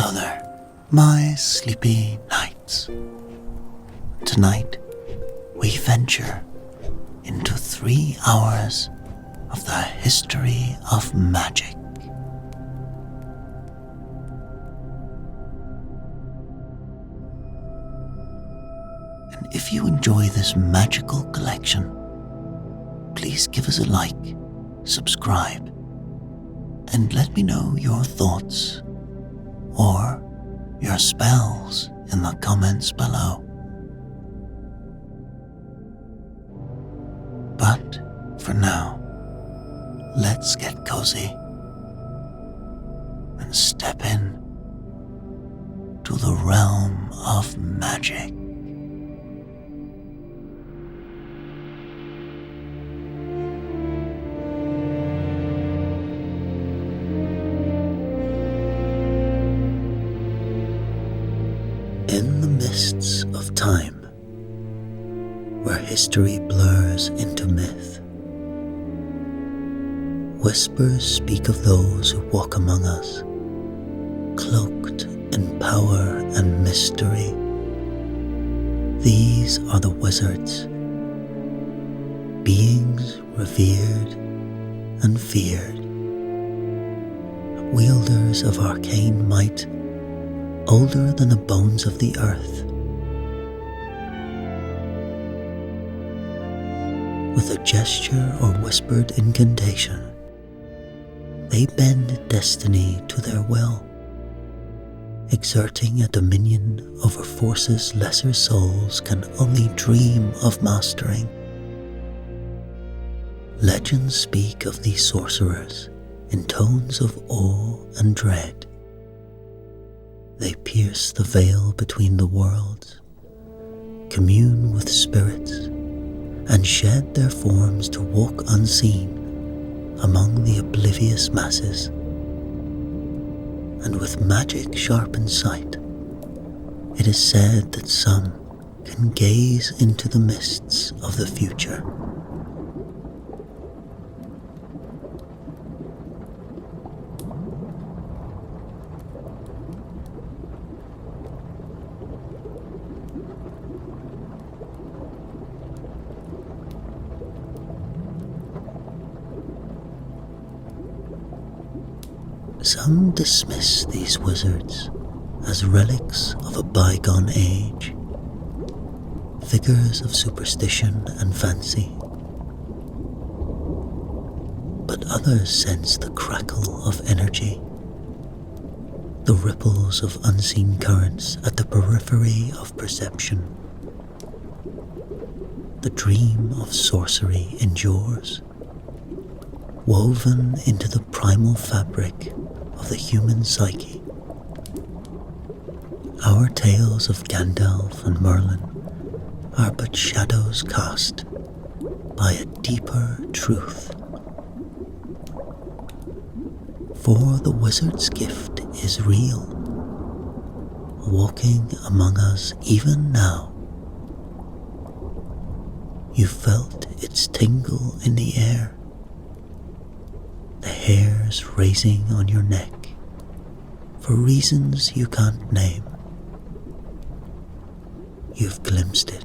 Hello there, my sleepy knights. Tonight, we venture into 3 hours of the history of magic. And if you enjoy this magical collection, please give us a like, subscribe, and let me know your thoughts or your spells in the comments below. But for now, let's get cozy and step in to the realm of magic. In the mists of time, where history blurs into myth, whispers speak of those who walk among us, cloaked in power and mystery. These are the wizards, beings revered and feared, wielders of arcane might, older than the bones of the earth. With a gesture or whispered incantation, they bend destiny to their will, exerting a dominion over forces lesser souls can only dream of mastering. Legends speak of these sorcerers in tones of awe and dread. They pierce the veil between the worlds, commune with spirits, and shed their forms to walk unseen among the oblivious masses. And with magic sharp in sight, it is said that some can gaze into the mists of the future. Some dismiss these wizards as relics of a bygone age, figures of superstition and fancy. But others sense the crackle of energy, the ripples of unseen currents at the periphery of perception. The dream of sorcery endures, woven into the primal fabric of the human psyche. Our tales of Gandalf and Merlin are but shadows cast by a deeper truth. For the wizard's gift is real, walking among us even now. You felt its tingle in the air, the hairs raising on your neck for reasons you can't name. You've glimpsed it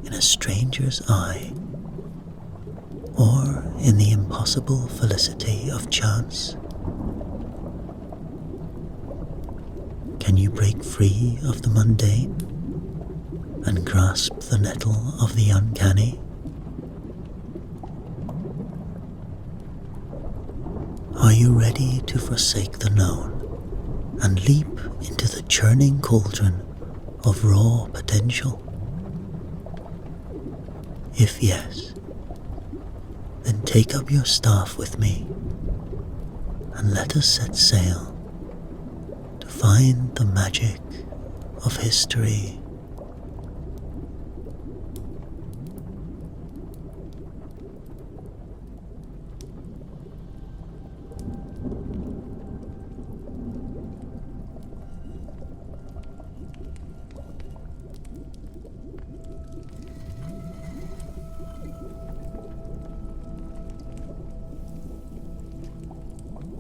in a stranger's eye, or in the impossible felicity of chance. Can you break free of the mundane and grasp the nettle of the uncanny? Are you ready to forsake the known and leap into the churning cauldron of raw potential? If yes, then take up your staff with me and let us set sail to find the magic of history.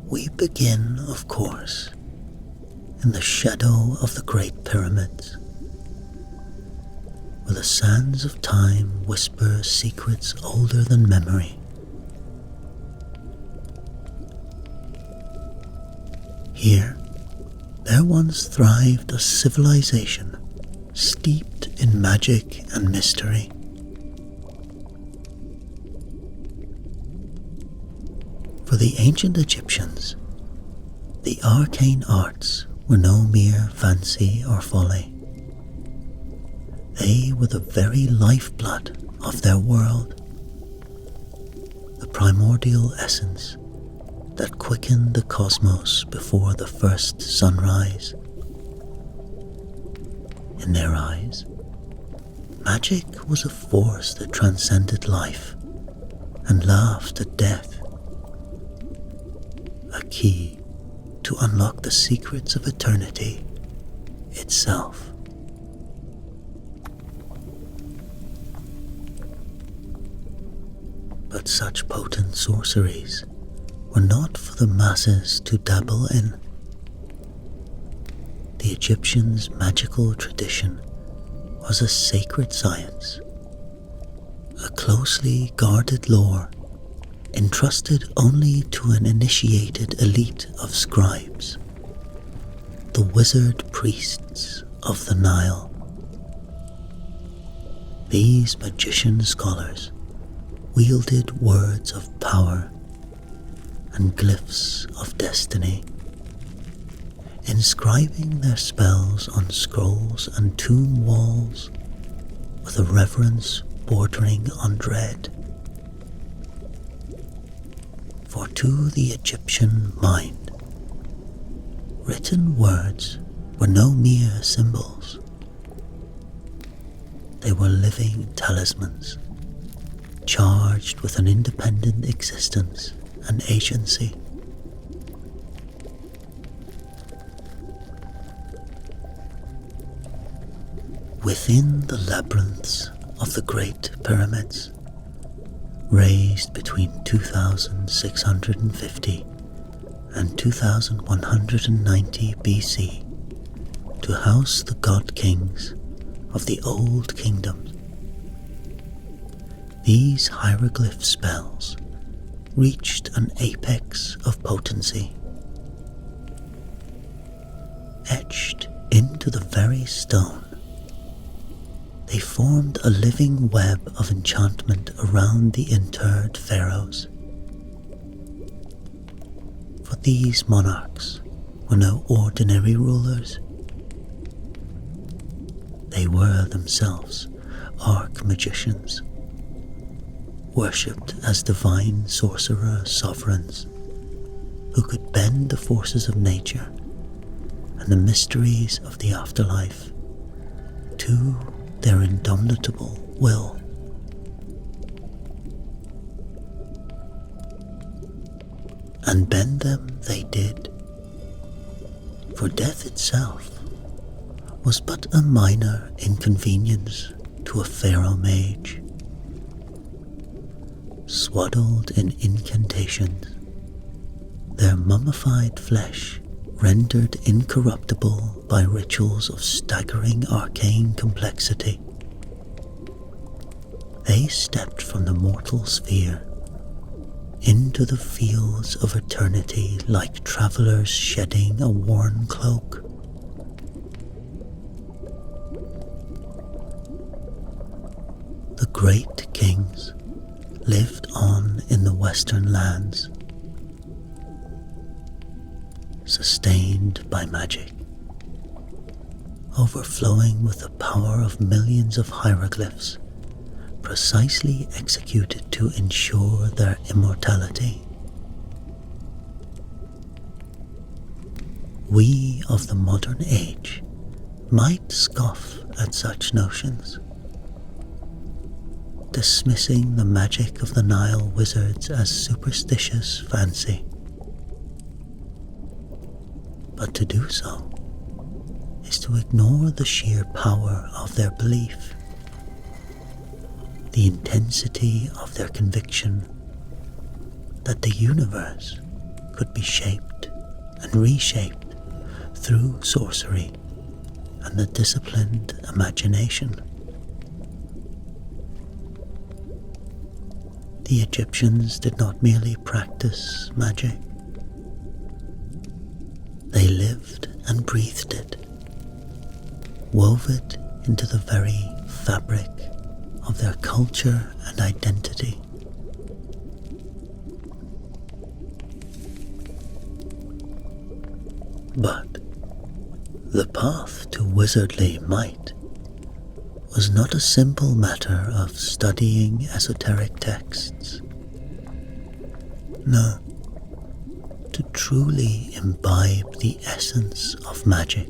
We begin, of course, in the shadow of the Great Pyramids, where the sands of time whisper secrets older than memory. Here, there once thrived a civilization steeped in magic and mystery. For the ancient Egyptians, the arcane arts were no mere fancy or folly. They were the very lifeblood of their world, the primordial essence that quickened the cosmos before the first sunrise. In their eyes, magic was a force that transcended life and laughed at death, a key to unlock the secrets of eternity itself. But such potent sorceries were not for the masses to dabble in. The Egyptians' magical tradition was a sacred science, a closely guarded lore entrusted only to an initiated elite of scribes, the wizard priests of the Nile. These magician scholars wielded words of power and glyphs of destiny, inscribing their spells on scrolls and tomb walls with a reverence bordering on dread. For to the Egyptian mind, written words were no mere symbols. They were living talismans, charged with an independent existence and agency. Within the labyrinths of the Great Pyramids, raised between 2650 and 2190 BC to house the god-kings of the Old Kingdoms, these hieroglyph spells reached an apex of potency. Etched into the very stone, they formed a living web of enchantment around the interred pharaohs. For these monarchs were no ordinary rulers. They were themselves arch-magicians, worshipped as divine sorcerer sovereigns who could bend the forces of nature and the mysteries of the afterlife to their indomitable will. And bend them they did, for death itself was but a minor inconvenience to a pharaoh mage. Swaddled in incantations, their mummified flesh rendered incorruptible by rituals of staggering arcane complexity, they stepped from the mortal sphere into the fields of eternity like travelers shedding a worn cloak. The great kings lived on in the western lands, sustained by magic, overflowing with the power of millions of hieroglyphs precisely executed to ensure their immortality. We of the modern age might scoff at such notions, dismissing the magic of the Nile wizards as superstitious fancy. But to do so is to ignore the sheer power of their belief, the intensity of their conviction that the universe could be shaped and reshaped through sorcery and the disciplined imagination. The Egyptians did not merely practice magic, they lived and breathed it, wove it into the very fabric of their culture and identity. But the path to wizardly might was not a simple matter of studying esoteric texts. No, to truly imbibe the essence of magic,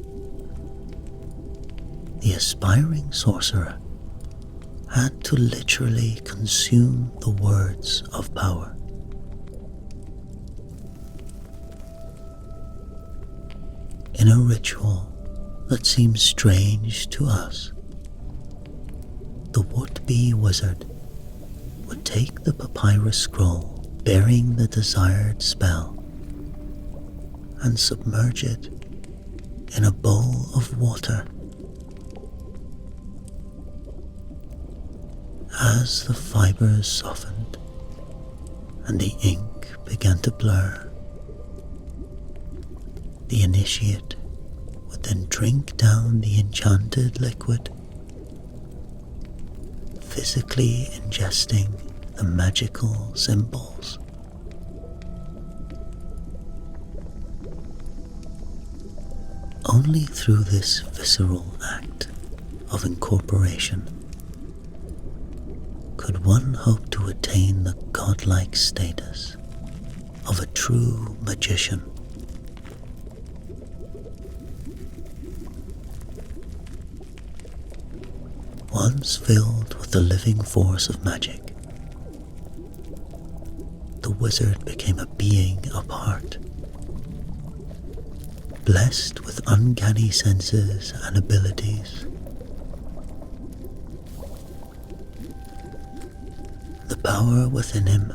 the aspiring sorcerer had to literally consume the words of power. In a ritual that seems strange to us, the would-be wizard would take the papyrus scroll bearing the desired spell and submerge it in a bowl of water. As the fibers softened and the ink began to blur, the initiate would then drink down the enchanted liquid, physically ingesting the magical symbols. Only through this visceral act of incorporation could one hope to attain the godlike status of a true magician. Once filled with the living force of magic, the wizard became a being apart, blessed with uncanny senses and abilities. The power within him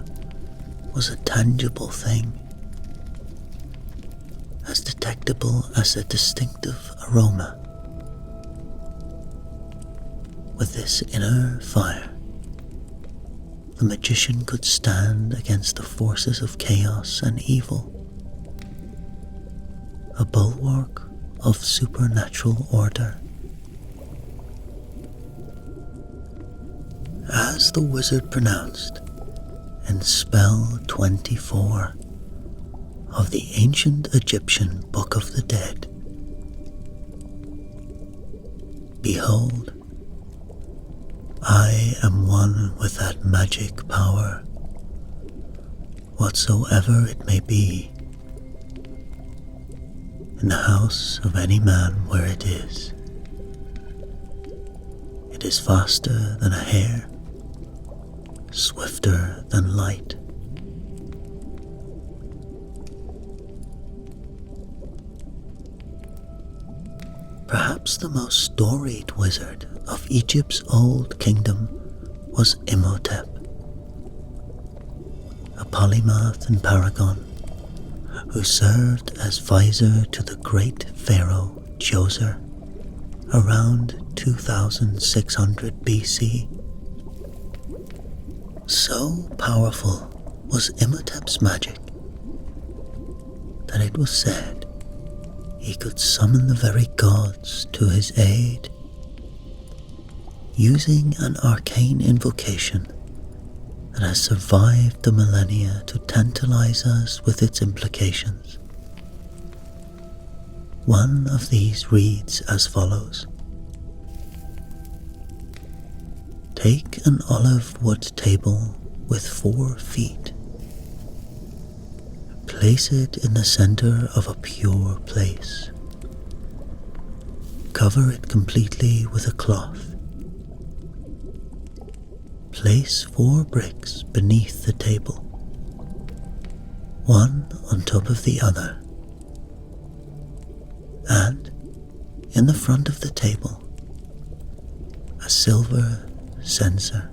was a tangible thing, as detectable as a distinctive aroma. With this inner fire, the magician could stand against the forces of chaos and evil, a bulwark of supernatural order. As the wizard pronounced in spell 24 of the ancient Egyptian Book of the Dead, "Behold, I am one with that magic power, whatsoever it may be, in the house of any man where it is. It is faster than a hair, swifter than light." Perhaps the most storied wizard of Egypt's old kingdom was Imhotep, a polymath and paragon who served as vizier to the great pharaoh Djoser around 2600 BC. So powerful was Imhotep's magic that it was said he could summon the very gods to his aid, using an arcane invocation that has survived the millennia to tantalize us with its implications. One of these reads as follows: "Take an olive wood table with 4 feet. Place it in the center of a pure place. Cover it completely with a cloth. Place 4 bricks beneath the table, one on top of the other, and in the front of the table, a silver censer.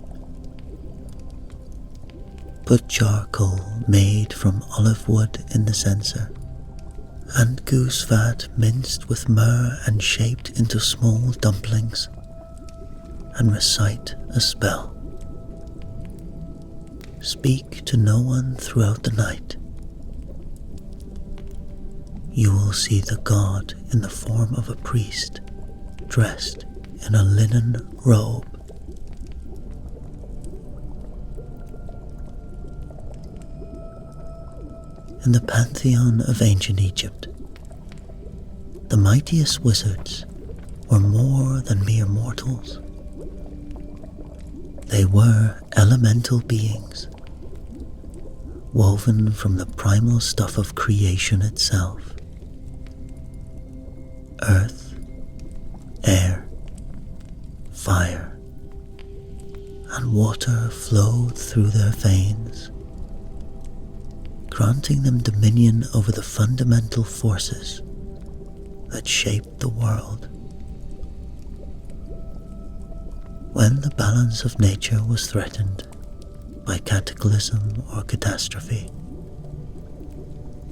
Put charcoal made from olive wood in the censer, and goose fat minced with myrrh and shaped into small dumplings, and recite a spell. Speak to no one throughout the night. You will see the god in the form of a priest, dressed in a linen robe. In the pantheon of ancient Egypt, the mightiest wizards were more than mere mortals. They were elemental beings, woven from the primal stuff of creation itself. Earth, air, fire, and water flowed through their veins, granting them dominion over the fundamental forces that shaped the world. When the balance of nature was threatened by cataclysm or catastrophe,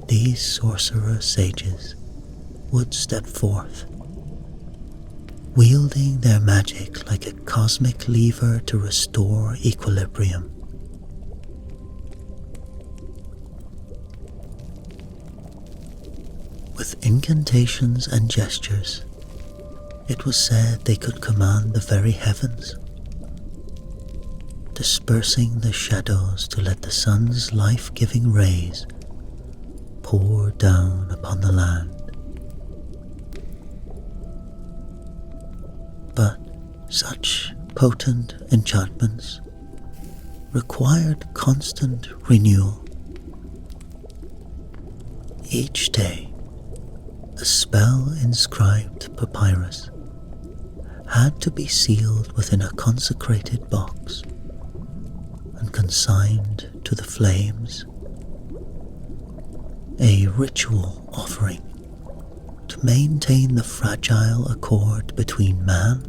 these sorcerer sages would step forth, wielding their magic like a cosmic lever to restore equilibrium. With incantations and gestures, it was said they could command the very heavens, dispersing the shadows to let the sun's life-giving rays pour down upon the land. But such potent enchantments required constant renewal. Each day, a spell-inscribed papyrus had to be sealed within a consecrated box and consigned to the flames, a ritual offering to maintain the fragile accord between man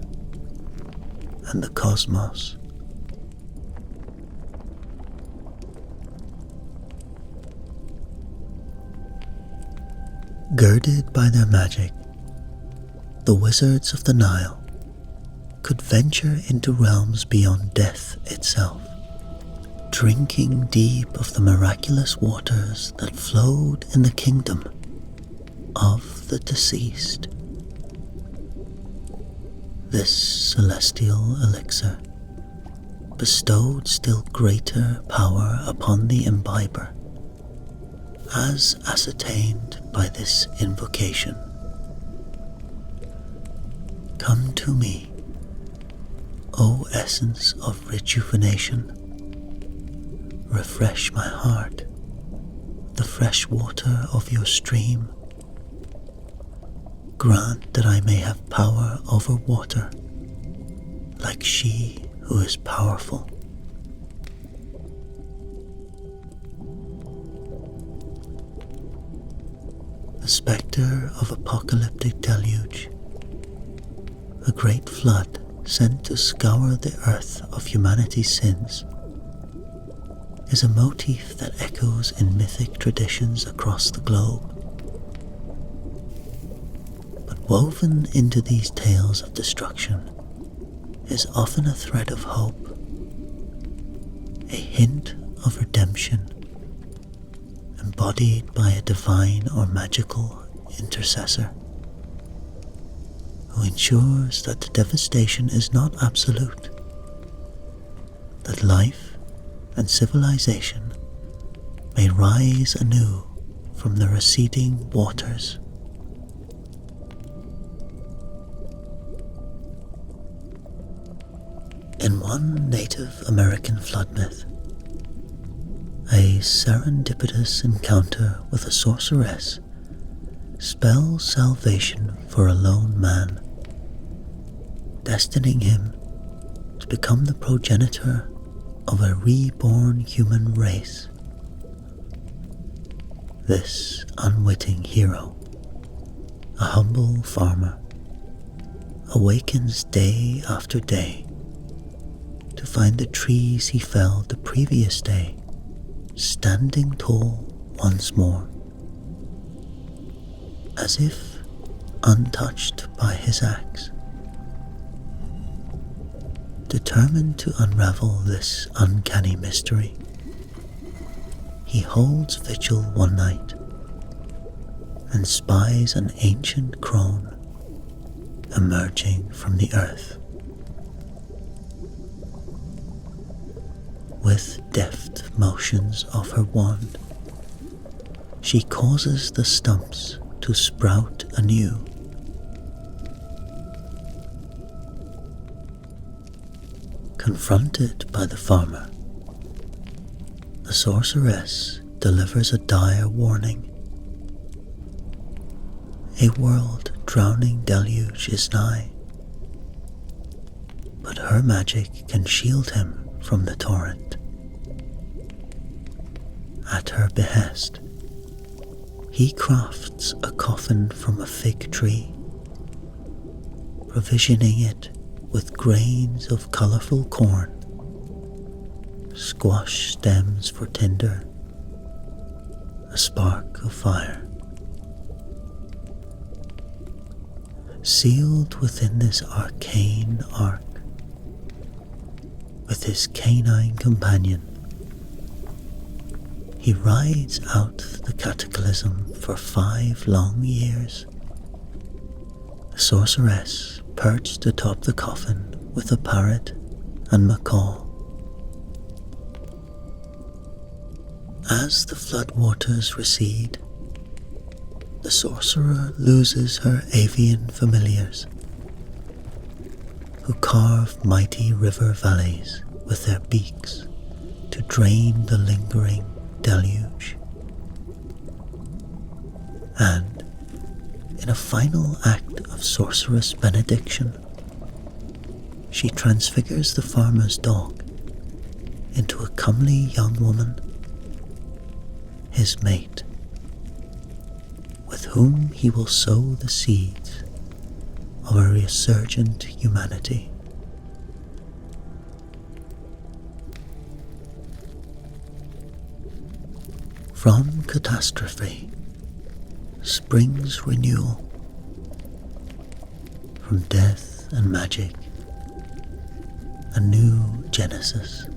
and the cosmos. Girded by their magic, the wizards of the Nile could venture into realms beyond death itself, drinking deep of the miraculous waters that flowed in the kingdom of the deceased. This celestial elixir bestowed still greater power upon the imbiber, as ascertained by this invocation. Come to me, O essence of rejuvenation. Refresh my heart, the fresh water of your stream. Grant that I may have power over water, like she who is powerful. The spectre of apocalyptic deluge, a great flood sent to scour the earth of humanity's sins, is a motif that echoes in mythic traditions across the globe. But woven into these tales of destruction is often a thread of hope, a hint of redemption, embodied by a divine or magical intercessor, who ensures that the devastation is not absolute, that life and civilization may rise anew from the receding waters. In one Native American flood myth, a serendipitous encounter with a sorceress spells salvation for a lone man, destining him to become the progenitor of a reborn human race. This unwitting hero, a humble farmer, awakens day after day to find the trees he felled the previous day standing tall once more. as if untouched by his axe. Determined to unravel this uncanny mystery, he holds vigil one night and spies an ancient crone emerging from the earth. With deft motions of her wand, she causes the stumps to sprout anew. Confronted by the farmer, the sorceress delivers a dire warning. A world-drowning deluge is nigh, but her magic can shield him from the torrent. At her behest, he crafts a coffin from a fig tree, provisioning it with grains of colourful corn, squash stems for tinder, a spark of fire. Sealed within this arcane ark, with his canine companion, he rides out the cataclysm for 5 long years. The sorceress perched atop the coffin with a parrot and macaw. As the floodwaters recede, the sorcerer loses her avian familiars, who carve mighty river valleys with their beaks to drain the lingering deluge. And in a final act of sorceress benediction, she transfigures the farmer's dog into a comely young woman, his mate, with whom he will sow the seeds of a resurgent humanity. From catastrophe springs renewal. From death and magic, a new genesis,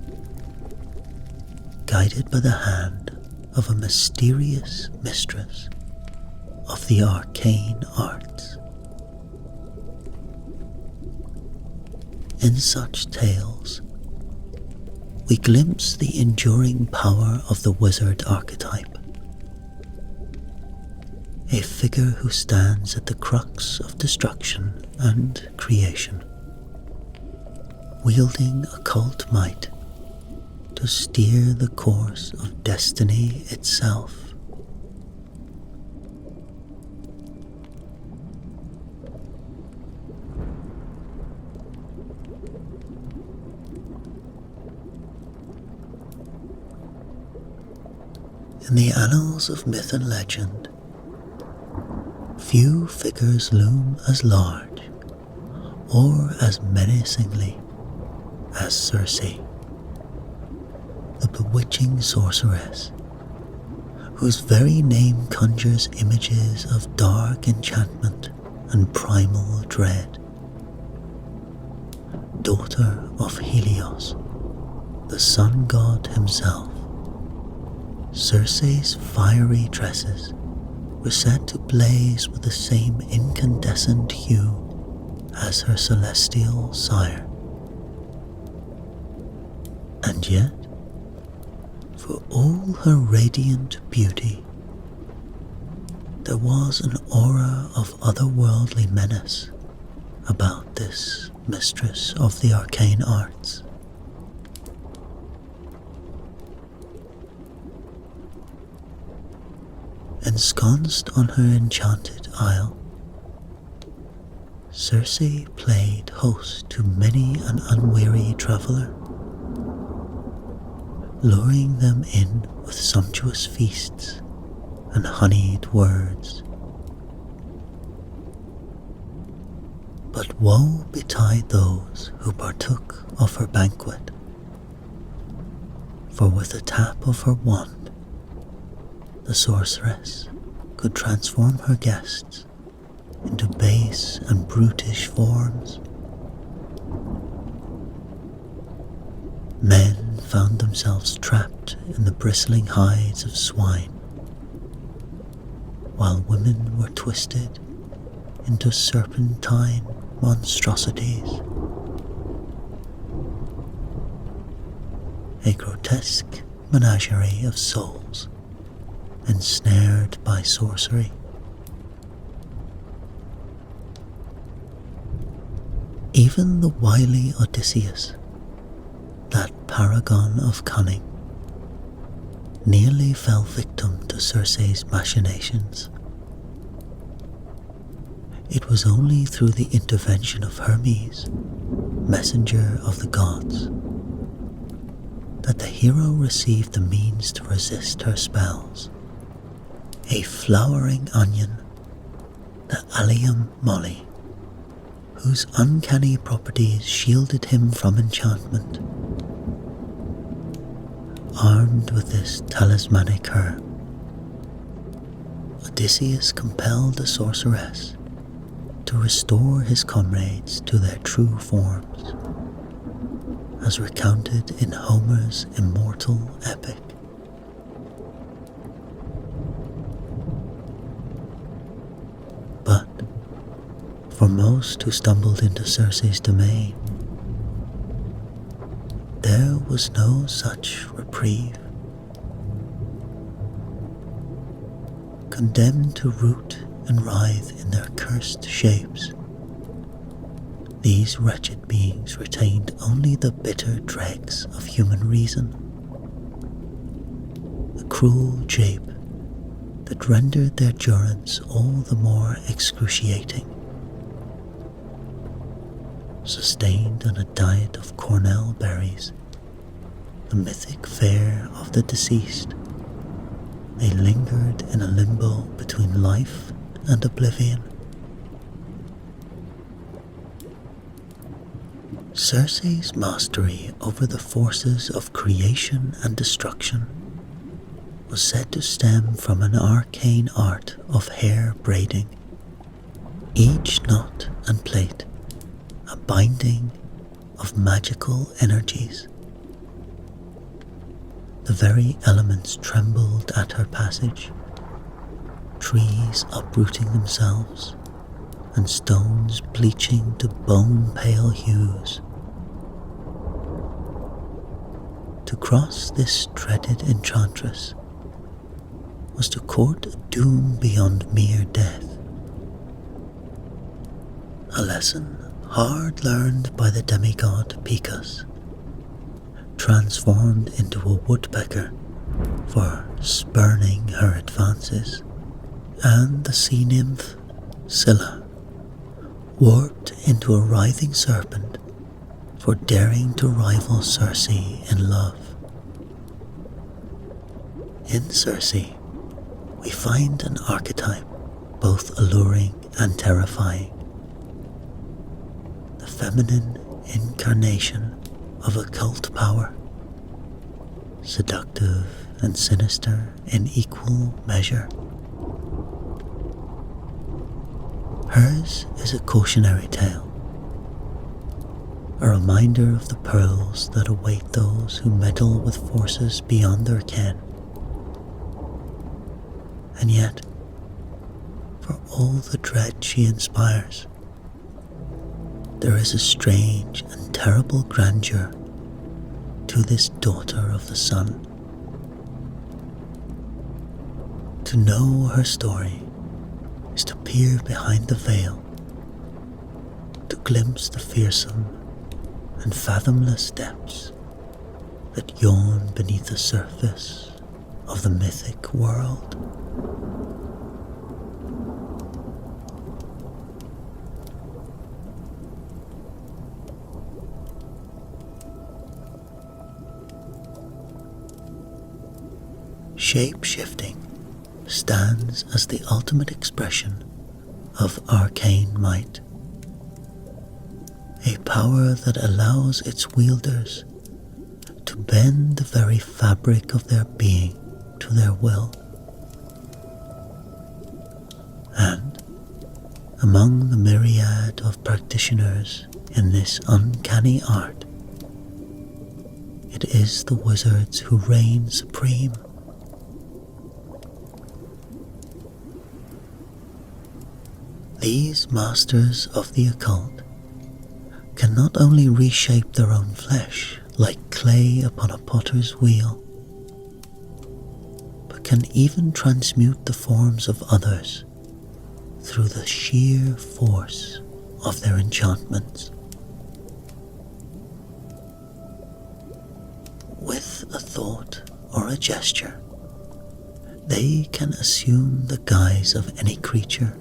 guided by the hand of a mysterious mistress of the arcane arts. In such tales, we glimpse the enduring power of the wizard archetype, a figure who stands at the crux of destruction and creation, wielding occult might to steer the course of destiny itself. In the annals of myth and legend, few figures loom as large or as menacingly as Circe, the bewitching sorceress, whose very name conjures images of dark enchantment and primal dread. Daughter of Helios, the sun god himself, Circe's fiery tresses were said to blaze with the same incandescent hue as her celestial sire. And yet, for all her radiant beauty, there was an aura of otherworldly menace about this mistress of the arcane arts. Ensconced on her enchanted isle, Circe played host to many an unweary traveller, luring them in with sumptuous feasts and honeyed words. But woe betide those who partook of her banquet, for with a tap of her wand, the sorceress could transform her guests into base and brutish forms. Men found themselves trapped in the bristling hides of swine, while women were twisted into serpentine monstrosities. A grotesque menagerie of souls ensnared by sorcery. Even the wily Odysseus, that paragon of cunning, nearly fell victim to Circe's machinations. It was only through the intervention of Hermes, messenger of the gods, that the hero received the means to resist her spells. A flowering onion, the Allium Molly, whose uncanny properties shielded him from enchantment. Armed with this talismanic herb, Odysseus compelled the sorceress to restore his comrades to their true forms, as recounted in Homer's immortal epic. But for most who stumbled into Circe's domain, there was no such reprieve. Condemned to root and writhe in their cursed shapes, these wretched beings retained only the bitter dregs of human reason, a cruel jape that rendered their durance all the more excruciating. Sustained on a diet of cornel berries, the mythic fare of the deceased, they lingered in a limbo between life and oblivion. Circe's mastery over the forces of creation and destruction was said to stem from an arcane art of hair braiding, each knot and plait a binding of magical energies. The very elements trembled at her passage, trees uprooting themselves and stones bleaching to bone-pale hues. To cross this dreaded enchantress was to court a doom beyond mere death, a lesson hard learned by the demigod Picus, transformed into a woodpecker for spurning her advances, and the sea nymph Scylla, warped into a writhing serpent for daring to rival Circe in love. In Circe, we find an archetype both alluring and terrifying, the feminine incarnation of occult power, seductive and sinister in equal measure. Hers is a cautionary tale, a reminder of the perils that await those who meddle with forces beyond their ken. And yet, for all the dread she inspires, there is a strange and terrible grandeur to this daughter of the sun. To know her story is to peer behind the veil, to glimpse the fearsome and fathomless depths that yawn beneath the surface of the mythic world. Shape-shifting stands as the ultimate expression of arcane might, a power that allows its wielders to bend the very fabric of their being to their will. Among the myriad of practitioners in this uncanny art, it is the wizards who reign supreme. These masters of the occult can not only reshape their own flesh like clay upon a potter's wheel, but can even transmute the forms of others through the sheer force of their enchantments. With a thought or a gesture, they can assume the guise of any creature,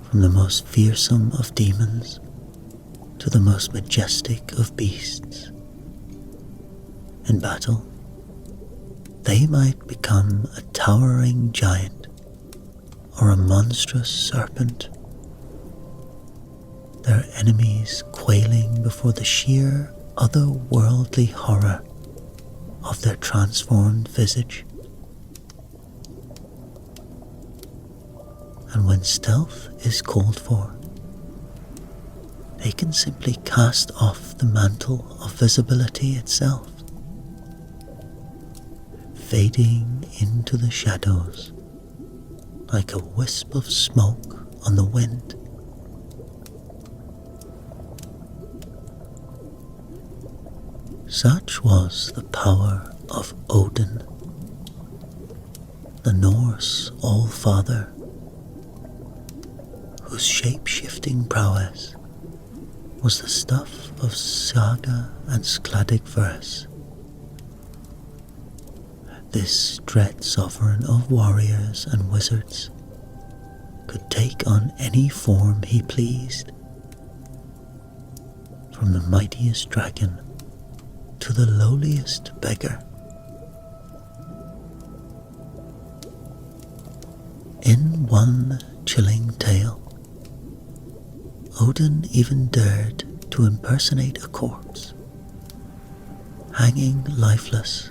from the most fearsome of demons to the most majestic of beasts. In battle, they might become a towering giant or a monstrous serpent, their enemies quailing before the sheer otherworldly horror of their transformed visage. And when stealth is called for, they can simply cast off the mantle of visibility itself, fading into the shadows like a wisp of smoke on the wind. Such was the power of Odin, the Norse All-Father, whose shape-shifting prowess was the stuff of saga and skaldic verse. This dread sovereign of warriors and wizards could take on any form he pleased, from the mightiest dragon to the lowliest beggar. In one chilling tale, Odin even dared to impersonate a corpse, hanging lifeless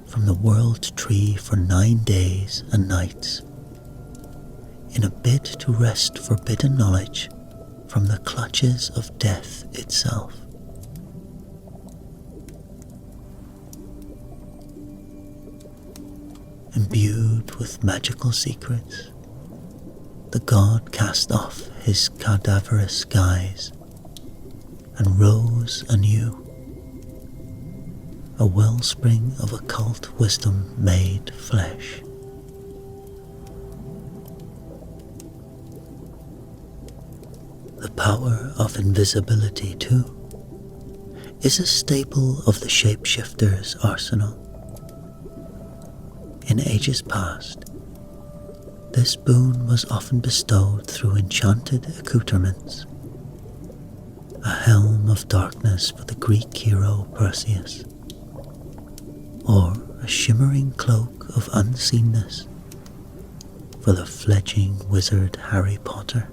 from the world tree for 9 days and nights, in a bid to wrest forbidden knowledge from the clutches of death itself. Imbued with magical secrets, the god cast off his cadaverous guise and rose anew, a wellspring of occult wisdom made flesh. The power of invisibility, too, is a staple of the shapeshifter's arsenal. In ages past, this boon was often bestowed through enchanted accoutrements, a helm of darkness for the Greek hero Perseus, or a shimmering cloak of unseenness for the fledgling wizard Harry Potter.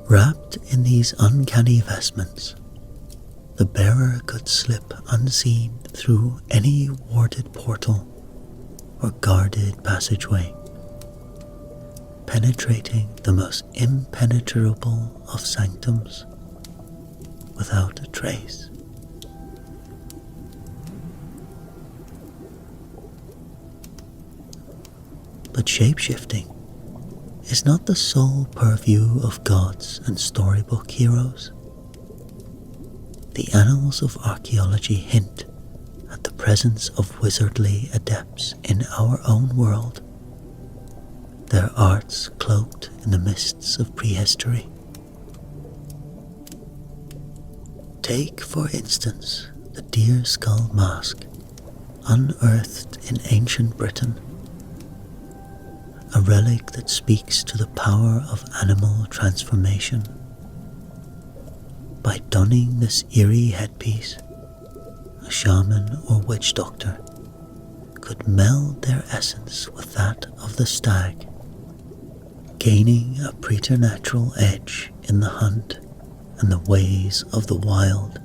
Wrapped in these uncanny vestments, the bearer could slip unseen through any warded portal or guarded passageway, penetrating the most impenetrable of sanctums without a trace. But shapeshifting is not the sole purview of gods and storybook heroes. The annals of archaeology hint at the presence of wizardly adepts in our own world, their arts cloaked in the mists of prehistory. Take, for instance, the deer skull mask unearthed in ancient Britain, a relic that speaks to the power of animal transformation. By donning this eerie headpiece, a shaman or witch doctor could meld their essence with that of the stag, gaining a preternatural edge in the hunt and the ways of the wild.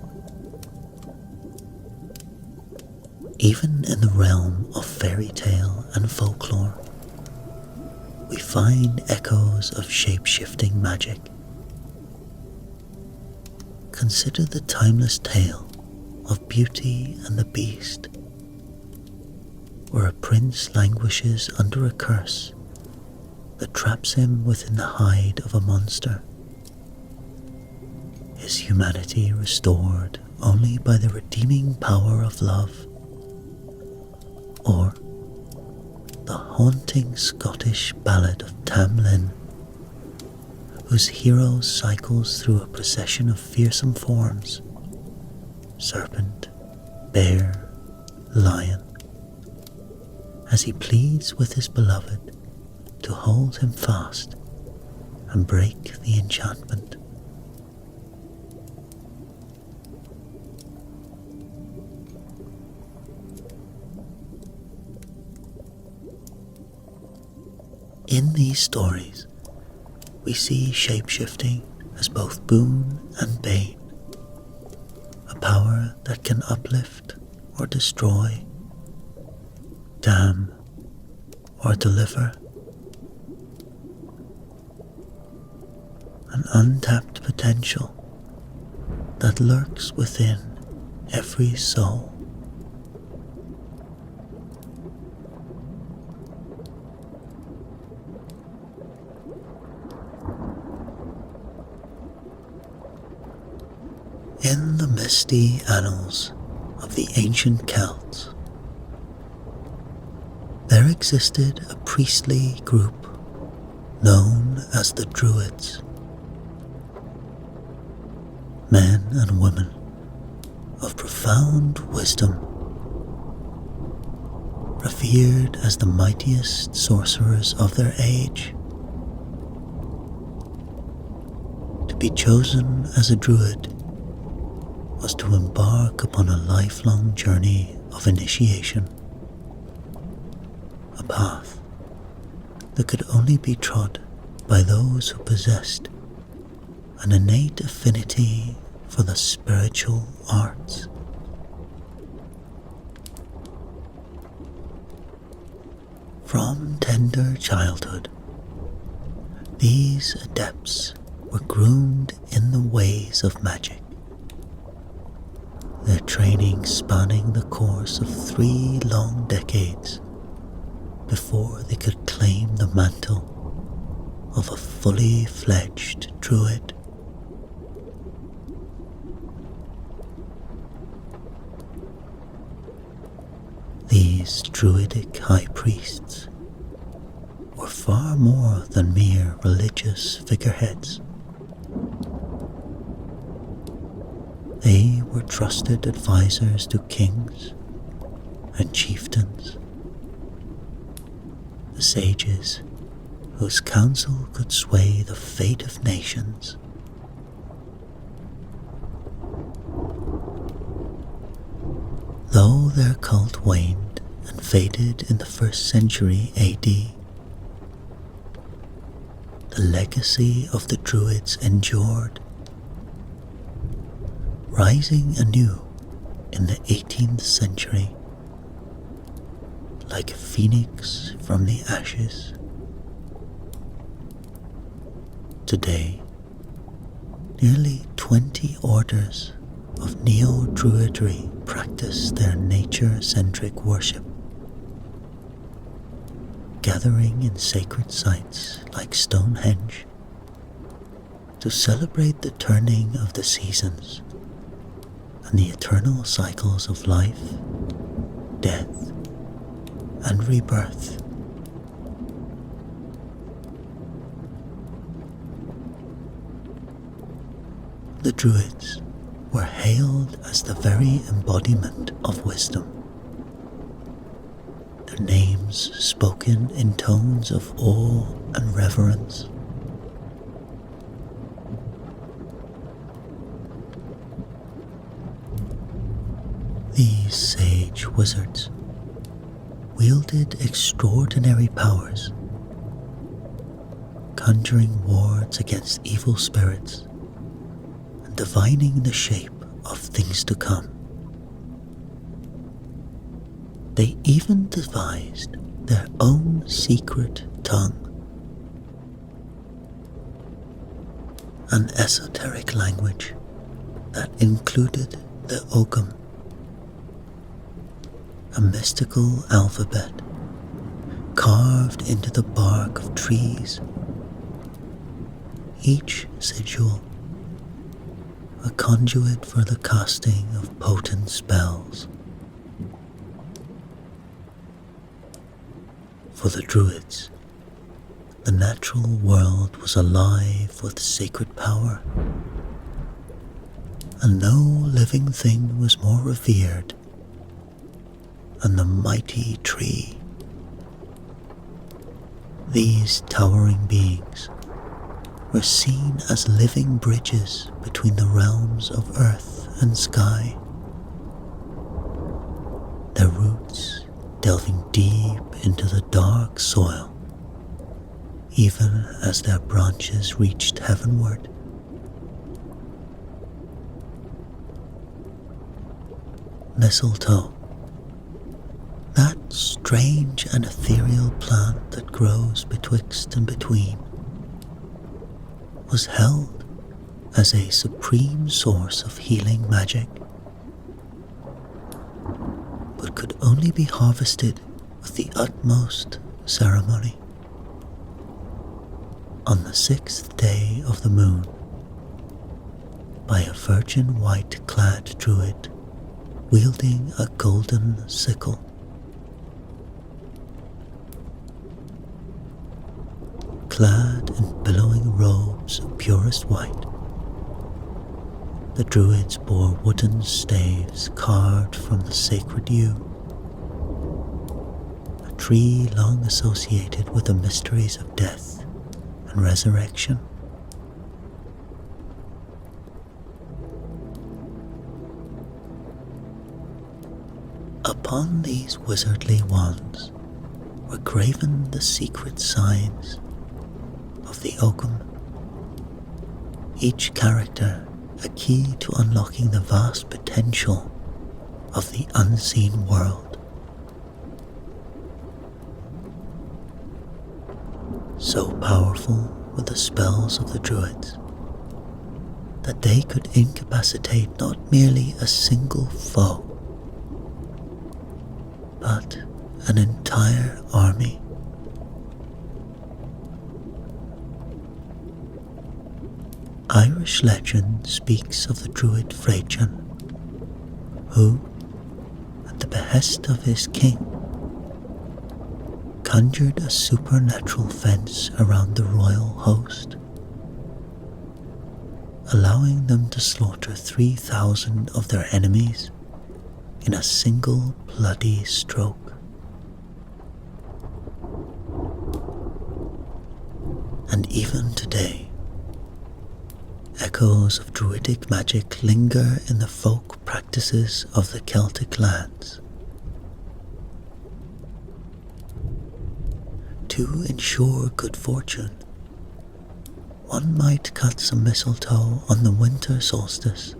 Even in the realm of fairy tale and folklore, we find echoes of shape-shifting magic. Consider the timeless tale of Beauty and the Beast, where a prince languishes under a curse that traps him within the hide of a monster, his humanity restored only by the redeeming power of love. Or the haunting Scottish ballad of Tam Lin, whose hero cycles through a procession of fearsome forms: serpent, bear, lion, as he pleads with his beloved to hold him fast and break the enchantment. In these stories, we see shape-shifting as both boon and bane, a power that can uplift or destroy, damn or deliver, an untapped potential that lurks within every soul. In the misty annals of the ancient Celts, there existed a priestly group known as the druids. Men and women of profound wisdom, revered as the mightiest sorcerers of their age. To be chosen as a druid was to embark upon a lifelong journey of initiation, a path that could only be trod by those who possessed an innate affinity for the spiritual arts. From tender childhood, these adepts were groomed in the ways of magic, their training spanning the course of 3 long decades before they could claim the mantle of a fully fledged druid. These druidic high priests were far more than mere religious figureheads. They were trusted advisors to kings and chieftains, the sages whose counsel could sway the fate of nations. Though their cult waned and faded in the 1st century AD, the legacy of the druids endured, rising anew in the 18th century, like a phoenix from the ashes. Today, nearly 20 orders of neo-druidry practice their nature-centric worship, gathering in sacred sites like Stonehenge to celebrate the turning of the seasons and the eternal cycles of life, death, and rebirth. The druids were hailed as the very embodiment of wisdom, their names spoken in tones of awe and reverence. These sage wizards wielded extraordinary powers, conjuring wards against evil spirits and divining the shape of things to come. They even devised their own secret tongue, an esoteric language that included the ogham, a mystical alphabet carved into the bark of trees, each sigil a conduit for the casting of potent spells. For the druids, the natural world was alive with sacred power, and no living thing was more revered than the mighty tree. These towering beings were seen as living bridges between the realms of earth and sky, their roots delving deep into the dark soil, even as their branches reached heavenward. Mistletoe, that strange and ethereal plant that grows betwixt and between, was held as a supreme source of healing magic, but could only be harvested with the utmost ceremony. On the 6th day of the moon, by a virgin white-clad druid wielding a golden sickle. Clad in billowing robes of purest white, the druids bore wooden staves carved from the sacred yew, a tree long associated with the mysteries of death and resurrection. Upon these wizardly wands were graven the secret signs of the ogham, each character a key to unlocking the vast potential of the unseen world. So powerful were the spells of the druids that they could incapacitate not merely a single foe, but an entire army. Irish legend speaks of the druid Freichan, who, at the behest of his king, conjured a supernatural fence around the royal host, allowing them to slaughter 3,000 of their enemies in a single bloody stroke. And even today, echoes of druidic magic linger in the folk practices of the Celtic lands. To ensure good fortune, one might cut some mistletoe on the winter solstice,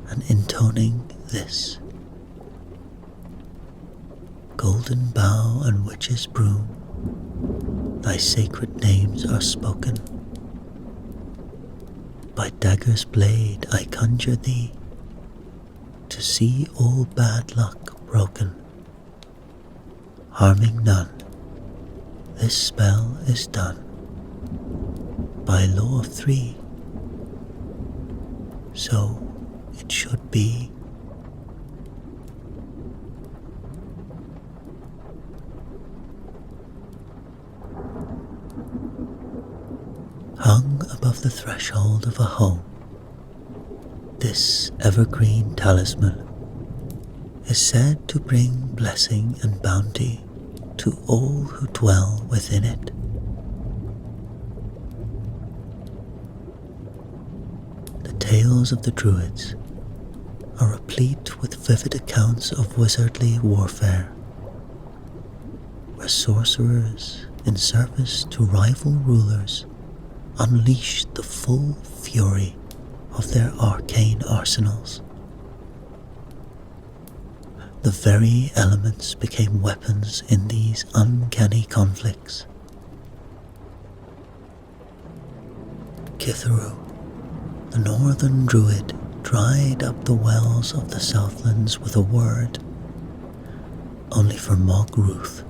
and intoning this: golden bough and witch's broom, thy sacred names are spoken. By dagger's blade I conjure thee, to see all bad luck broken. Harming none, this spell is done, by law of 3, so it should be. Hung above the threshold of a home, this evergreen talisman is said to bring blessing and bounty to all who dwell within it. The tales of the druids are replete with vivid accounts of wizardly warfare, where sorcerers, in service to rival rulers, unleashed the full fury of their arcane arsenals. The very elements became weapons in these uncanny conflicts. Kitharu, the northern druid, dried up the wells of the Southlands with a word, only for Mog Ruth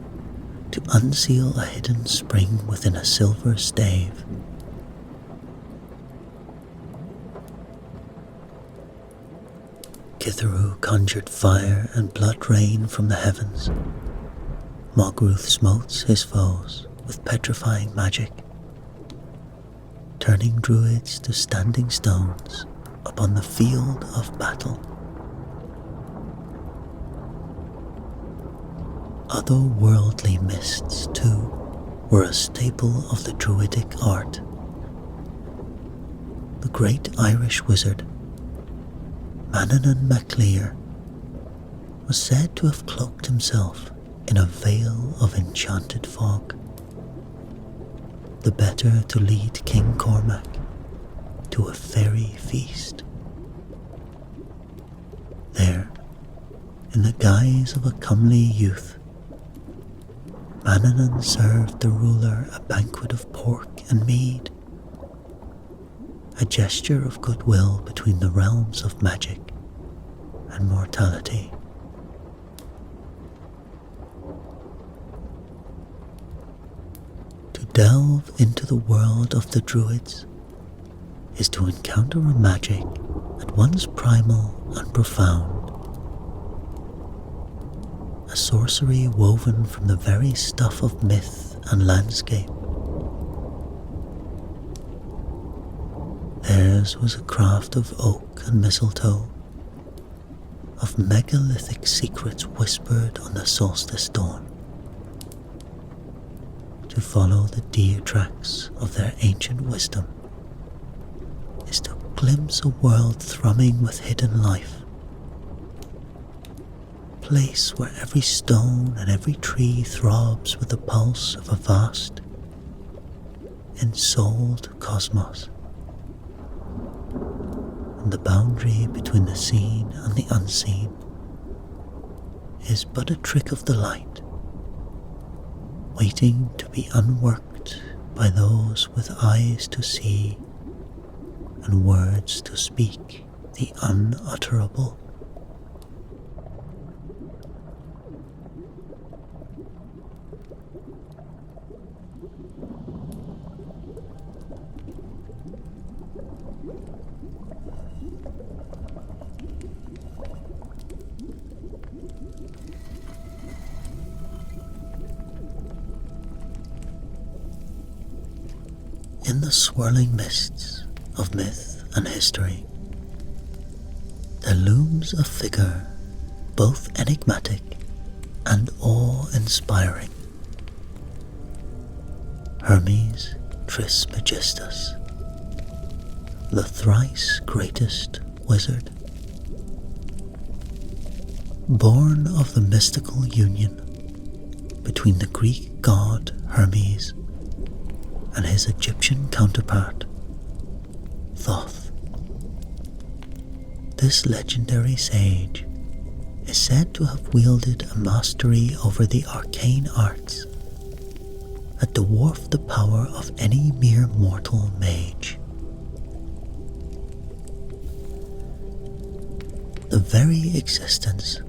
to unseal a hidden spring within a silver stave. Kitharu conjured fire and blood rain from the heavens. Mog Ruth smotes his foes with petrifying magic, turning druids to standing stones upon the field of battle. Otherworldly mists, too, were a staple of the druidic art. The great Irish wizard, Manannán mac Lir, was said to have cloaked himself in a veil of enchanted fog, the better to lead King Cormac to a fairy feast. There, in the guise of a comely youth, Manannán served the ruler a banquet of pork and mead, a gesture of goodwill between the realms of magic and mortality. To delve into the world of the druids is to encounter a magic at once primal and profound, a sorcery woven from the very stuff of myth and landscape. Theirs was a craft of oak and mistletoe, of megalithic secrets whispered on the solstice dawn. To follow the deer tracks of their ancient wisdom is to glimpse a world thrumming with hidden life, a place where every stone and every tree throbs with the pulse of a vast, ensouled cosmos. And the boundary between the seen and the unseen is but a trick of the light, waiting to be unworked by those with eyes to see and words to speak the unutterable. In the swirling mists of myth and history, there looms a figure both enigmatic and awe-inspiring. Hermes Trismegistus, the thrice greatest wizard. Born of the mystical union between the Greek god Hermes and his Egyptian counterpart, Thoth. This legendary sage is said to have wielded a mastery over the arcane arts that dwarfed the power of any mere mortal mage. The very existence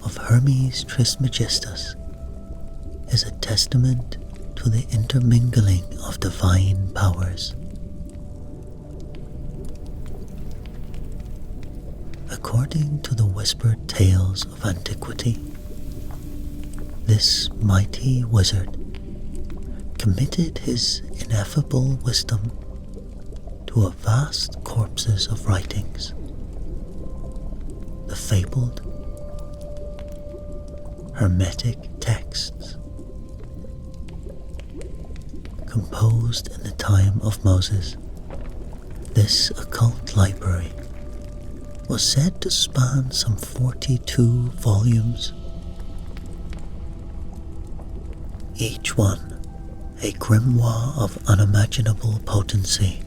of Hermes Trismegistus is a testament to the intermingling of divine powers. According to the whispered tales of antiquity, this mighty wizard committed his ineffable wisdom to a vast corpus of writings, the fabled Hermetic texts, composed in the time of Moses. This occult library was said to span some 42 volumes, each one a grimoire of unimaginable potency.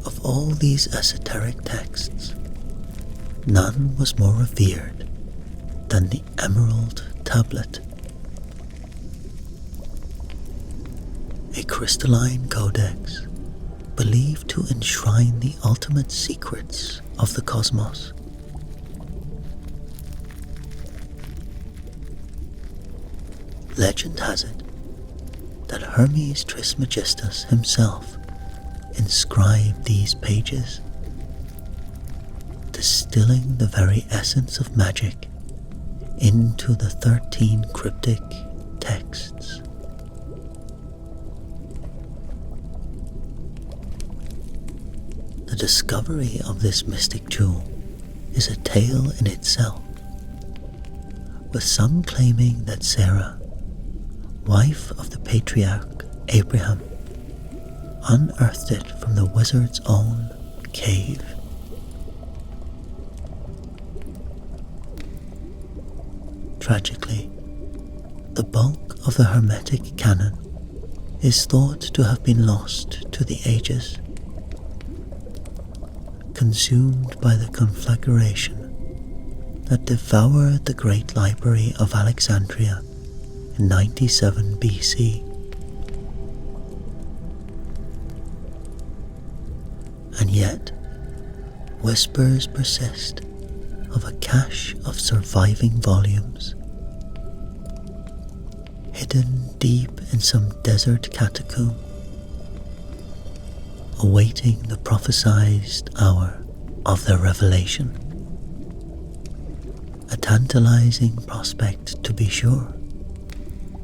Of all these esoteric texts, none was more revered than the Emerald Tablet, a crystalline codex believed to enshrine the ultimate secrets of the cosmos. Legend has it that Hermes Trismegistus himself inscribed these pages, distilling the very essence of magic into the 13 cryptic texts. The discovery of this mystic jewel is a tale in itself, with some claiming that Sarah, wife of the patriarch Abraham, unearthed it from the wizard's own cave. Tragically, the bulk of the Hermetic canon is thought to have been lost to the ages, consumed by the conflagration that devoured the great library of Alexandria in 97 BC. And yet, whispers persist of a cache of surviving volumes, hidden deep in some desert catacomb, awaiting the prophesied hour of their revelation. A tantalizing prospect, to be sure,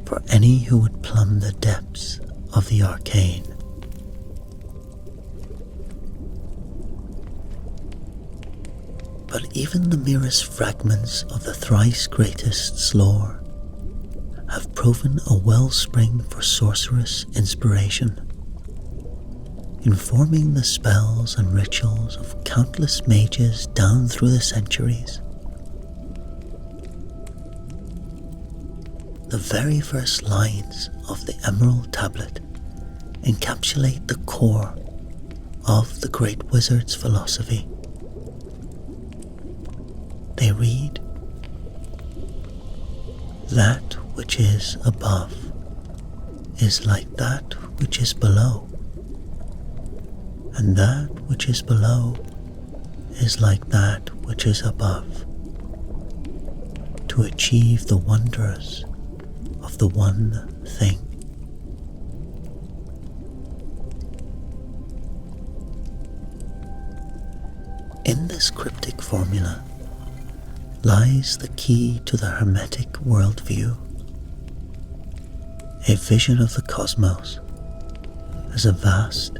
for any who would plumb the depths of the arcane. But even the merest fragments of the thrice greatest's lore have proven a wellspring for sorcerous inspiration, informing the spells and rituals of countless mages down through the centuries. The very first lines of the Emerald Tablet encapsulate the core of the great wizard's philosophy. They read, "That which is above is like that which is below, and that which is below is like that which is above, to achieve the wonders of the one thing." In this cryptic formula lies the key to the Hermetic worldview, a vision of the cosmos as a vast,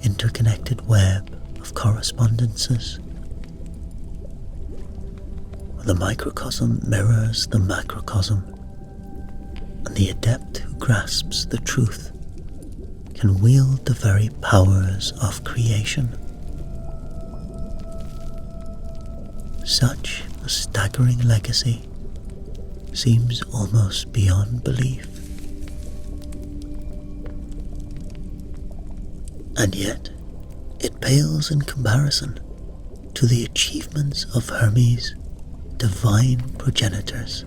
interconnected web of correspondences, where the microcosm mirrors the macrocosm, and the adept who grasps the truth can wield the very powers of creation. Such a staggering legacy seems almost beyond belief. And yet, it pales in comparison to the achievements of Hermes' divine progenitors.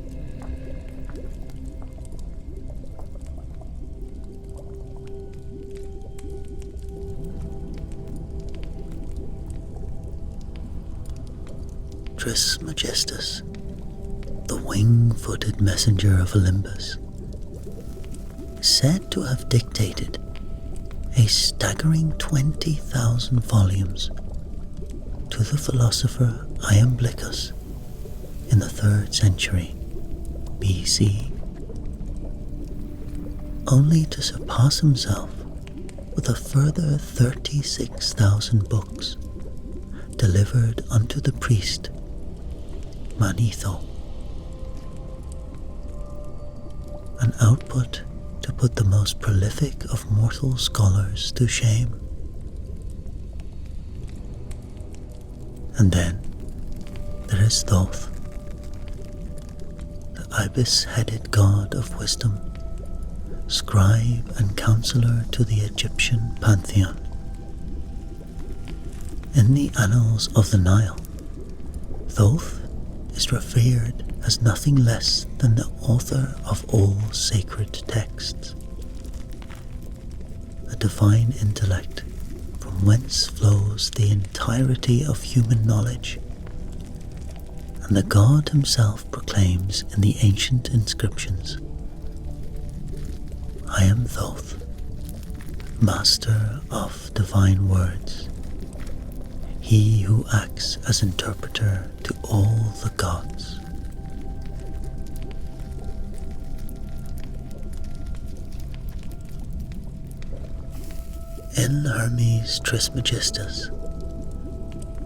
Trismegistus, the wing-footed messenger of Olympus, is said to have dictated a staggering 20,000 volumes to the philosopher Iamblichus in the 3rd century BC, only to surpass himself with a further 36,000 books delivered unto the priest Manetho, an output to put the most prolific of mortal scholars to shame. And then there is Thoth, the ibis-headed god of wisdom, scribe and counselor to the Egyptian pantheon. In the annals of the Nile, Thoth is revered as nothing less than the author of all sacred texts, a divine intellect from whence flows the entirety of human knowledge, and the god himself proclaims in the ancient inscriptions, "I am Thoth, master of divine words, he who acts as interpreter to all the gods." In Hermes Trismegistus,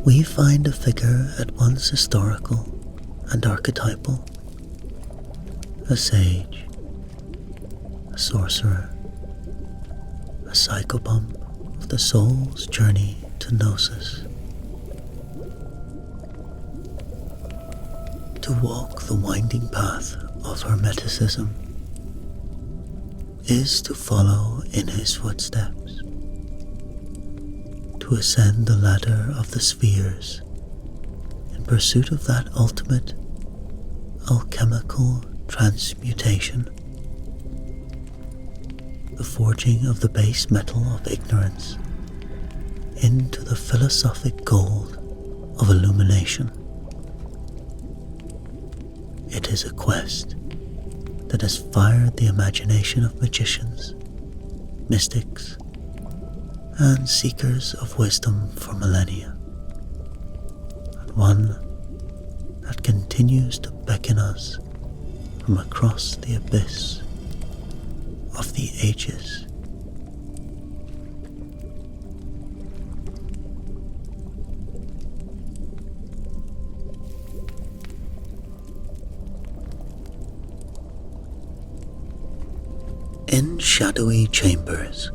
we find a figure at once historical and archetypal, a sage, a sorcerer, a psychobomb of the soul's journey to gnosis. To walk the winding path of Hermeticism is to follow in his footsteps, to ascend the ladder of the spheres in pursuit of that ultimate alchemical transmutation, the forging of the base metal of ignorance into the philosophic gold of illumination. It is a quest that has fired the imagination of magicians, mystics, and seekers of wisdom for millennia, and one that continues to beckon us from across the abyss of the ages. In shadowy chambers,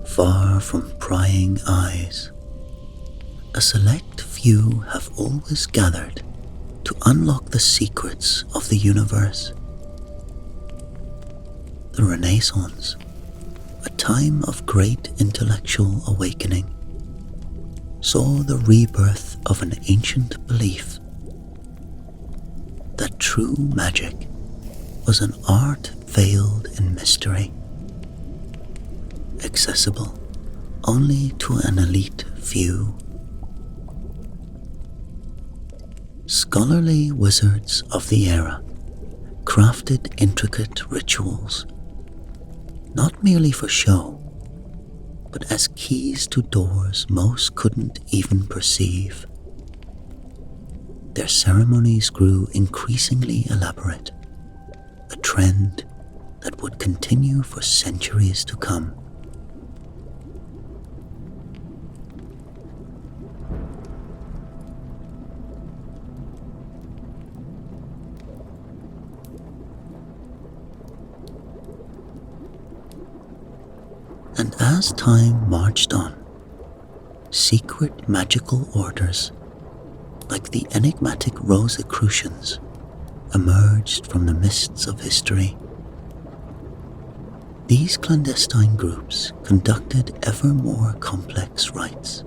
far from prying eyes, a select few have always gathered to unlock the secrets of the universe. The Renaissance, a time of great intellectual awakening, saw the rebirth of an ancient belief that true magic was an art veiled in mystery, accessible only to an elite few. Scholarly wizards of the era crafted intricate rituals, not merely for show, but as keys to doors most couldn't even perceive. Their ceremonies grew increasingly elaborate, a trend that would continue for centuries to come. And as time marched on, secret magical orders, like the enigmatic Rosicrucians, emerged from the mists of history. These clandestine groups conducted ever more complex rites,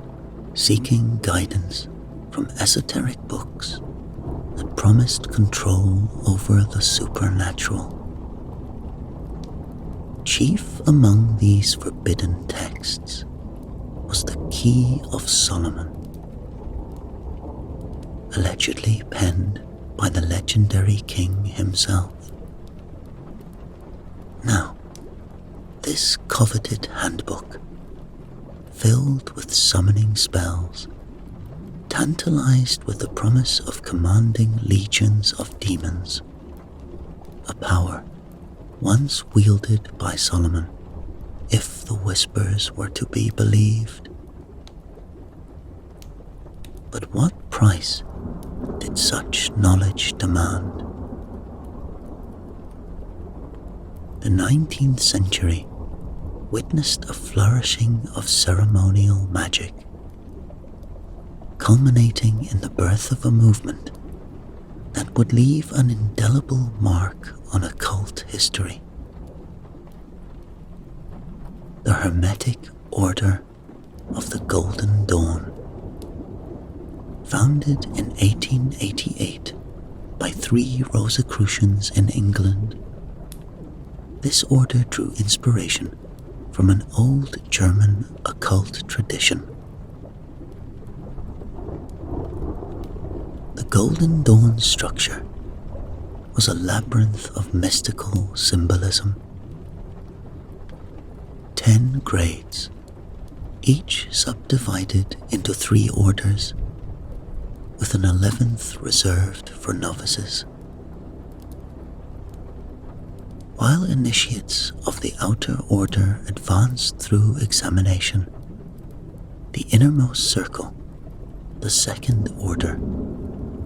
seeking guidance from esoteric books that promised control over the supernatural. Chief among these forbidden texts was the Key of Solomon, allegedly penned by the legendary king himself. Now, this coveted handbook, filled with summoning spells, tantalized with the promise of commanding legions of demons, a power once wielded by Solomon, if the whispers were to be believed. But what price did such knowledge demand? The 19th century witnessed a flourishing of ceremonial magic, culminating in the birth of a movement that would leave an indelible mark on occult history. The Hermetic Order of the Golden Dawn, Founded in 1888 by 3 Rosicrucians in England, this order drew inspiration from an old German occult tradition. The Golden Dawn structure was a labyrinth of mystical symbolism. 10 grades, each subdivided into 3 orders, with an 11th reserved for novices. While initiates of the outer order advanced through examination, the innermost circle, the second order,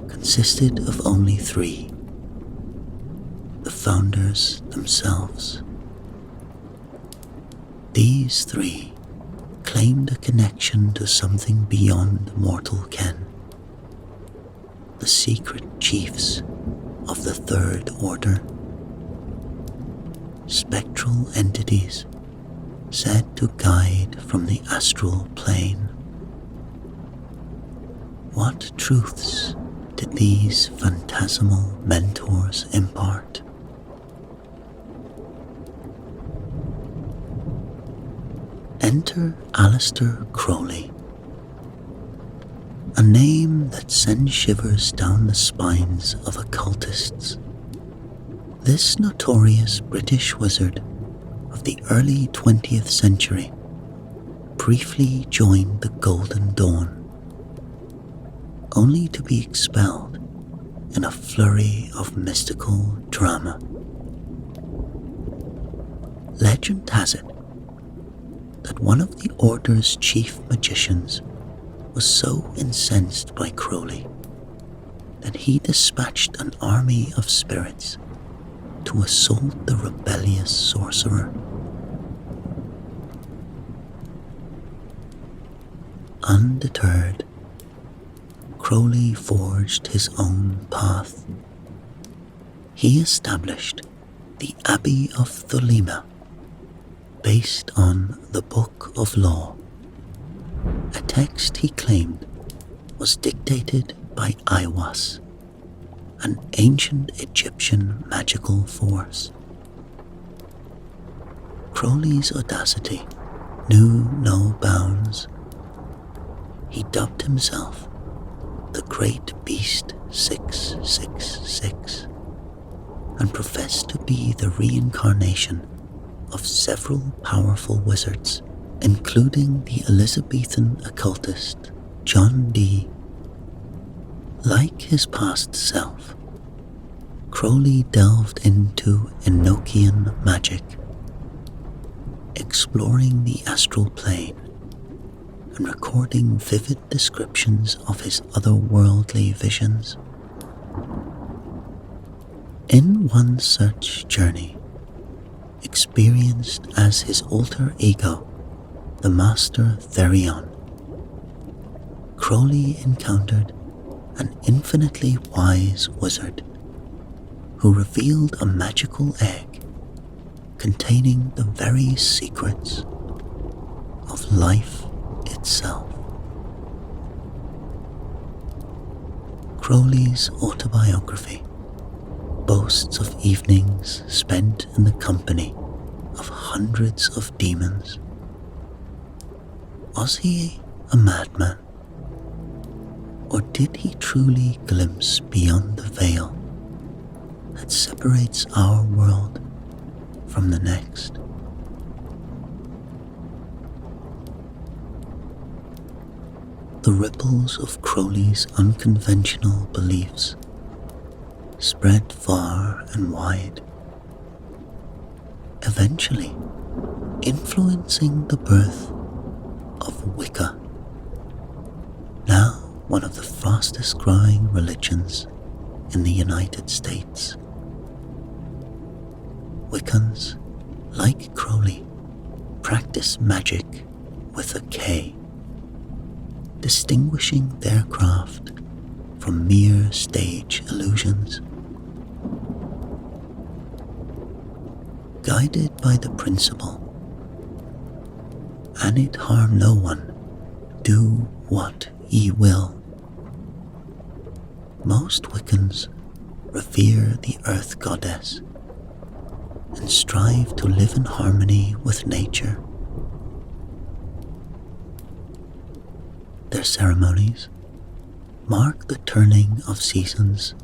consisted of only 3, the founders themselves. These 3 claimed a connection to something beyond mortal ken, the secret chiefs of the third order, spectral entities said to guide from the astral plane. What truths did these phantasmal mentors impart? Enter Aleister Crowley, a name that sends shivers down the spines of occultists. This notorious British wizard of the early 20th century briefly joined the Golden Dawn, only to be expelled in a flurry of mystical drama. Legend has it that one of the Order's chief magicians was so incensed by Crowley that he dispatched an army of spirits to assault the rebellious sorcerer. Undeterred, Crowley forged his own path. He established the Abbey of Thelema, based on the Book of Law, a text he claimed was dictated by Aiwass, an ancient Egyptian magical force. Crowley's audacity knew no bounds. He dubbed himself the Great Beast 666 and professed to be the reincarnation of several powerful wizards, including the Elizabethan occultist John Dee. Like his past self, Crowley delved into Enochian magic, exploring the astral plane and recording vivid descriptions of his otherworldly visions. In one such journey, experienced as his alter ego, the Master Therion, Crowley encountered an infinitely wise wizard who revealed a magical egg containing the very secrets of life itself. Crowley's autobiography boasts of evenings spent in the company of hundreds of demons. Was he a madman? Or did he truly glimpse beyond the veil that separates our world from the next? The ripples of Crowley's unconventional beliefs spread far and wide, eventually influencing the birth of Wicca, now one of the fastest growing religions in the United States. Wiccans, like Crowley, practice magic with a K, distinguishing their craft from mere stage illusions. Guided by the principle, "And it harm no one, do what ye will," Most Wiccans revere the earth goddess and strive to live in harmony with nature. Their ceremonies mark the turning of seasons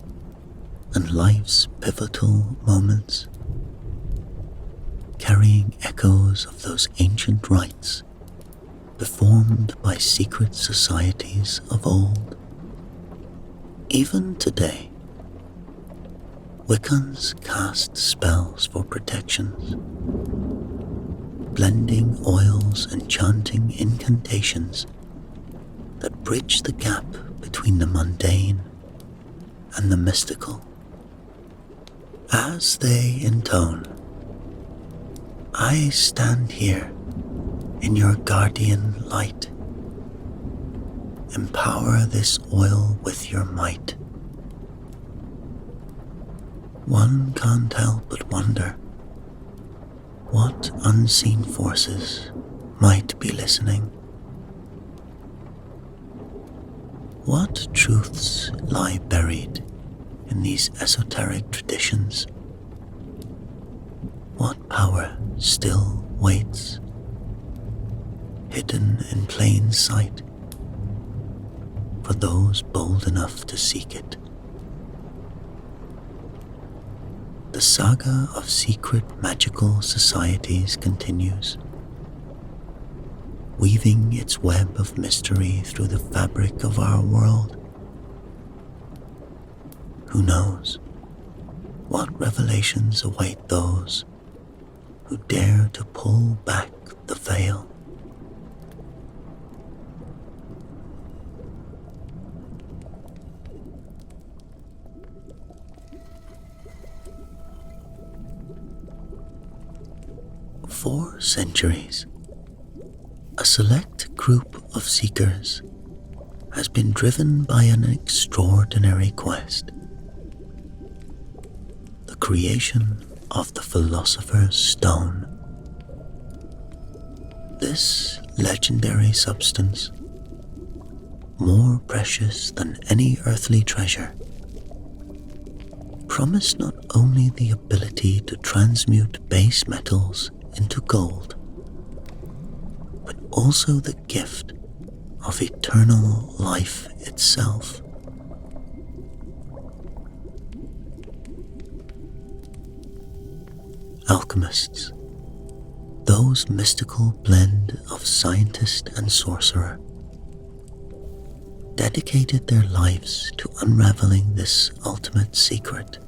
and life's pivotal moments, carrying echoes of those ancient rites performed by secret societies of old. Even today, Wiccans cast spells for protections, blending oils and chanting incantations that bridge the gap between the mundane and the mystical. As they intone, "I stand here in your guardian light. Empower this oil with your might." One can't help but wonder what unseen forces might be listening. What truths lie buried in these esoteric traditions? What power still waits, hidden in plain sight, for those bold enough to seek it? The saga of secret magical societies continues, weaving its web of mystery through the fabric of our world. Who knows what revelations await those who dare to pull back the veil? For centuries, a select group of seekers has been driven by an extraordinary quest: the creation of the Philosopher's Stone. This legendary substance, more precious than any earthly treasure, promised not only the ability to transmute base metals into gold, but also the gift of eternal life itself. Alchemists, those mystical blend of scientist and sorcerer, dedicated their lives to unraveling this ultimate secret.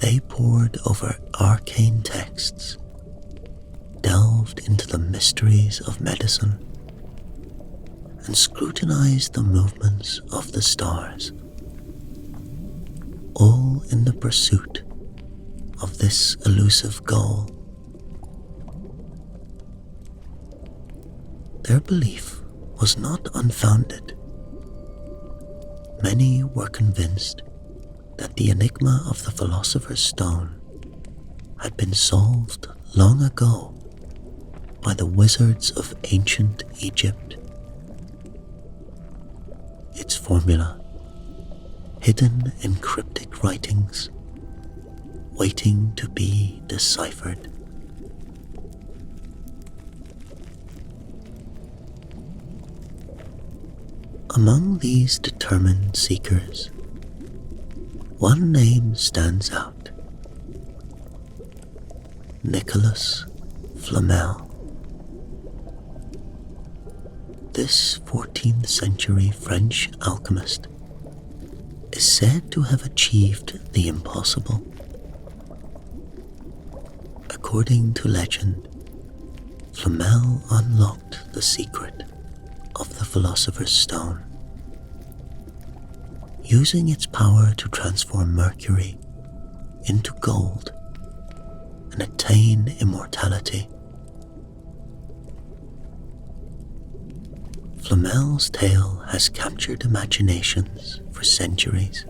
They pored over arcane texts, delved into the mysteries of medicine, and scrutinized the movements of the stars, all in the pursuit of this elusive goal. Their belief was not unfounded. Many were convinced that the enigma of the Philosopher's Stone had been solved long ago by the wizards of ancient Egypt. Its formula, hidden in cryptic writings, waiting to be deciphered. Among these determined seekers, one name stands out: Nicholas Flamel. This 14th century French alchemist is said to have achieved the impossible. According to legend, Flamel unlocked the secret of the Philosopher's Stone, using its power to transform mercury into gold and attain immortality. Flamel's tale has captured imaginations for centuries,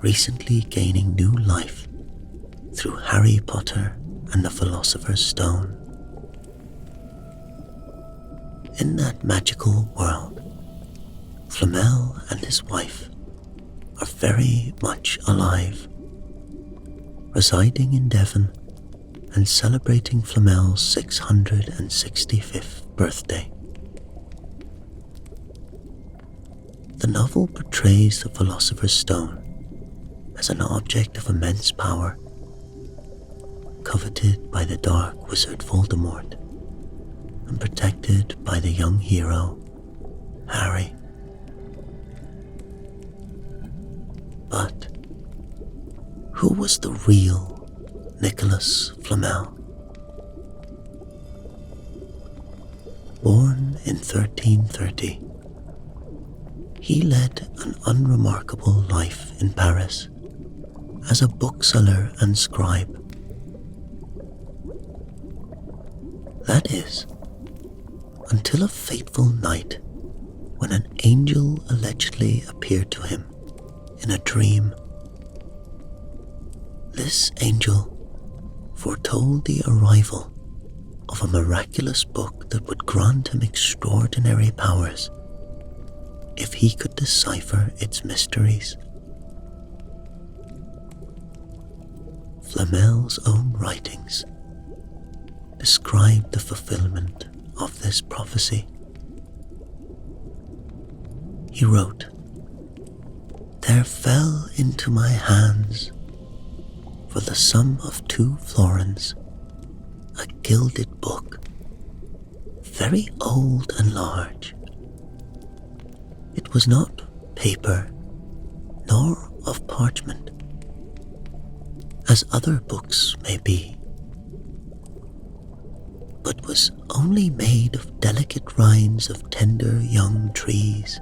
recently gaining new life through Harry Potter and the Philosopher's Stone. In that magical world, Flamel and his wife are very much alive, residing in Devon and celebrating Flamel's 665th birthday. The novel portrays the Philosopher's Stone as an object of immense power, coveted by the dark wizard Voldemort and protected by the young hero, Harry. But who was the real Nicholas Flamel? Born in 1330, he led an unremarkable life in Paris as a bookseller and scribe. That is, until a fateful night when an angel allegedly appeared to him in a dream. This angel foretold the arrival of a miraculous book that would grant him extraordinary powers if he could decipher its mysteries. Flamel's own writings describe the fulfillment of this prophecy. He wrote, "There fell into my hands, for the sum of 2 florins, a gilded book, very old and large. It was not paper, nor of parchment, as other books may be, but was only made of delicate rinds of tender young trees.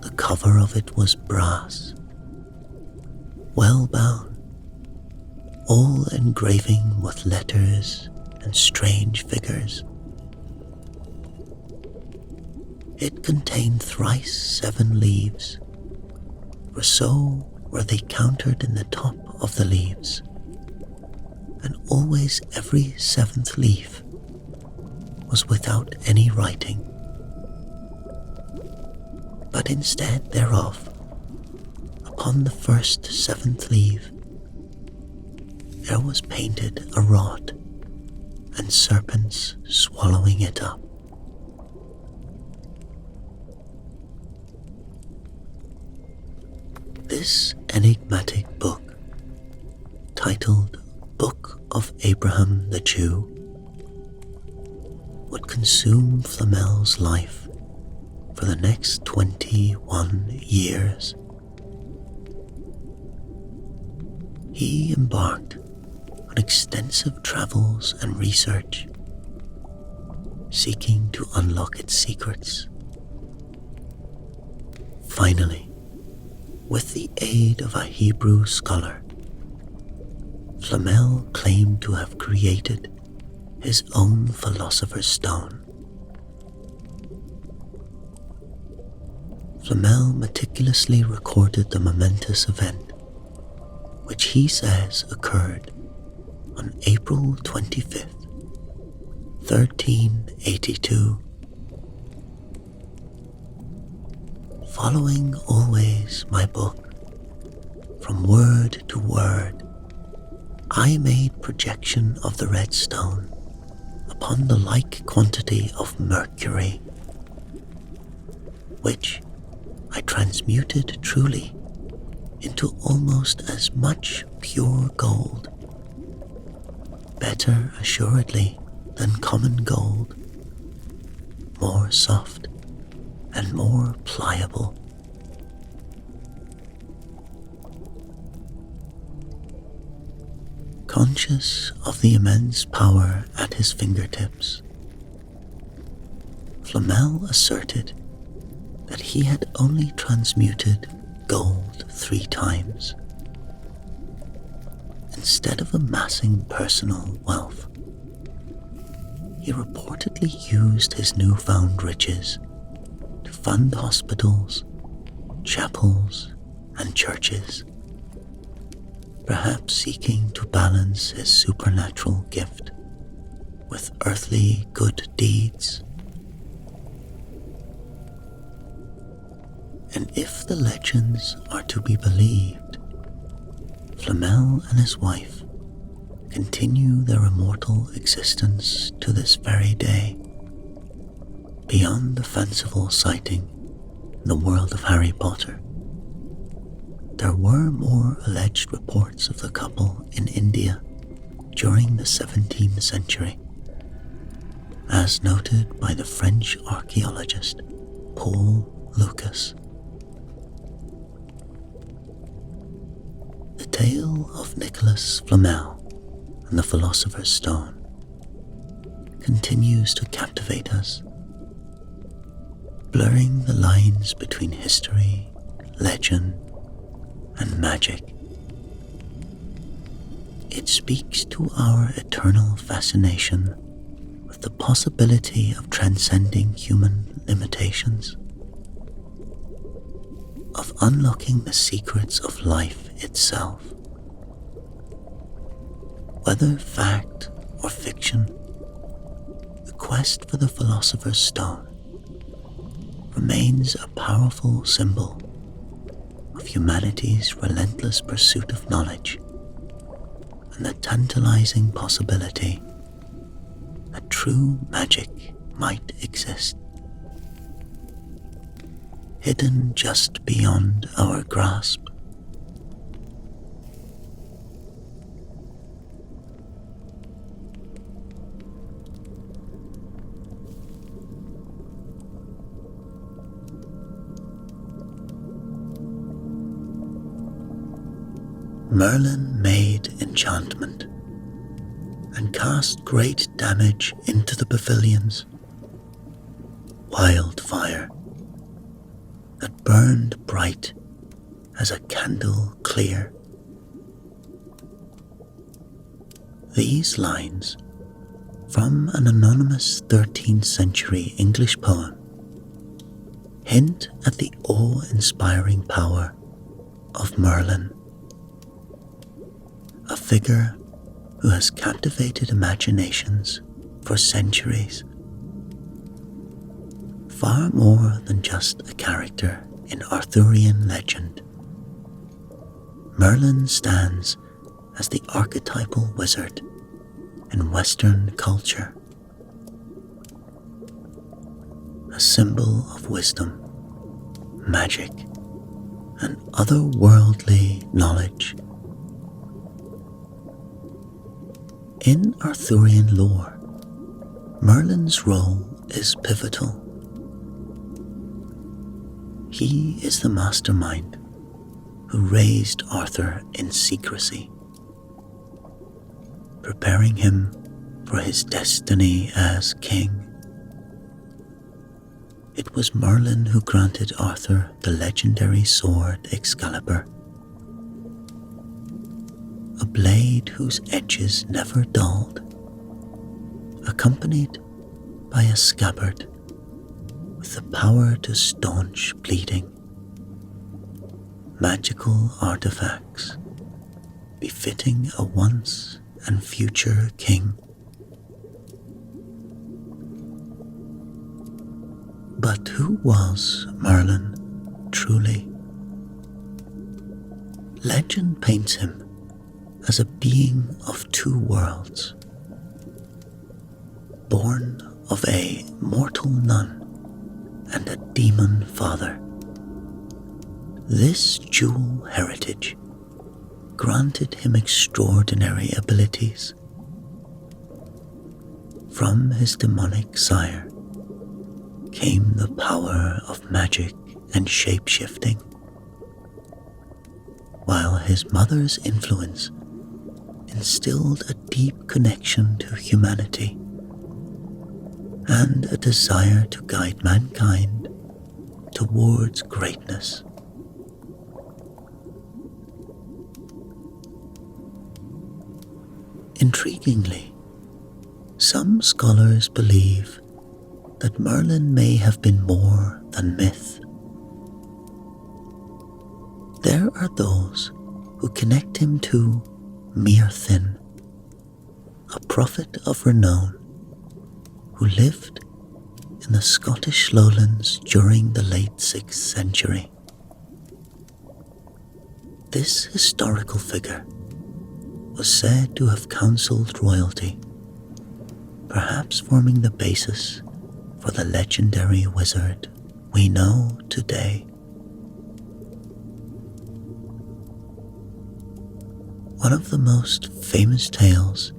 The cover of it was brass, well bound, all engraving with letters and strange figures. It contained thrice 7 leaves, for so were they counted in the top of the leaves, and always every 7th leaf was without any writing. But instead thereof, upon the first 7th leaf, there was painted a rod, and serpents swallowing it up. This enigmatic book, titled Book of Abraham the Jew, would consume Flamel's life for the next 21 years. He embarked on extensive travels and research, seeking to unlock its secrets. Finally, with the aid of a Hebrew scholar, Flamel claimed to have created his own Philosopher's Stone. Flamel meticulously recorded the momentous event, which he says occurred on April 25th, 1382. Following always my book, from word to word, I made projection of the red stone upon the like quantity of mercury, which I transmuted truly into almost as much pure gold, better assuredly than common gold, more soft and more pliable. Conscious of the immense power at his fingertips, Flamel asserted that he had only transmuted gold 3 times. Instead of amassing personal wealth, he reportedly used his newfound riches to fund hospitals, chapels, and churches, perhaps seeking to balance his supernatural gift with earthly good deeds. And if the legends are to be believed, Flamel and his wife continue their immortal existence to this very day, beyond the fanciful sighting in the world of Harry Potter. There were more alleged reports of the couple in India during the 17th century, as noted by the French archaeologist Paul Lucas. The tale of Nicholas Flamel and the Philosopher's Stone continues to captivate us, blurring the lines between history, legend, and magic. It speaks to our eternal fascination with the possibility of transcending human limitations, of unlocking the secrets of life itself. Whether fact or fiction, the quest for the Philosopher's Stone remains a powerful symbol of humanity's relentless pursuit of knowledge and the tantalizing possibility that true magic might exist, hidden just beyond our grasp. Merlin made enchantment and cast great damage into the pavilions. Wildfire that burned bright as a candle clear. These lines from an anonymous 13th century English poem hint at the awe-inspiring power of Merlin, a figure who has captivated imaginations for centuries. Far more than just a character in Arthurian legend, Merlin stands as the archetypal wizard in Western culture, a symbol of wisdom, magic, and otherworldly knowledge. In Arthurian lore, Merlin's role is pivotal. He is the mastermind who raised Arthur in secrecy, preparing him for his destiny as king. It was Merlin who granted Arthur the legendary sword Excalibur, a blade whose edges never dulled, accompanied by a scabbard with the power to staunch bleeding. Magical artifacts befitting a once and future king. But who was Merlin truly? Legend paints him as a being of two worlds, born of a mortal nun and a demon father. This dual heritage granted him extraordinary abilities. From his demonic sire came the power of magic and shape-shifting, while his mother's influence instilled a deep connection to humanity and a desire to guide mankind towards greatness. Intriguingly, some scholars believe that Merlin may have been more than myth. There are those who connect him to Merlin, a prophet of renown who lived in the Scottish lowlands during the late 6th century. This historical figure was said to have counseled royalty, perhaps forming the basis for the legendary wizard we know today. One of the most famous tales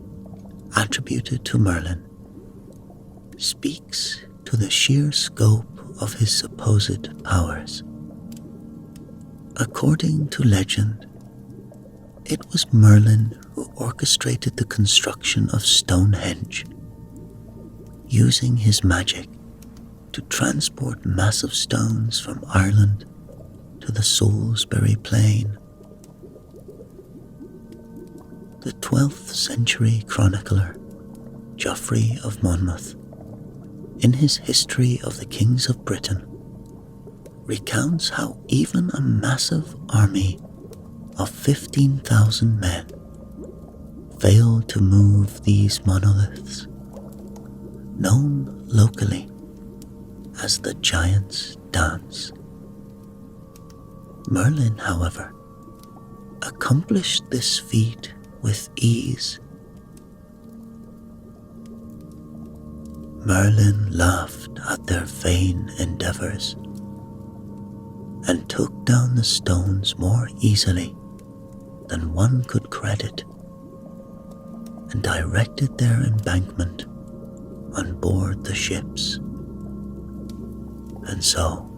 attributed to Merlin speaks to the sheer scope of his supposed powers. According to legend, it was Merlin who orchestrated the construction of Stonehenge, using his magic to transport massive stones from Ireland to the Salisbury Plain. The 12th century chronicler Geoffrey of Monmouth, in his History of the Kings of Britain, recounts how even a massive army of 15,000 men failed to move these monoliths, known locally as the Giant's Dance. Merlin, however, accomplished this feat with ease. Merlin laughed at their vain endeavors and took down the stones more easily than one could credit, and directed their embankment on board the ships. And so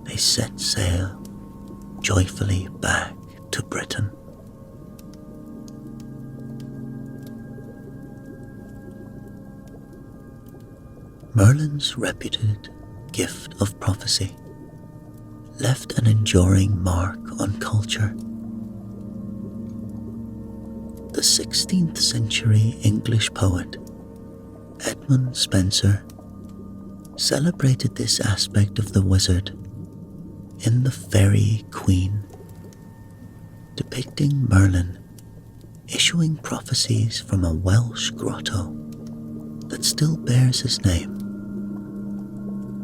they set sail joyfully back to Britain. Merlin's reputed gift of prophecy left an enduring mark on culture. The 16th century English poet Edmund Spenser celebrated this aspect of the wizard in The Fairy Queen, depicting Merlin issuing prophecies from a Welsh grotto that still bears his name,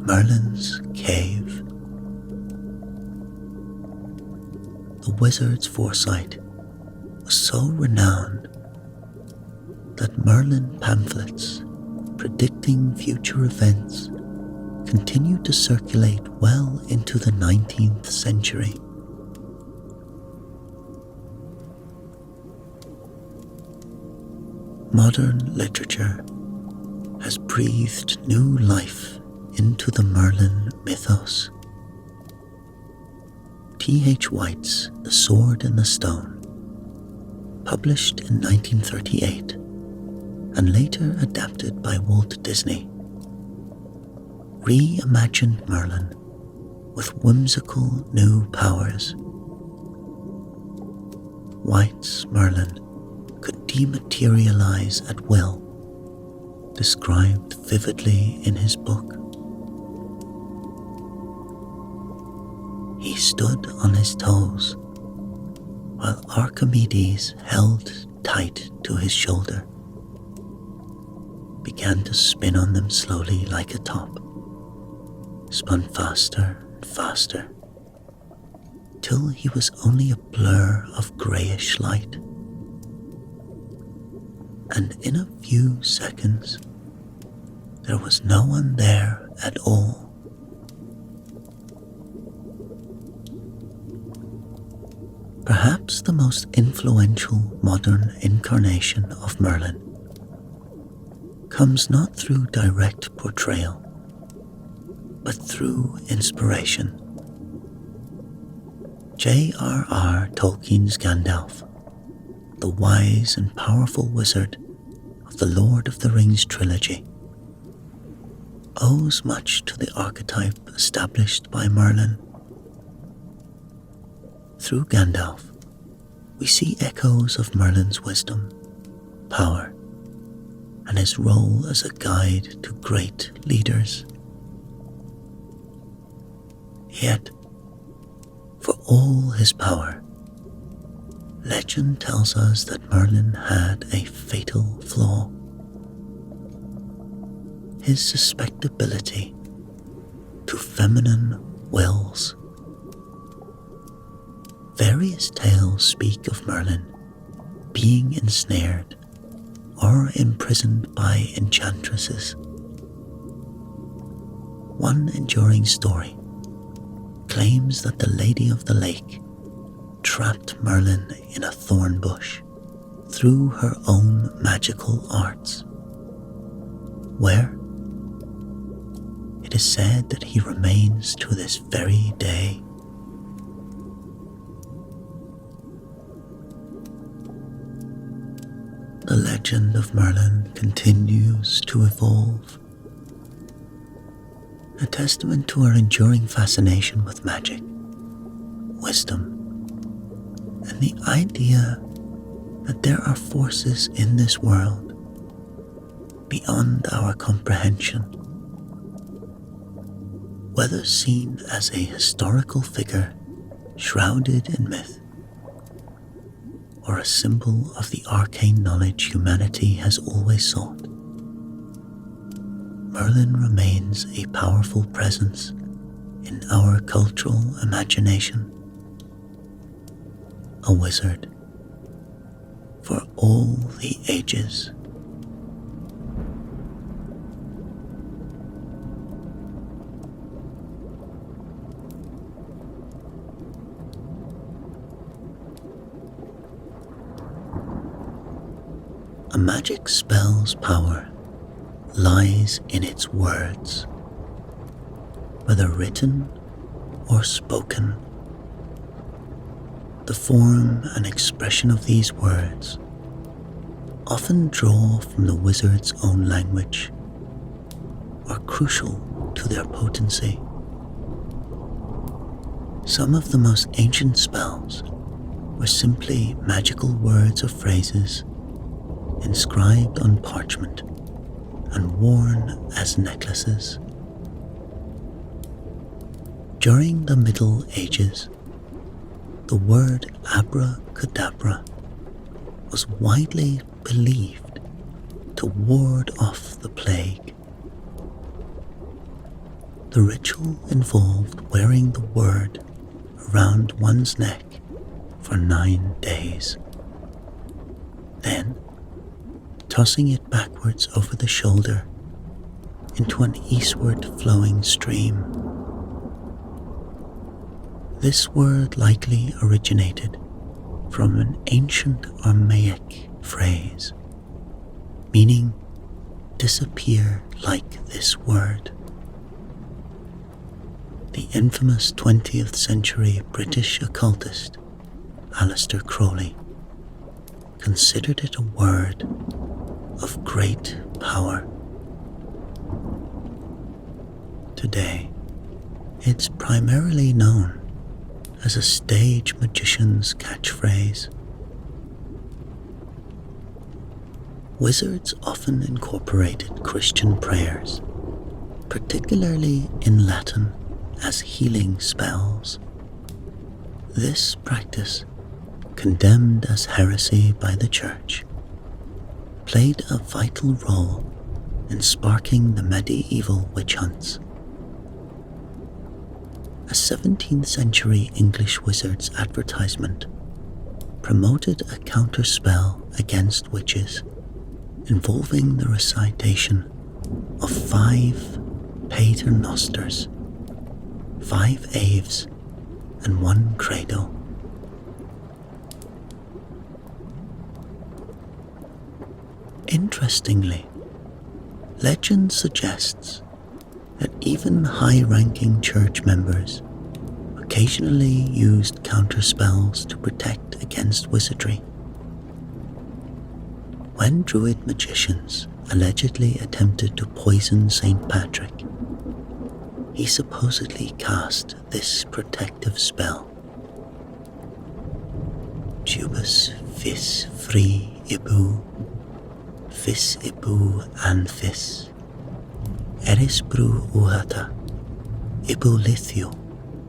Merlin's Cave. The wizard's foresight was so renowned that Merlin pamphlets predicting future events continued to circulate well into the 19th century. Modern literature has breathed new life into the Merlin mythos. T.H. White's The Sword in the Stone, published in 1938 and later adapted by Walt Disney, reimagined Merlin with whimsical new powers. White's Merlin could dematerialize at will, described vividly in his book. He stood on his toes, while Archimedes held tight to his shoulder, began to spin on them slowly like a top, spun faster and faster, till he was only a blur of greyish light. And in a few seconds, there was no one there at all. Perhaps the most influential modern incarnation of Merlin comes not through direct portrayal, but through inspiration. J.R.R. Tolkien's Gandalf, the wise and powerful wizard of the Lord of the Rings trilogy, owes much to the archetype established by Merlin. Through Gandalf, we see echoes of Merlin's wisdom, power, and his role as a guide to great leaders. Yet, for all his power, legend tells us that Merlin had a fatal flaw: his susceptibility to feminine wills. Various tales speak of Merlin being ensnared or imprisoned by enchantresses. One enduring story claims that the Lady of the Lake trapped Merlin in a thorn bush through her own magical arts, where it is said that he remains to this very day. The legend of Merlin continues to evolve, a testament to our enduring fascination with magic, wisdom, and the idea that there are forces in this world beyond our comprehension. Whether seen as a historical figure shrouded in myth, or a symbol of the arcane knowledge humanity has always sought, Merlin remains a powerful presence in our cultural imagination, a wizard for all the ages. A magic spell's power lies in its words, whether written or spoken. The form and expression of these words often draw from the wizard's own language, are crucial to their potency. Some of the most ancient spells were simply magical words or phrases inscribed on parchment and worn as necklaces. During the Middle Ages, the word abracadabra was widely believed to ward off the plague. The ritual involved wearing the word around one's neck for 9 days, then tossing it backwards over the shoulder into an eastward flowing stream. This word likely originated from an ancient Aramaic phrase, meaning disappear like this word. The infamous 20th century British occultist Aleister Crowley considered it a word of great power. Today, it's primarily known as a stage magician's catchphrase. Wizards often incorporated Christian prayers, particularly in Latin, as healing spells. This practice, condemned as heresy by the Church, played a vital role in sparking the medieval witch hunts. A 17th century English wizard's advertisement promoted a counterspell against witches involving the recitation of 5 paternosters, 5 aves, and 1 credo. Interestingly, legend suggests that even high-ranking church members occasionally used counterspells to protect against wizardry. When druid magicians allegedly attempted to poison St. Patrick, he supposedly cast this protective spell: Tubus vis free ibu, vis ibu an vis, eris bru uhata, ibu lithio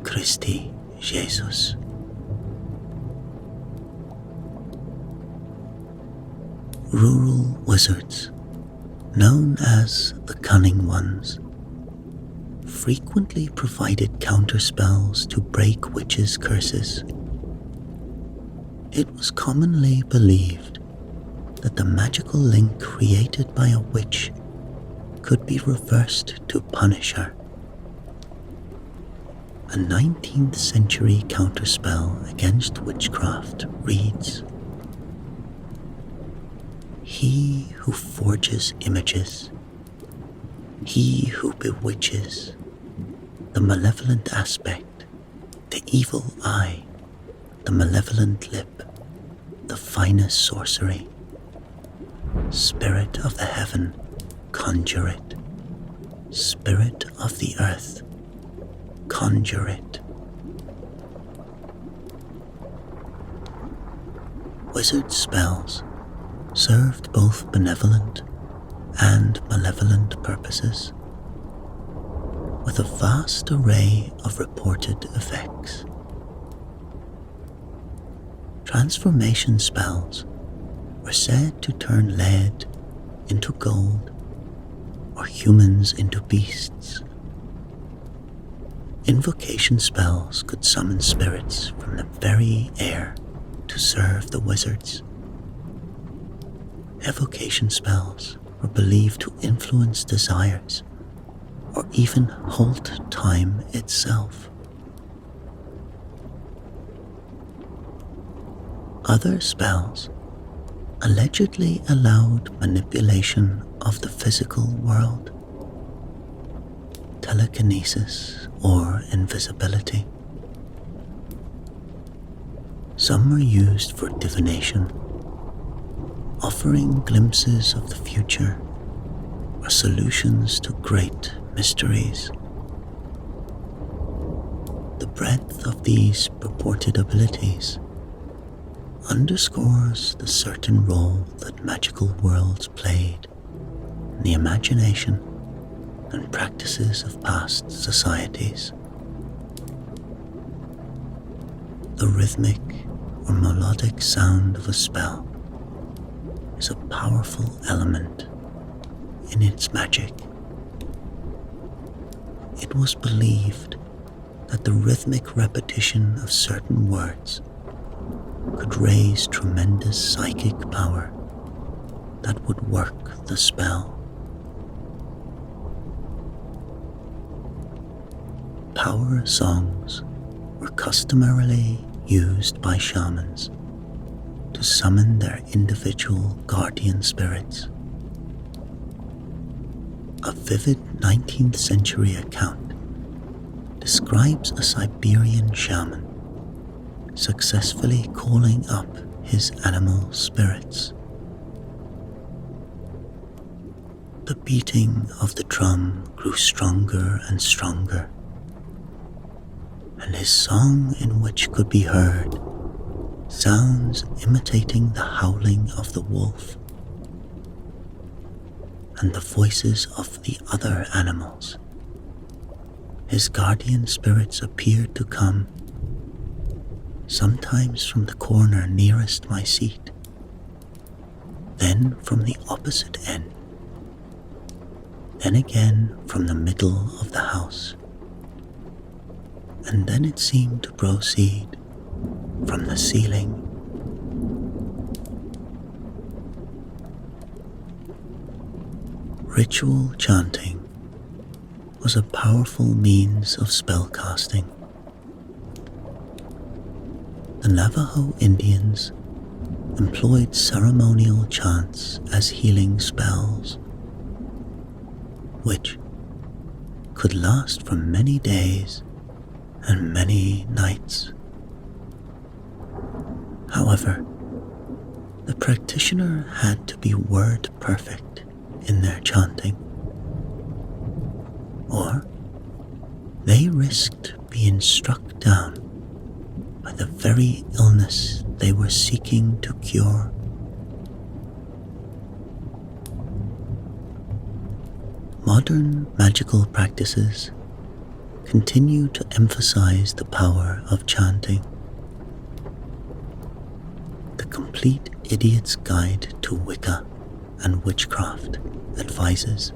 Christi Jesus. Rural wizards, known as the Cunning Ones, frequently provided counterspells to break witches' curses It was commonly believed that the magical link created by a witch could be reversed to punish her. A 19th century counterspell against witchcraft reads, "He who forges images, he who bewitches, the malevolent aspect, the evil eye, the malevolent lip, the finest sorcery, spirit of the heaven, conjure it, spirit of the earth, conjure it." Wizard spells served both benevolent and malevolent purposes, with a vast array of reported effects. Transformation spells were said to turn lead into gold or humans into beasts. Invocation spells could summon spirits from the very air to serve the wizards. Evocation spells were believed to influence desires or even halt time itself. Other spells allegedly allowed manipulation of the physical world, telekinesis or invisibility. Some were used for divination, offering glimpses of the future or solutions to great mysteries. The breadth of these purported abilities underscores the certain role that magical worlds played in the imagination and practices of past societies. The rhythmic or melodic sound of a spell is a powerful element in its magic. It was believed that the rhythmic repetition of certain words could raise tremendous psychic power that would work the spell. Power songs were customarily used by shamans to summon their individual guardian spirits. A vivid 19th century account describes a Siberian shaman successfully calling up his animal spirits. The beating of the drum grew stronger and stronger, and his song, in which could be heard sounds imitating the howling of the wolf and the voices of the other animals. His guardian spirits appeared to come, sometimes from the corner nearest my seat, then from the opposite end, then again from the middle of the house, and then it seemed to proceed from the ceiling. Ritual chanting was a powerful means of spellcasting. The Navajo Indians employed ceremonial chants as healing spells, which could last for many days and many nights. However, the practitioner had to be word perfect in their chanting, or they risked being struck down by the very illness they were seeking to cure. Modern magical practices continue to emphasize the power of chanting. The Complete Idiot's Guide to Wicca and Witchcraft advises,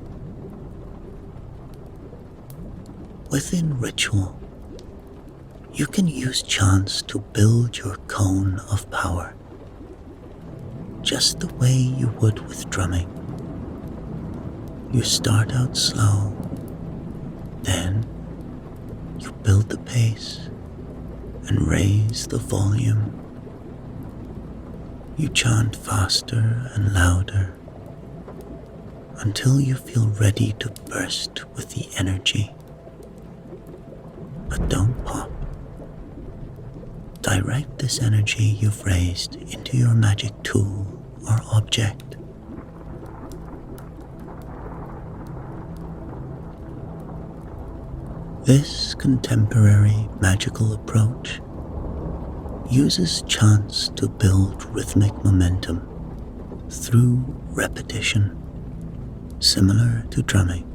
within ritual, You can use chants to build your cone of power, just the way you would with drumming. You start out slow, then you build the pace and raise the volume. You chant faster and louder until you feel ready to burst with the energy. But don't pop. Direct this energy you've raised into your magic tool or object. This contemporary magical approach uses chants to build rhythmic momentum through repetition, similar to drumming,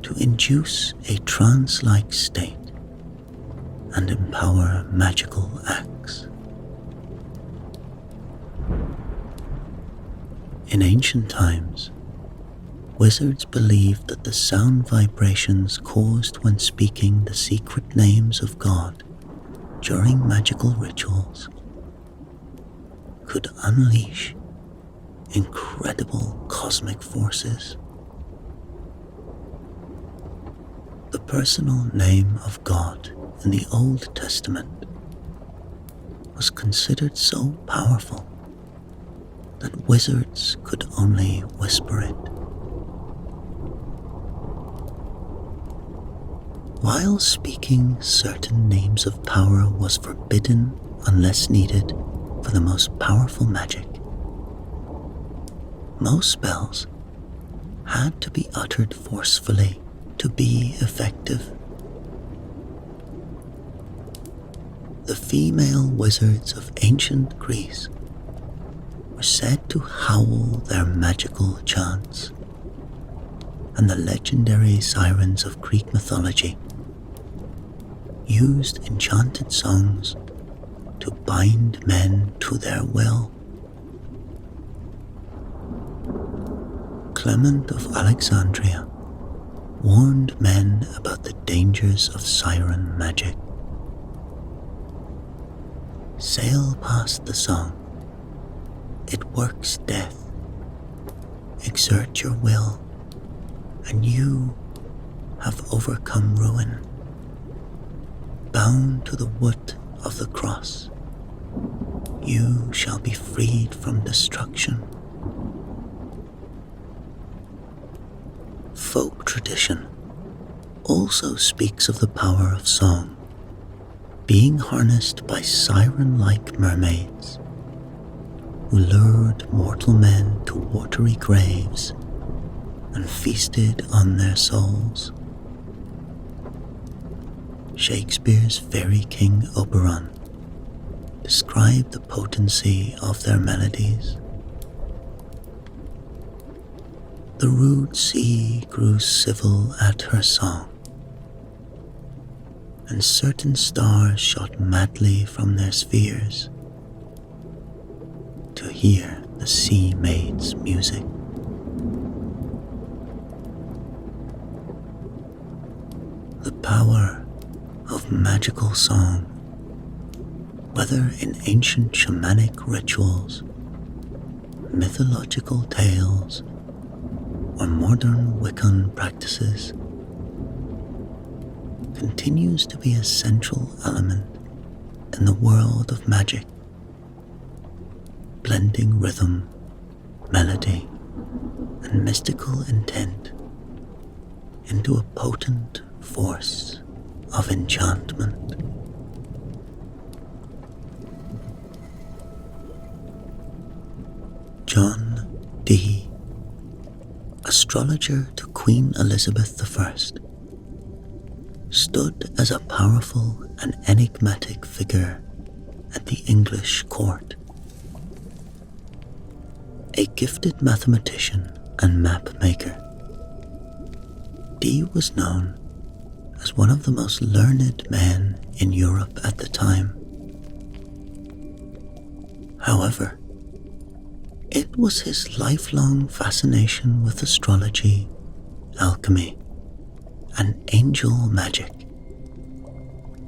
to induce a trance-like state and empower magical acts. In ancient times, wizards believed that the sound vibrations caused when speaking the secret names of God during magical rituals could unleash incredible cosmic forces. The personal name of God in the Old Testament was considered so powerful that wizards could only whisper it. While speaking certain names of power was forbidden unless needed for the most powerful magic, most spells had to be uttered forcefully to be effective. The female wizards of ancient Greece were said to howl their magical chants, and the legendary sirens of Greek mythology used enchanted songs to bind men to their will. Clement of Alexandria warned men about the dangers of siren magic. Sail past the song. It works death. Exert your will, and you have overcome ruin. Bound to the wood of the cross, you shall be freed from destruction. Folk tradition also speaks of the power of song being harnessed by siren-like mermaids who lured mortal men to watery graves and feasted on their souls. Shakespeare's fairy king Oberon described the potency of their melodies. The rude sea grew civil at her song, and certain stars shot madly from their spheres to hear the sea maid's music. The power of magical song, whether in ancient shamanic rituals, mythological tales, or modern Wiccan practices, continues to be a central element in the world of magic, blending rhythm, melody, and mystical intent into a potent force of enchantment. John Dee, astrologer to Queen Elizabeth I, stood as a powerful and enigmatic figure at the English court. A gifted mathematician and map maker, Dee was known as one of the most learned men in Europe at the time. However, it was his lifelong fascination with astrology, alchemy, and angel magic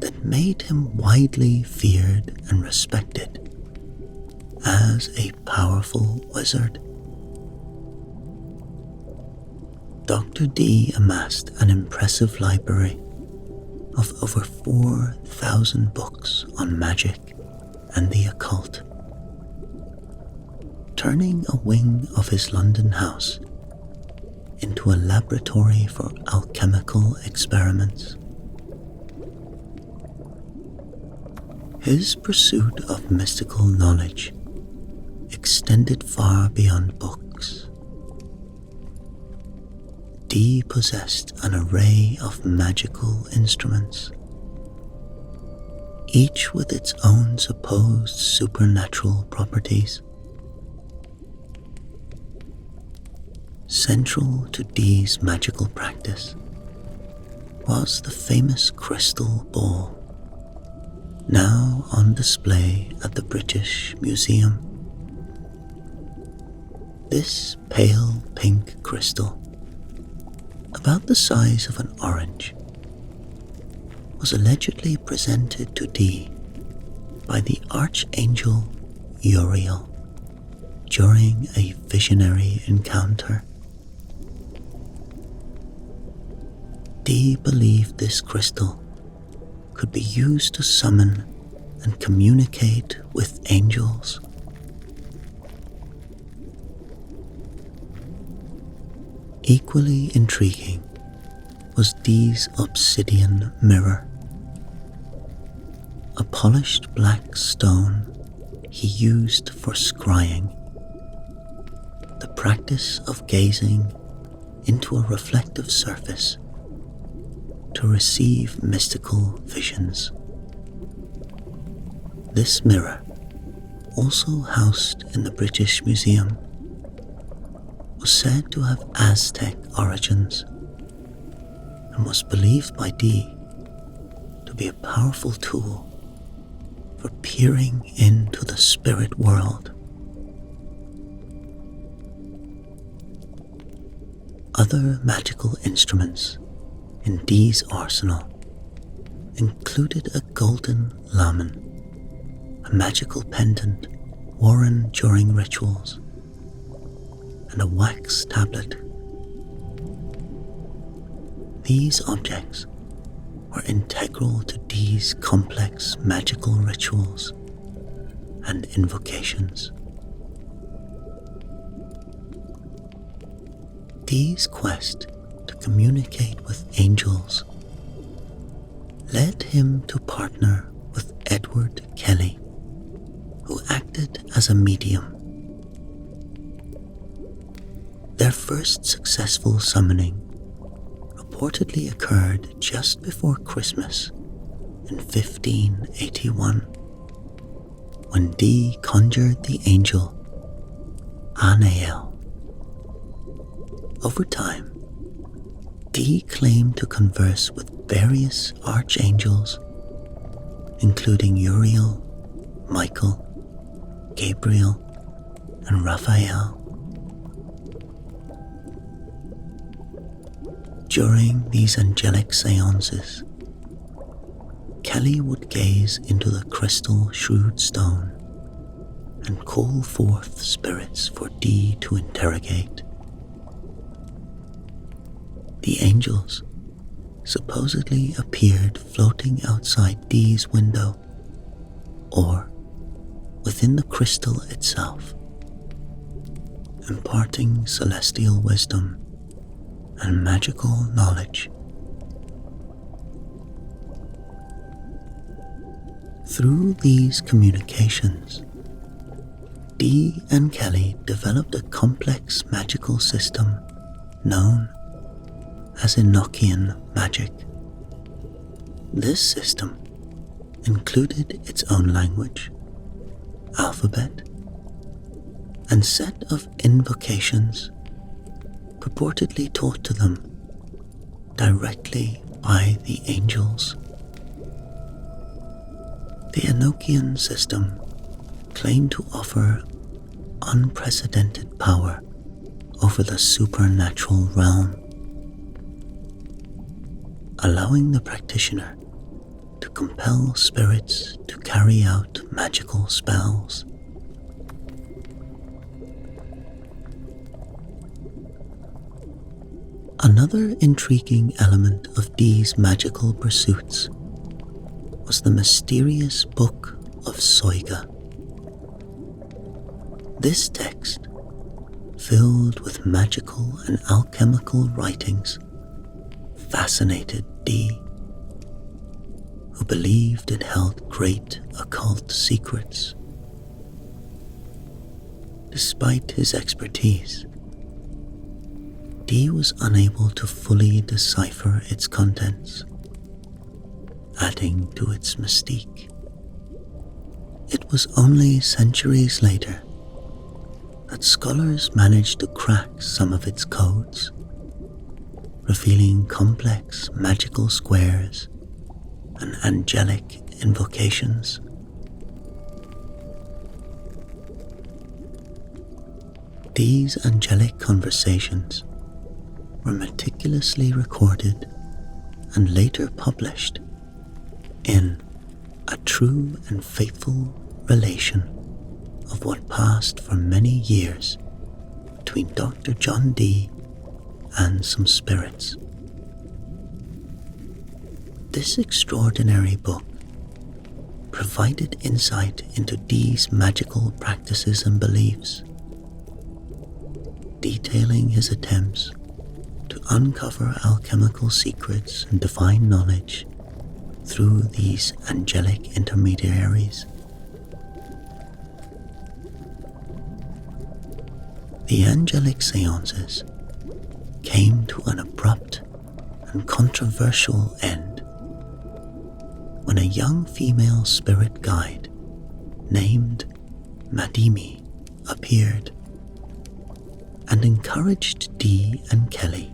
that made him widely feared and respected as a powerful wizard. Dr. Dee amassed an impressive library of over 4,000 books on magic and the occult, turning a wing of his London house into a laboratory for alchemical experiments. His pursuit of mystical knowledge extended far beyond books. Dee possessed an array of magical instruments, each with its own supposed supernatural properties. Central to Dee's magical practice was the famous crystal ball, now on display at the British Museum. This pale pink crystal, about the size of an orange, was allegedly presented to Dee by the Archangel Uriel during a visionary encounter. Dee believed this crystal could be used to summon and communicate with angels. Equally intriguing was Dee's obsidian mirror, a polished black stone he used for scrying, the practice of gazing into a reflective surface to receive mystical visions. This mirror, also housed in the British Museum, was said to have Aztec origins and was believed by Dee to be a powerful tool for peering into the spirit world. Other magical instruments in Dee's arsenal included a golden lamen, a magical pendant worn during rituals, and a wax tablet. These objects were integral to Dee's complex magical rituals and invocations. Dee's quest to communicate with angels led him to partner with Edward Kelly, who acted as a medium. Their first successful summoning reportedly occurred just before Christmas in 1581, when Dee conjured the angel Anael. Over time, Dee claimed to converse with various archangels, including Uriel, Michael, Gabriel, and Raphael. During these angelic seances, Kelly would gaze into the crystal shrewd stone and call forth spirits for Dee to interrogate. The angels supposedly appeared floating outside Dee's window or within the crystal itself, imparting celestial wisdom and magical knowledge. Through these communications, Dee and Kelly developed a complex magical system known as Enochian magic. This system included its own language, alphabet, and set of invocations purportedly taught to them directly by the angels. The Enochian system claimed to offer unprecedented power over the supernatural realm, allowing the practitioner to compel spirits to carry out magical spells. Another intriguing element of Dee's magical pursuits was the mysterious Book of Soiga. This text, filled with magical and alchemical writings, fascinated Dee, who believed it held great occult secrets. Despite his expertise, Dee was unable to fully decipher its contents, adding to its mystique. It was only centuries later that scholars managed to crack some of its codes, revealing complex magical squares and angelic invocations. These angelic conversations were meticulously recorded and later published in A True and Faithful Relation of what passed for many years between Dr. John Dee and some spirits. This extraordinary book provided insight into Dee's magical practices and beliefs, detailing his attempts to uncover alchemical secrets and divine knowledge through these angelic intermediaries. The angelic seances came to an abrupt and controversial end when a young female spirit guide named Madimi appeared and encouraged Dee and Kelly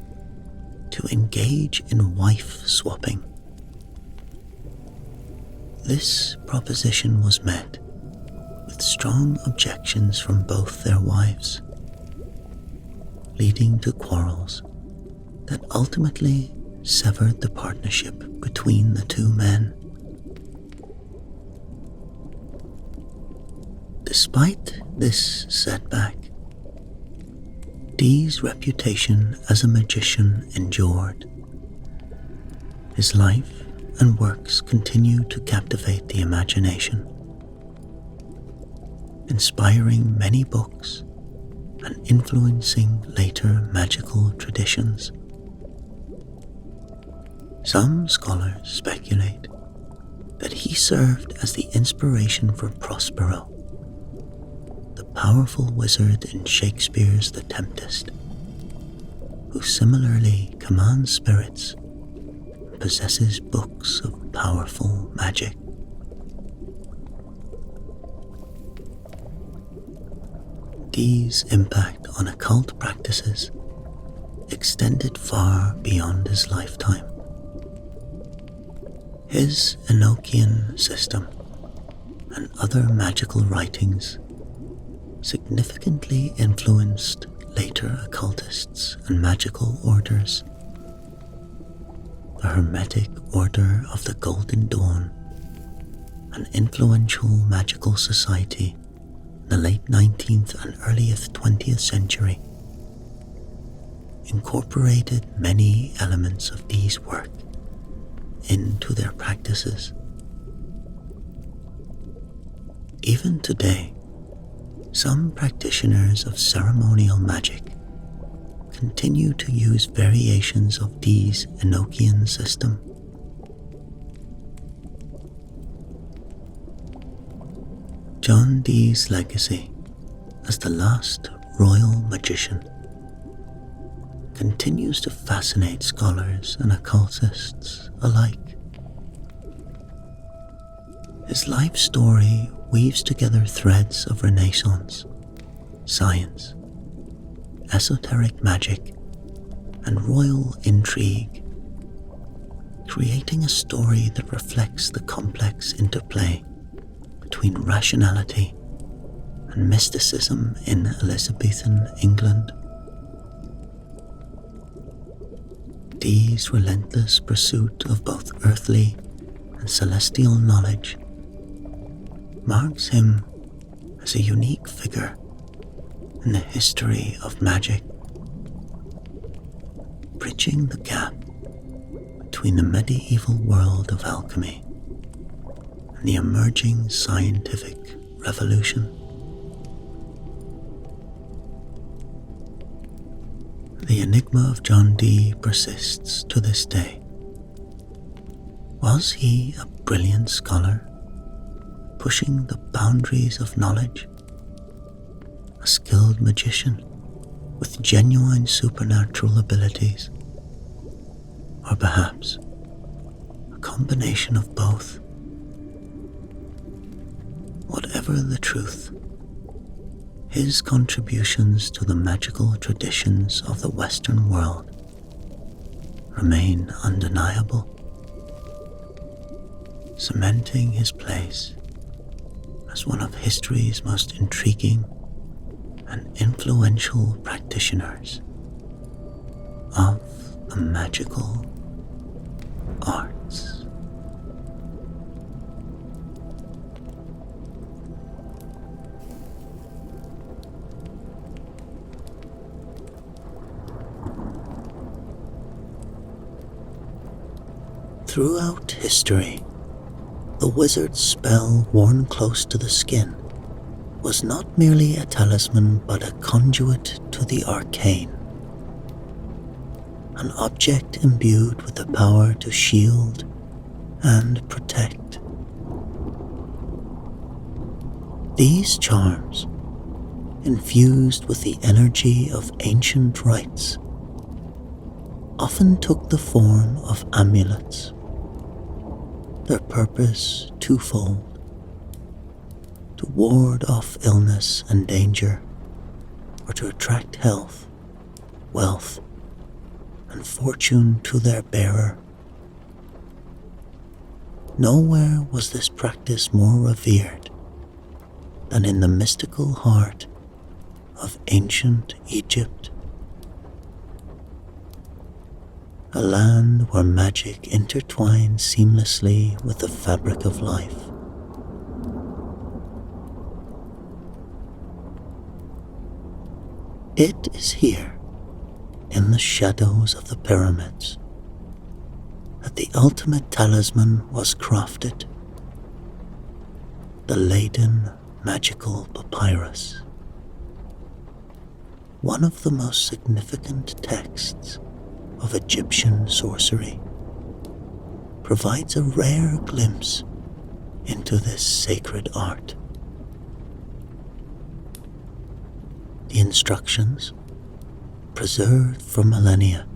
to engage in wife swapping. This proposition was met with strong objections from both their wives, leading to quarrels that ultimately severed the partnership between the two men. Despite this setback, Dee's reputation as a magician endured. His life and works continue to captivate the imagination, inspiring many books and influencing later magical traditions. Some scholars speculate that he served as the inspiration for Prospero, the powerful wizard in Shakespeare's The Tempest, who similarly commands spirits and possesses books of powerful magic. Dee's impact on occult practices extended far beyond his lifetime. His Enochian system and other magical writings significantly influenced later occultists and magical orders. The Hermetic Order of the Golden Dawn, an influential magical society in the late 19th and early 20th century, incorporated many elements of Dee's work into their practices. Even today, some practitioners of ceremonial magic continue to use variations of Dee's Enochian system. John Dee's legacy as the last royal magician continues to fascinate scholars and occultists alike. His life story weaves together threads of Renaissance, science, esoteric magic, and royal intrigue, creating a story that reflects the complex interplay between rationality and mysticism in Elizabethan England. Dee's relentless pursuit of both earthly and celestial knowledge marks him as a unique figure in the history of magic, bridging the gap between the medieval world of alchemy and the emerging scientific revolution. The enigma of John Dee persists to this day. Was he a brilliant scholar, pushing the boundaries of knowledge? A skilled magician with genuine supernatural abilities? Or perhaps a combination of both? Whatever the truth, his contributions to the magical traditions of the Western world remain undeniable, cementing his place as one of history's most intriguing and influential practitioners of the magical arts. Throughout history, the wizard's spell worn close to the skin was not merely a talisman but a conduit to the arcane, an object imbued with the power to shield and protect. These charms, infused with the energy of ancient rites, often took the form of amulets, their purpose twofold: to ward off illness and danger, or to attract health, wealth, and fortune to their bearer. Nowhere was this practice more revered than in the mystical heart of ancient Egypt, a land where magic intertwined seamlessly with the fabric of life. It is here, in the shadows of the pyramids, that the ultimate talisman was crafted, the Leiden magical papyrus, one of the most significant texts of Egyptian sorcery, provides a rare glimpse into this sacred art. The instructions, preserved for millennia,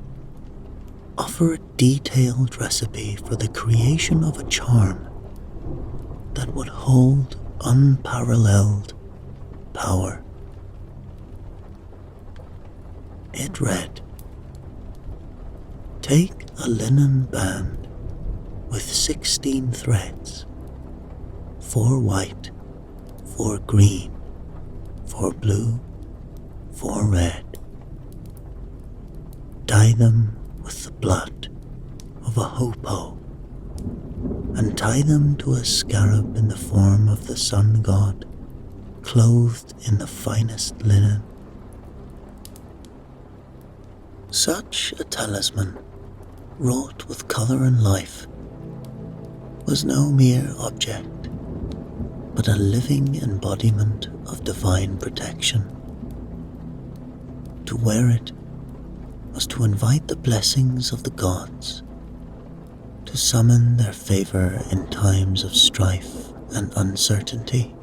offer a detailed recipe for the creation of a charm that would hold unparalleled power. It read, "Take a linen band with 16 threads, 4 white, 4 green, 4 blue, 4 red. Dye them with the blood of a hoopoe, and tie them to a scarab in the form of the sun god, clothed in the finest linen." Such a talisman, wrought with colour and life, was no mere object, but a living embodiment of divine protection. To wear it was to invite the blessings of the gods, to summon their favour in times of strife and uncertainty.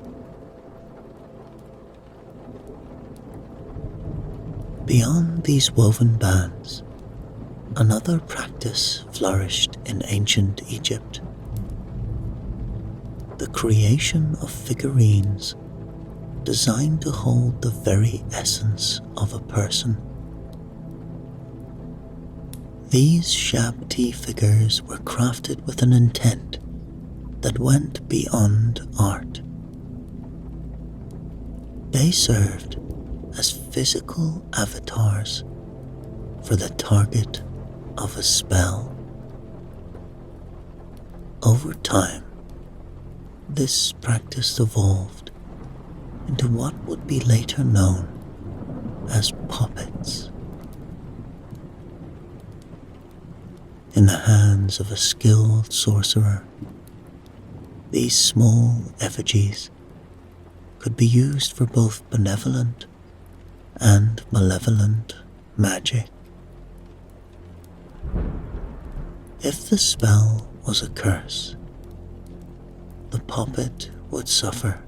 Beyond these woven bands, another practice flourished in ancient Egypt: the creation of figurines designed to hold the very essence of a person. These Shabti figures were crafted with an intent that went beyond art. They served as physical avatars for the target of a spell. Over time, this practice evolved into what would be later known as puppets. In the hands of a skilled sorcerer, these small effigies could be used for both benevolent and malevolent magic. If the spell was a curse, the puppet would suffer,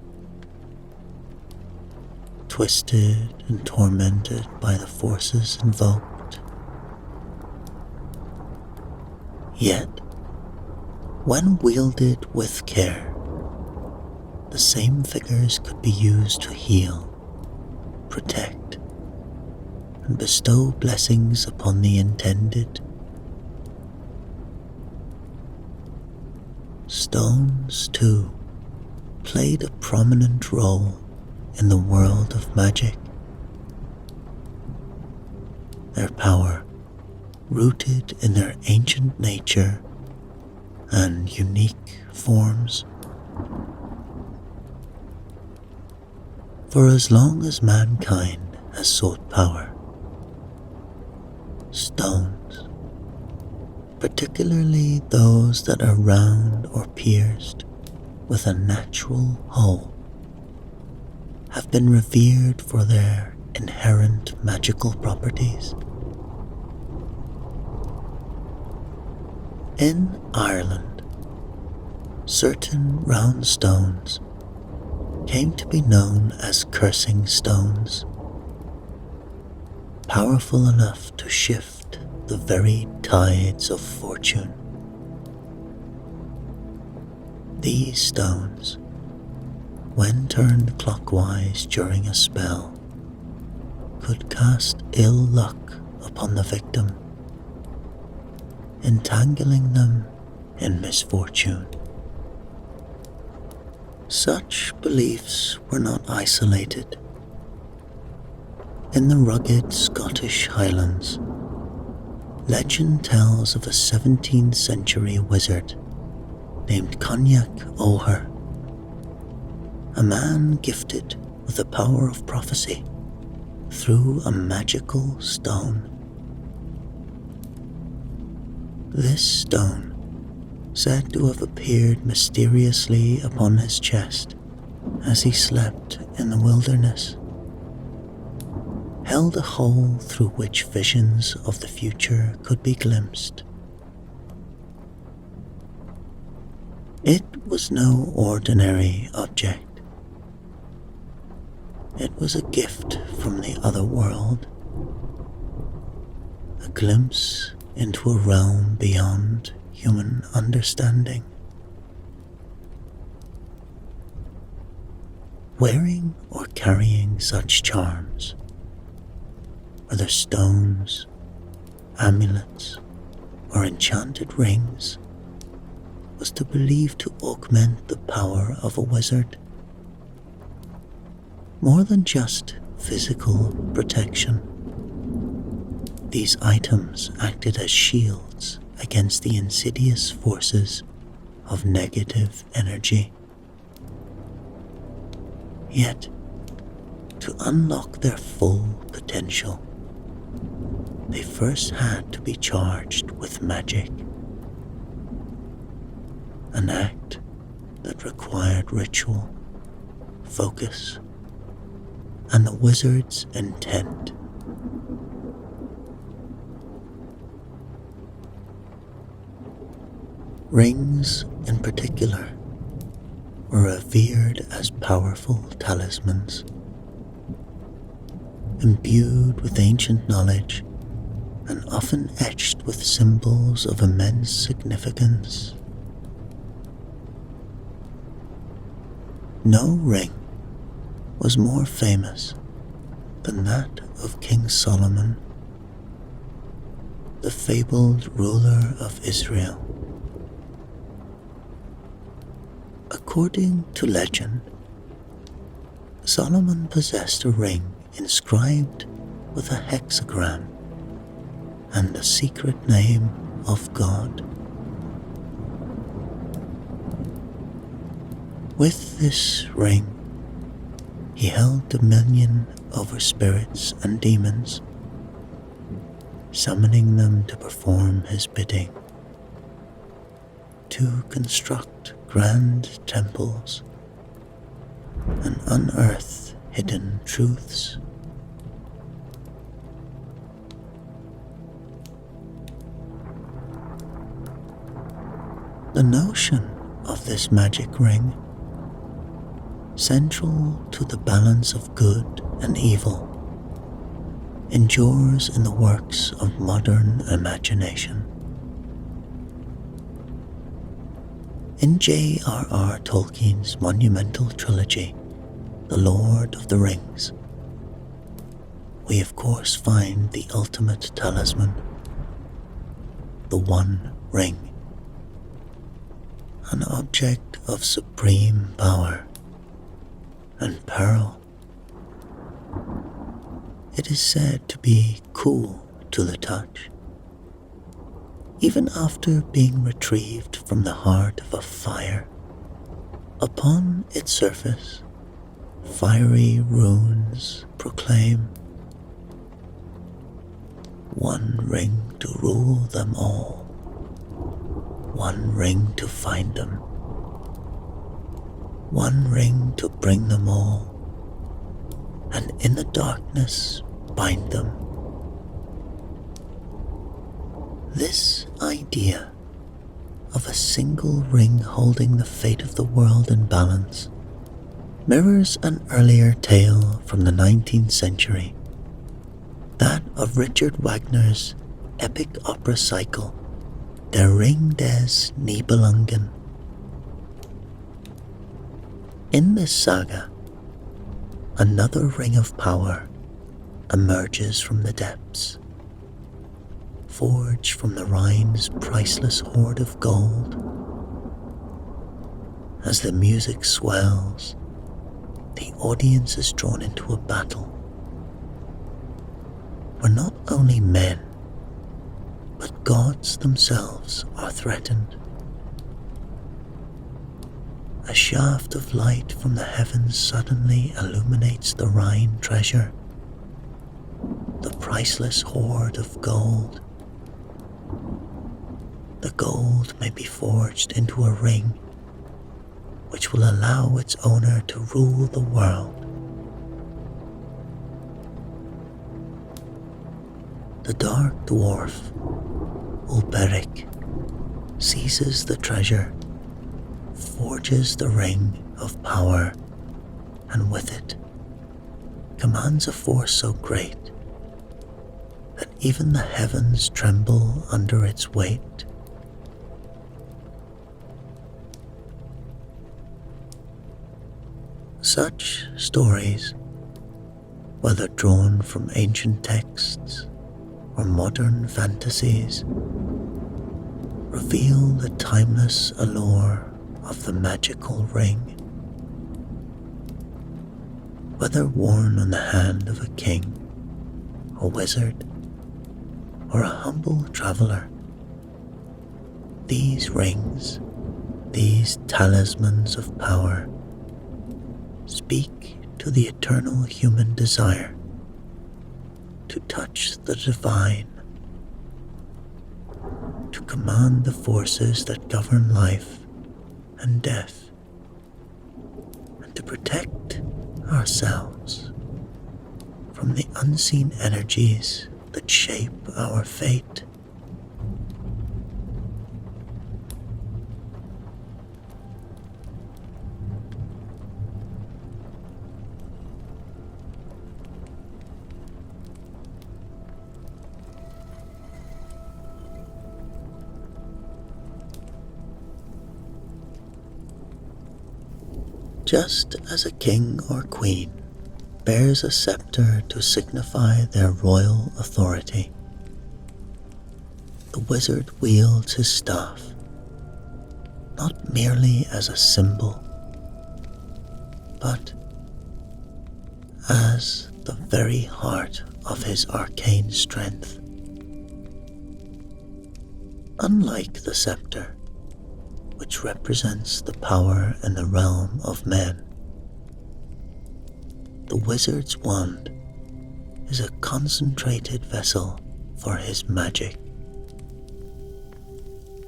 twisted and tormented by the forces invoked. Yet, when wielded with care, the same figures could be used to heal, protect, and bestow blessings upon the intended. Stones, too, played a prominent role in the world of magic. Their power, rooted in their ancient nature and unique forms. For as long as mankind has sought power, stones, particularly those that are round or pierced with a natural hole, have been revered for their inherent magical properties. In Ireland, certain round stones came to be known as cursing stones, powerful enough to shift the very tides of fortune. These stones, when turned clockwise during a spell, could cast ill luck upon the victim, entangling them in misfortune. Such beliefs were not isolated. In the rugged Scottish Highlands, legend tells of a 17th century wizard named Cognac O'Her, a man gifted with the power of prophecy through a magical stone. This stone, said to have appeared mysteriously upon his chest as he slept in the wilderness, held a hole through which visions of the future could be glimpsed. It was no ordinary object. It was a gift from the other world, a glimpse into a realm beyond human understanding. Wearing or carrying such charms, whether stones, amulets, or enchanted rings, was to believe to augment the power of a wizard. More than just physical protection, these items acted as shields against the insidious forces of negative energy. Yet, to unlock their full potential, they first had to be charged with magic, an act that required ritual, focus, and the wizard's intent. Rings, in particular, were revered as powerful talismans, imbued with ancient knowledge and often etched with symbols of immense significance. No ring was more famous than that of King Solomon, the fabled ruler of Israel. According to legend, Solomon possessed a ring inscribed with a hexagram and the secret name of God. With this ring, he held dominion over spirits and demons, summoning them to perform his bidding, to construct grand temples and unearth hidden truths. The notion of this magic ring, central to the balance of good and evil, endures in the works of modern imagination. In J.R.R. Tolkien's monumental trilogy, The Lord of the Rings, we of course find the ultimate talisman, the One Ring, an object of supreme power and peril. It is said to be cool to the touch, even after being retrieved from the heart of a fire. Upon its surface, fiery runes proclaim, "One ring to rule them all, one ring to find them, one ring to bring them all, and in the darkness bind them." This idea of a single ring holding the fate of the world in balance mirrors an earlier tale from the 19th century, that of Richard Wagner's epic opera cycle, Der Ring des Nibelungen. In this saga, another ring of power emerges from the depths, forged from the Rhine's priceless hoard of gold. As the music swells, the audience is drawn into a battle where not only men, but gods themselves are threatened. A shaft of light from the heavens suddenly illuminates the Rhine treasure, the priceless hoard of gold. The gold may be forged into a ring which will allow its owner to rule the world. The dark dwarf, Ulberic, seizes the treasure, forges the ring of power, and with it commands a force so great that even the heavens tremble under its weight. Such stories, whether drawn from ancient texts or modern fantasies, reveal the timeless allure of the magical ring. Whether worn on the hand of a king, a wizard, or a humble traveler, these rings, these talismans of power, speak to the eternal human desire to touch the divine, to command the forces that govern life and death, and to protect ourselves from the unseen energies that shape our fate. Just as a king or queen bears a scepter to signify their royal authority, the wizard wields his staff not merely as a symbol, but as the very heart of his arcane strength. Unlike the scepter, which represents the power in the realm of men. The wizard's wand is a concentrated vessel for his magic,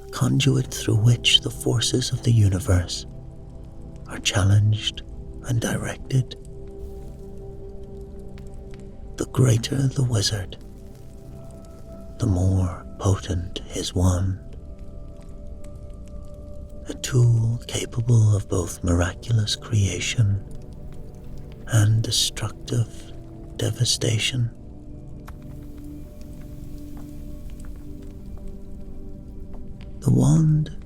a conduit through which the forces of the universe are challenged and directed. The greater the wizard, the more potent his wand, a tool capable of both miraculous creation and destructive devastation. The wand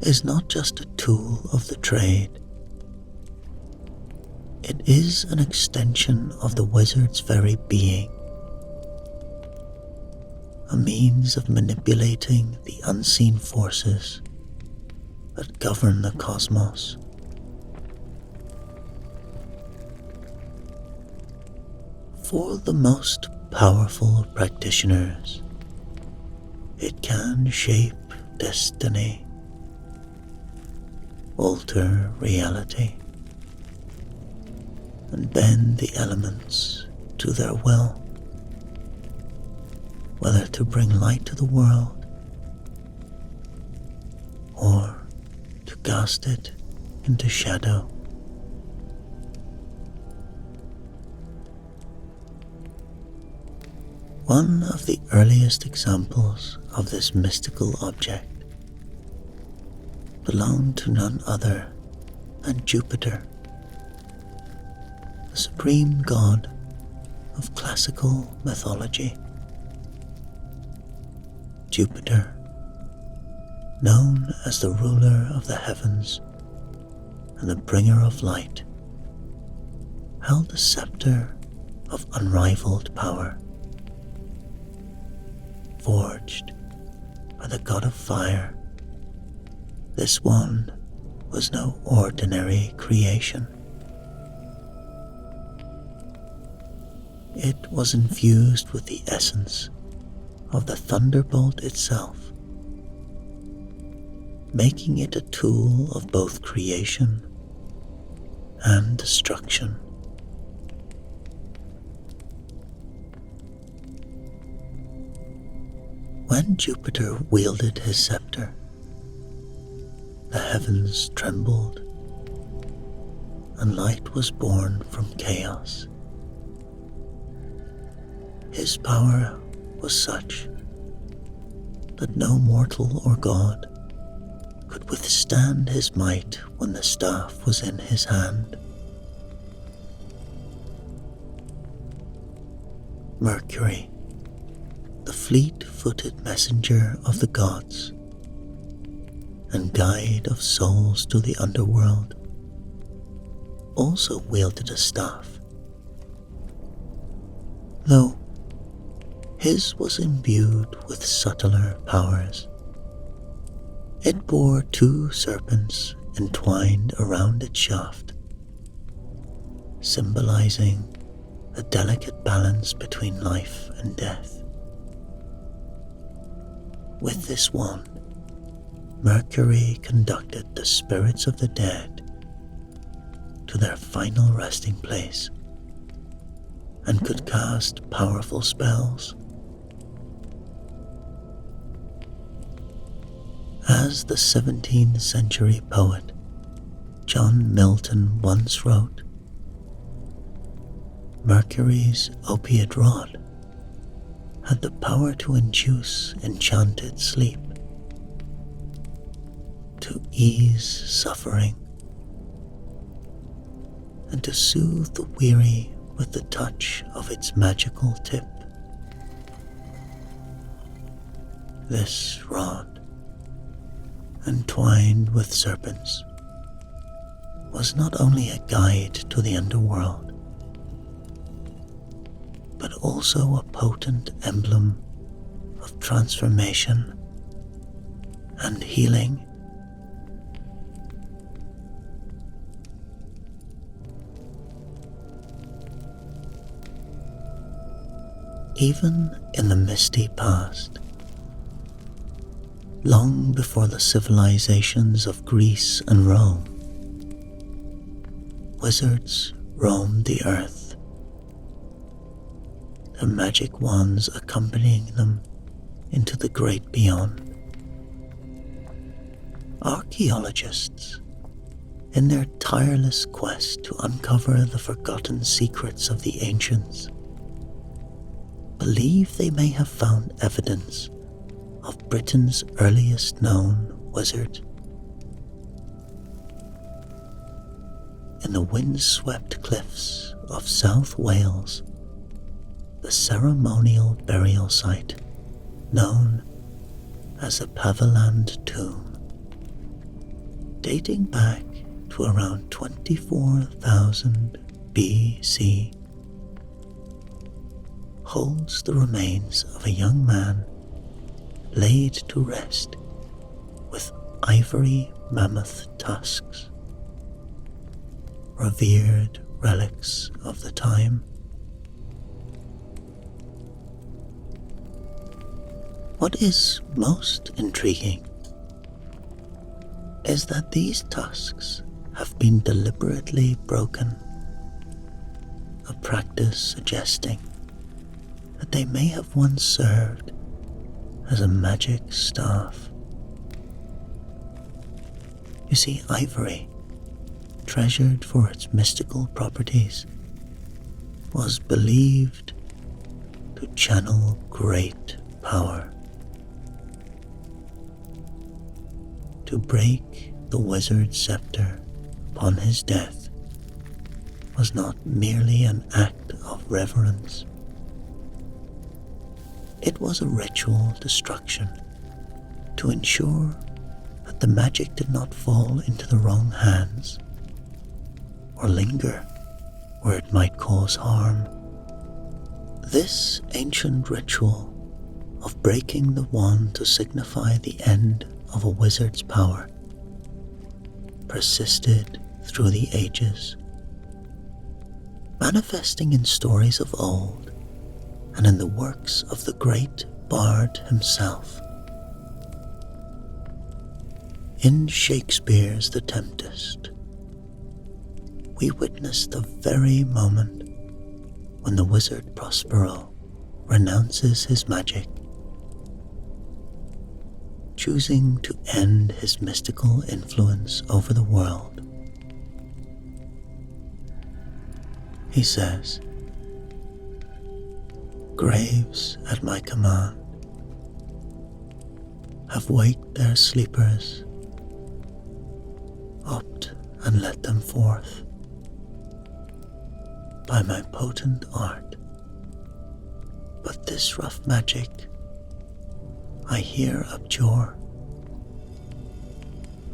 is not just a tool of the trade. It is an extension of the wizard's very being, a means of manipulating the unseen forces that govern the cosmos. For the most powerful of practitioners, it can shape destiny, alter reality, and bend the elements to their will, whether to bring light to the world or to cast it into shadow. One of the earliest examples of this mystical object belonged to none other than Jupiter, the supreme god of classical mythology. Jupiter, known as the ruler of the heavens and the bringer of light, held a scepter of unrivaled power. Forged by the god of fire, this wand was no ordinary creation. It was infused with the essence of the thunderbolt itself, making it a tool of both creation and destruction. When Jupiter wielded his scepter, the heavens trembled, and light was born from chaos. His power was such that no mortal or god could withstand his might when the staff was in his hand. Mercury, the fleet-footed messenger of the gods and guide of souls to the underworld, also wielded a staff, though his was imbued with subtler powers. It bore two serpents entwined around its shaft, symbolizing a delicate balance between life and death. With this wand, Mercury conducted the spirits of the dead to their final resting place and could cast powerful spells. As the 17th century poet John Milton once wrote, Mercury's opiate rod had the power to induce enchanted sleep, to ease suffering, and to soothe the weary with the touch of its magical tip. This rod, entwined with serpents, was not only a guide to the underworld, but also a potent emblem of transformation and healing. Even in the misty past, long before the civilizations of Greece and Rome, wizards roamed the earth, their magic wands accompanying them into the great beyond. Archaeologists, in their tireless quest to uncover the forgotten secrets of the ancients, believe they may have found evidence of Britain's earliest known wizard. In the windswept cliffs of South Wales, the ceremonial burial site known as the Paviland Tomb, dating back to around 24,000 BC, holds the remains of a young man laid to rest with ivory mammoth tusks, revered relics of the time. What is most intriguing is that these tusks have been deliberately broken, a practice suggesting that they may have once served as a magic staff. You see, ivory, treasured for its mystical properties, was believed to channel great power. To break the wizard's scepter upon his death was not merely an act of reverence. It was a ritual destruction to ensure that the magic did not fall into the wrong hands or linger where it might cause harm. This ancient ritual of breaking the wand to signify the end of a wizard's power persisted through the ages, manifesting in stories of old and in the works of the great bard himself. In Shakespeare's The Tempest, we witness the very moment when the wizard Prospero renounces his magic, choosing to end his mystical influence over the world. He says, "Graves at my command have waked their sleepers, opt and let them forth. By my potent art, but this rough magic I here abjure.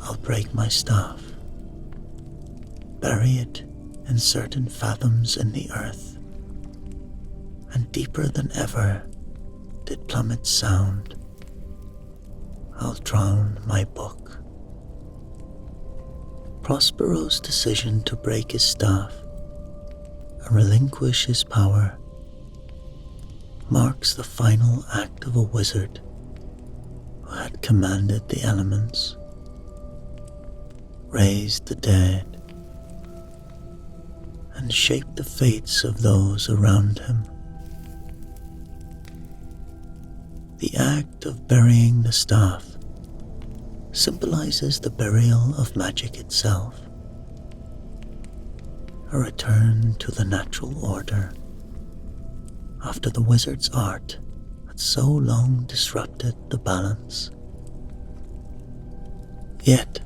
I'll break my staff, bury it in certain fathoms in the earth, and deeper than ever did plummets sound, I'll drown my book." Prospero's decision to break his staff and relinquish his power marks the final act of a wizard who had commanded the elements, raised the dead, and shaped the fates of those around him. The act of burying the staff symbolizes the burial of magic itself, a return to the natural order after the wizard's art had so long disrupted the balance. Yet,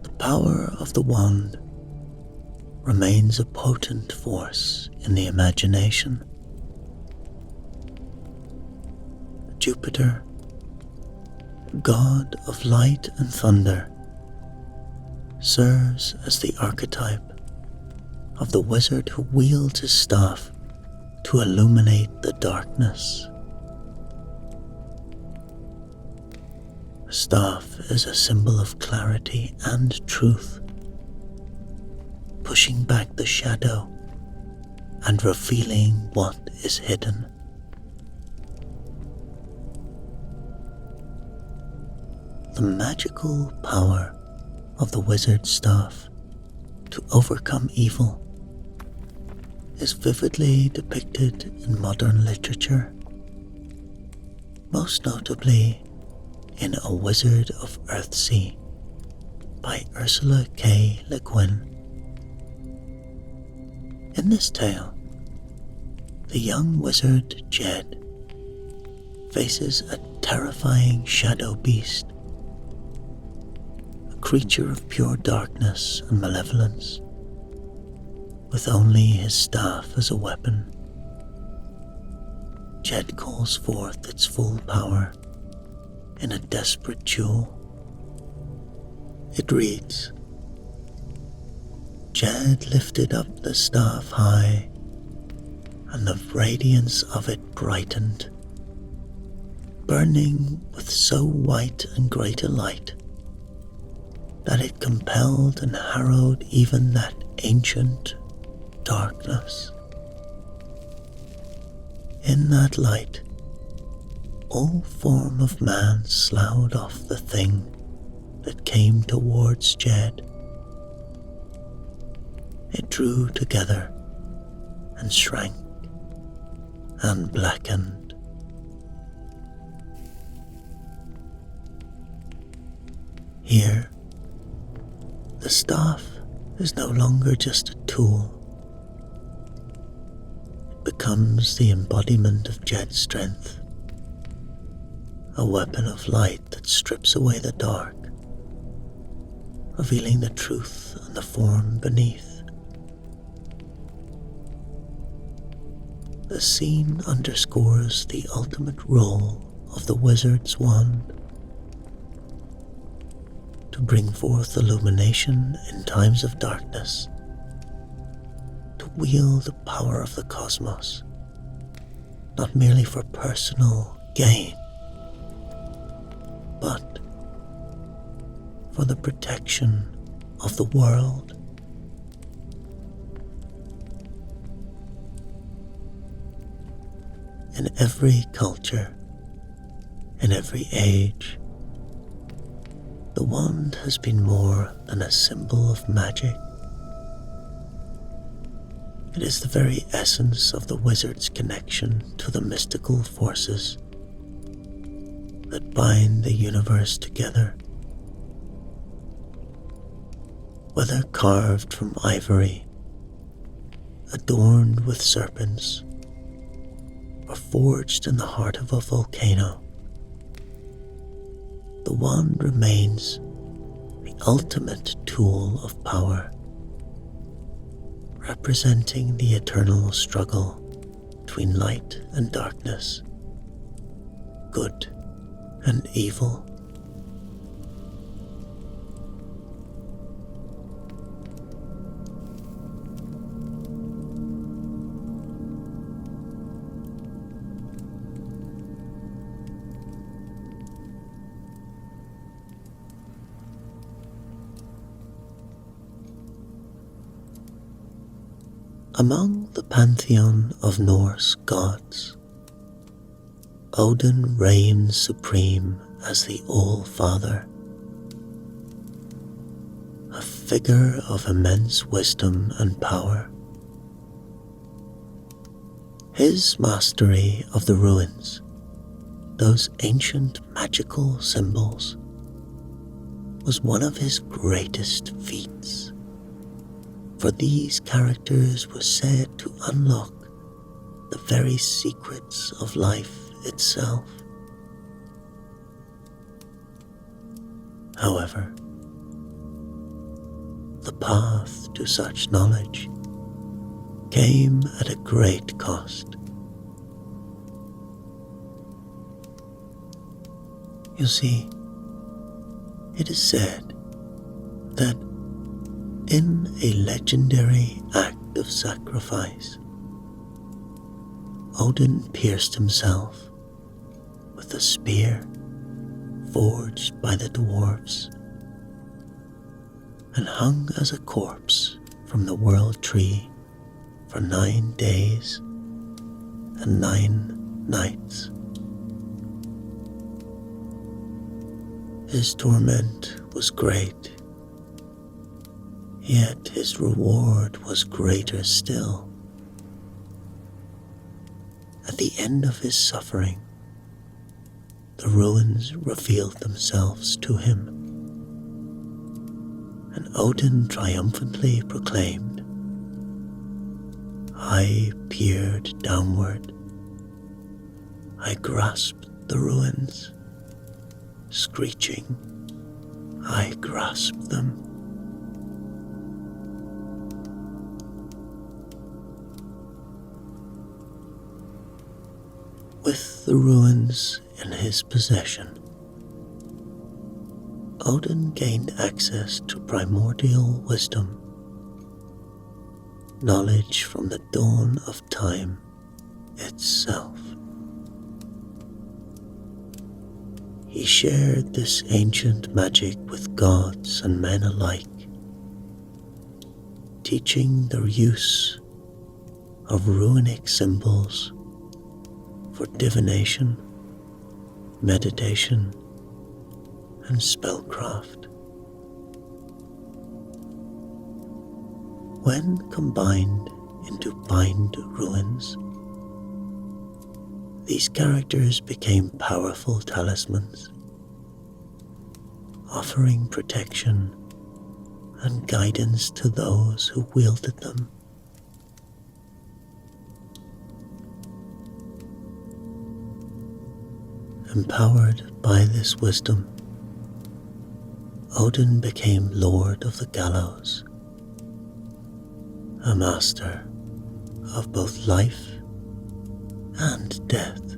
the power of the wand remains a potent force in the imagination. Jupiter, god of light and thunder, serves as the archetype of the wizard who wields his staff to illuminate the darkness. The staff is a symbol of clarity and truth, pushing back the shadow and revealing what is hidden. the magical power of the wizard's staff to overcome evil is vividly depicted in modern literature, most notably in A Wizard of Earthsea by Ursula K. Le Guin. In this tale, the young wizard Jed faces a terrifying shadow beast, a creature of pure darkness and malevolence, with only his staff as a weapon. Jed calls forth its full power in a desperate duel. It reads, Jed lifted up the staff high, and the radiance of it brightened, burning with so white and great a light that it compelled and harrowed even that ancient darkness. In that light, all form of man sloughed off the thing that came towards Jed. It drew together and shrank and blackened. Here, the staff is no longer just a tool. It becomes the embodiment of Jed's strength, a weapon of light that strips away the dark, revealing the truth and the form beneath. The scene underscores the ultimate role of the wizard's wand, to bring forth illumination in times of darkness, to wield the power of the cosmos, not merely for personal gain, but for the protection of the world. In every culture, in every age, the wand has been more than a symbol of magic. It is the very essence of the wizard's connection to the mystical forces that bind the universe together. Whether carved from ivory, adorned with serpents, or forged in the heart of a volcano, the wand remains the ultimate tool of power, representing the eternal struggle between light and darkness, good and evil. Among the pantheon of Norse gods, Odin reigns supreme as the All-Father, a figure of immense wisdom and power. His mastery of the ruins, those ancient magical symbols, was one of his greatest feats. For these characters were said to unlock the very secrets of life itself. However, the path to such knowledge came at a great cost. You see, it is said that in a legendary act of sacrifice, Odin pierced himself with a spear forged by the dwarves and hung as a corpse from the world tree for 9 days and 9 nights. His torment was great, yet his reward was greater still. At the end of his suffering, the ruins revealed themselves to him, and Odin triumphantly proclaimed, "I peered downward. I grasped the ruins. Screeching, I grasped them." With the ruins in his possession, Odin gained access to primordial wisdom, knowledge from the dawn of time itself. He shared this ancient magic with gods and men alike, teaching the use of runic symbols for divination, meditation, and spellcraft. When combined into bind ruins, these characters became powerful talismans, offering protection and guidance to those who wielded them. Empowered by this wisdom, Odin became Lord of the Gallows, a master of both life and death.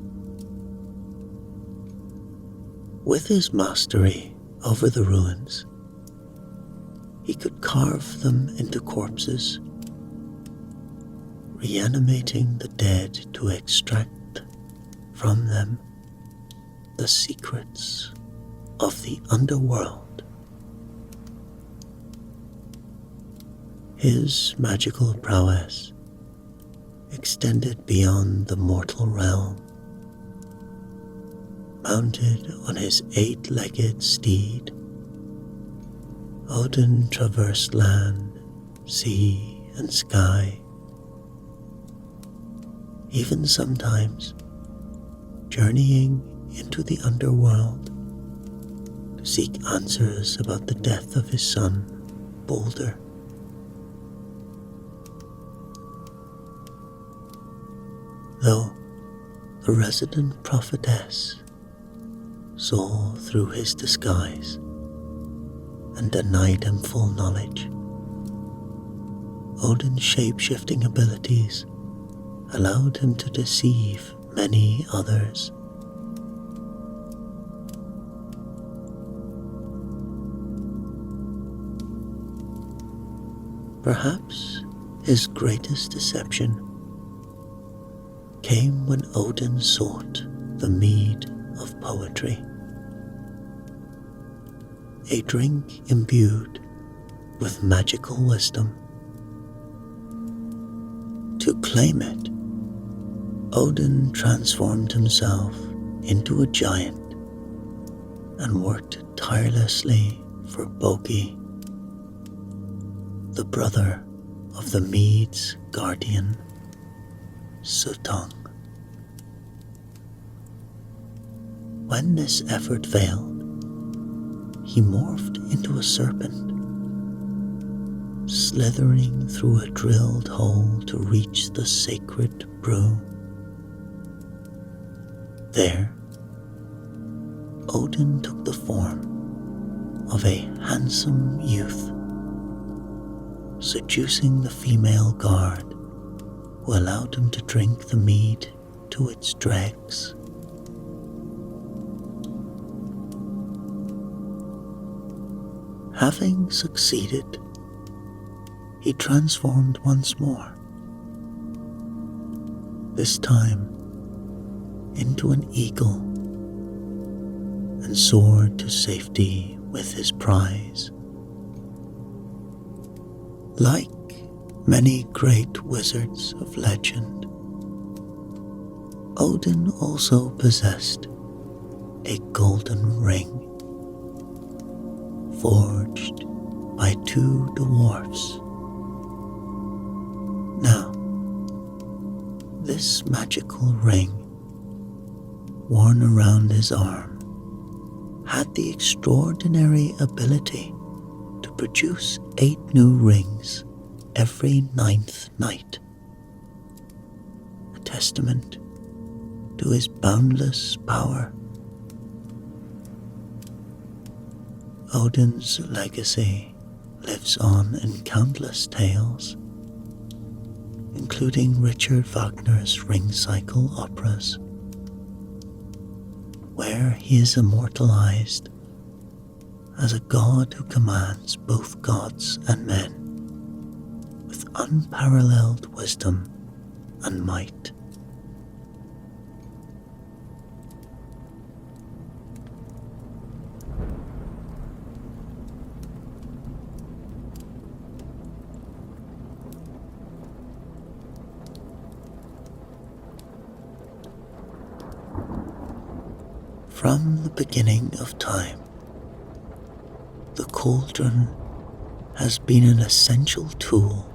With his mastery over the ruins, he could carve them into corpses, reanimating the dead to extract from them the secrets of the underworld. His magical prowess extended beyond the mortal realm. Mounted on his 8-legged steed, Odin traversed land, sea, and sky, even sometimes journeying into the underworld to seek answers about the death of his son, Balder. Though the resident prophetess saw through his disguise and denied him full knowledge, Odin's shape-shifting abilities allowed him to deceive many others. Perhaps his greatest deception came when Odin sought the mead of poetry, a drink imbued with magical wisdom. To claim it, Odin transformed himself into a giant and worked tirelessly for Bogi, the brother of the mead's guardian, Suttung. When this effort failed, he morphed into a serpent, slithering through a drilled hole to reach the sacred brew. There, Odin took the form of a handsome youth, seducing the female guard who allowed him to drink the mead to its dregs. Having succeeded, he transformed once more, this time into an eagle, and soared to safety with his prize. Like many great wizards of legend, Odin also possessed a golden ring, forged by two dwarfs. Now, this magical ring, worn around his arm, had the extraordinary ability to produce 8 new rings every 9th night, a testament to his boundless power. Odin's legacy lives on in countless tales, including Richard Wagner's Ring Cycle operas, where he is immortalized as a god who commands both gods and men with unparalleled wisdom and might. From the beginning of time, the cauldron has been an essential tool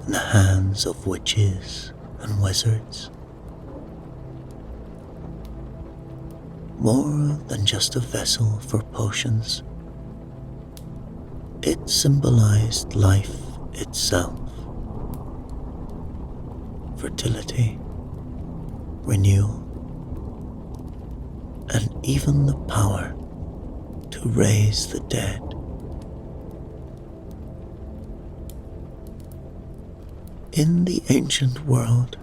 in the hands of witches and wizards. More than just a vessel for potions, it symbolized life itself, fertility, renewal, and even the power to raise the dead. In the ancient world,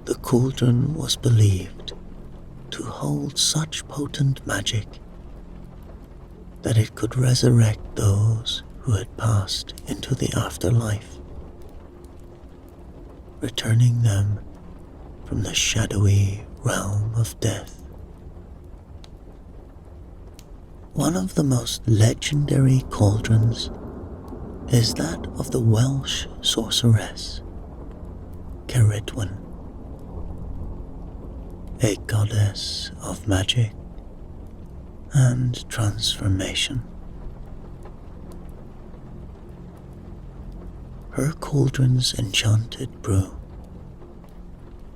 the cauldron was believed to hold such potent magic that it could resurrect those who had passed into the afterlife, returning them from the shadowy realm of death. One of the most legendary cauldrons is that of the Welsh sorceress, Ceridwen, a goddess of magic and transformation. Her cauldron's enchanted brew,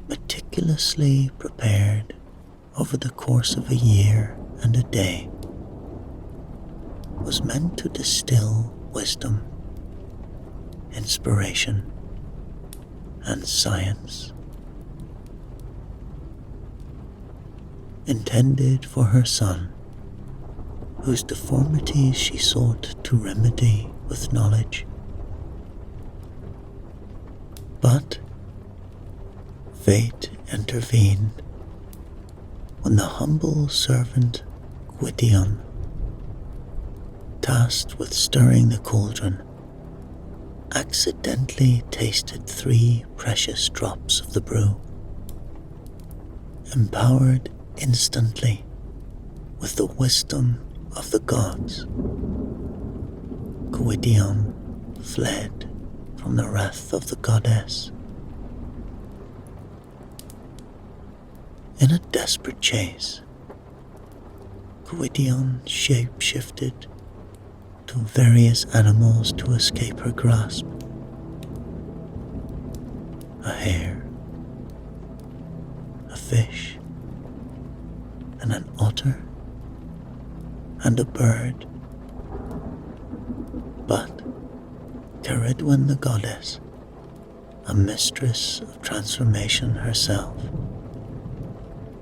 meticulously prepared over the course of a year and a day, was meant to distill wisdom, inspiration, and science. Intended for her son, whose deformities she sought to remedy with knowledge. But fate intervened when the humble servant Gwydion, tasked with stirring the cauldron, accidentally tasted 3 precious drops of the brew. Empowered instantly with the wisdom of the gods, Gwydion fled from the wrath of the goddess. In a desperate chase, Gwydion shape-shifted to various animals to escape her grasp. A hare, a fish, and an otter, and a bird. But Ceridwen the goddess, a mistress of transformation herself,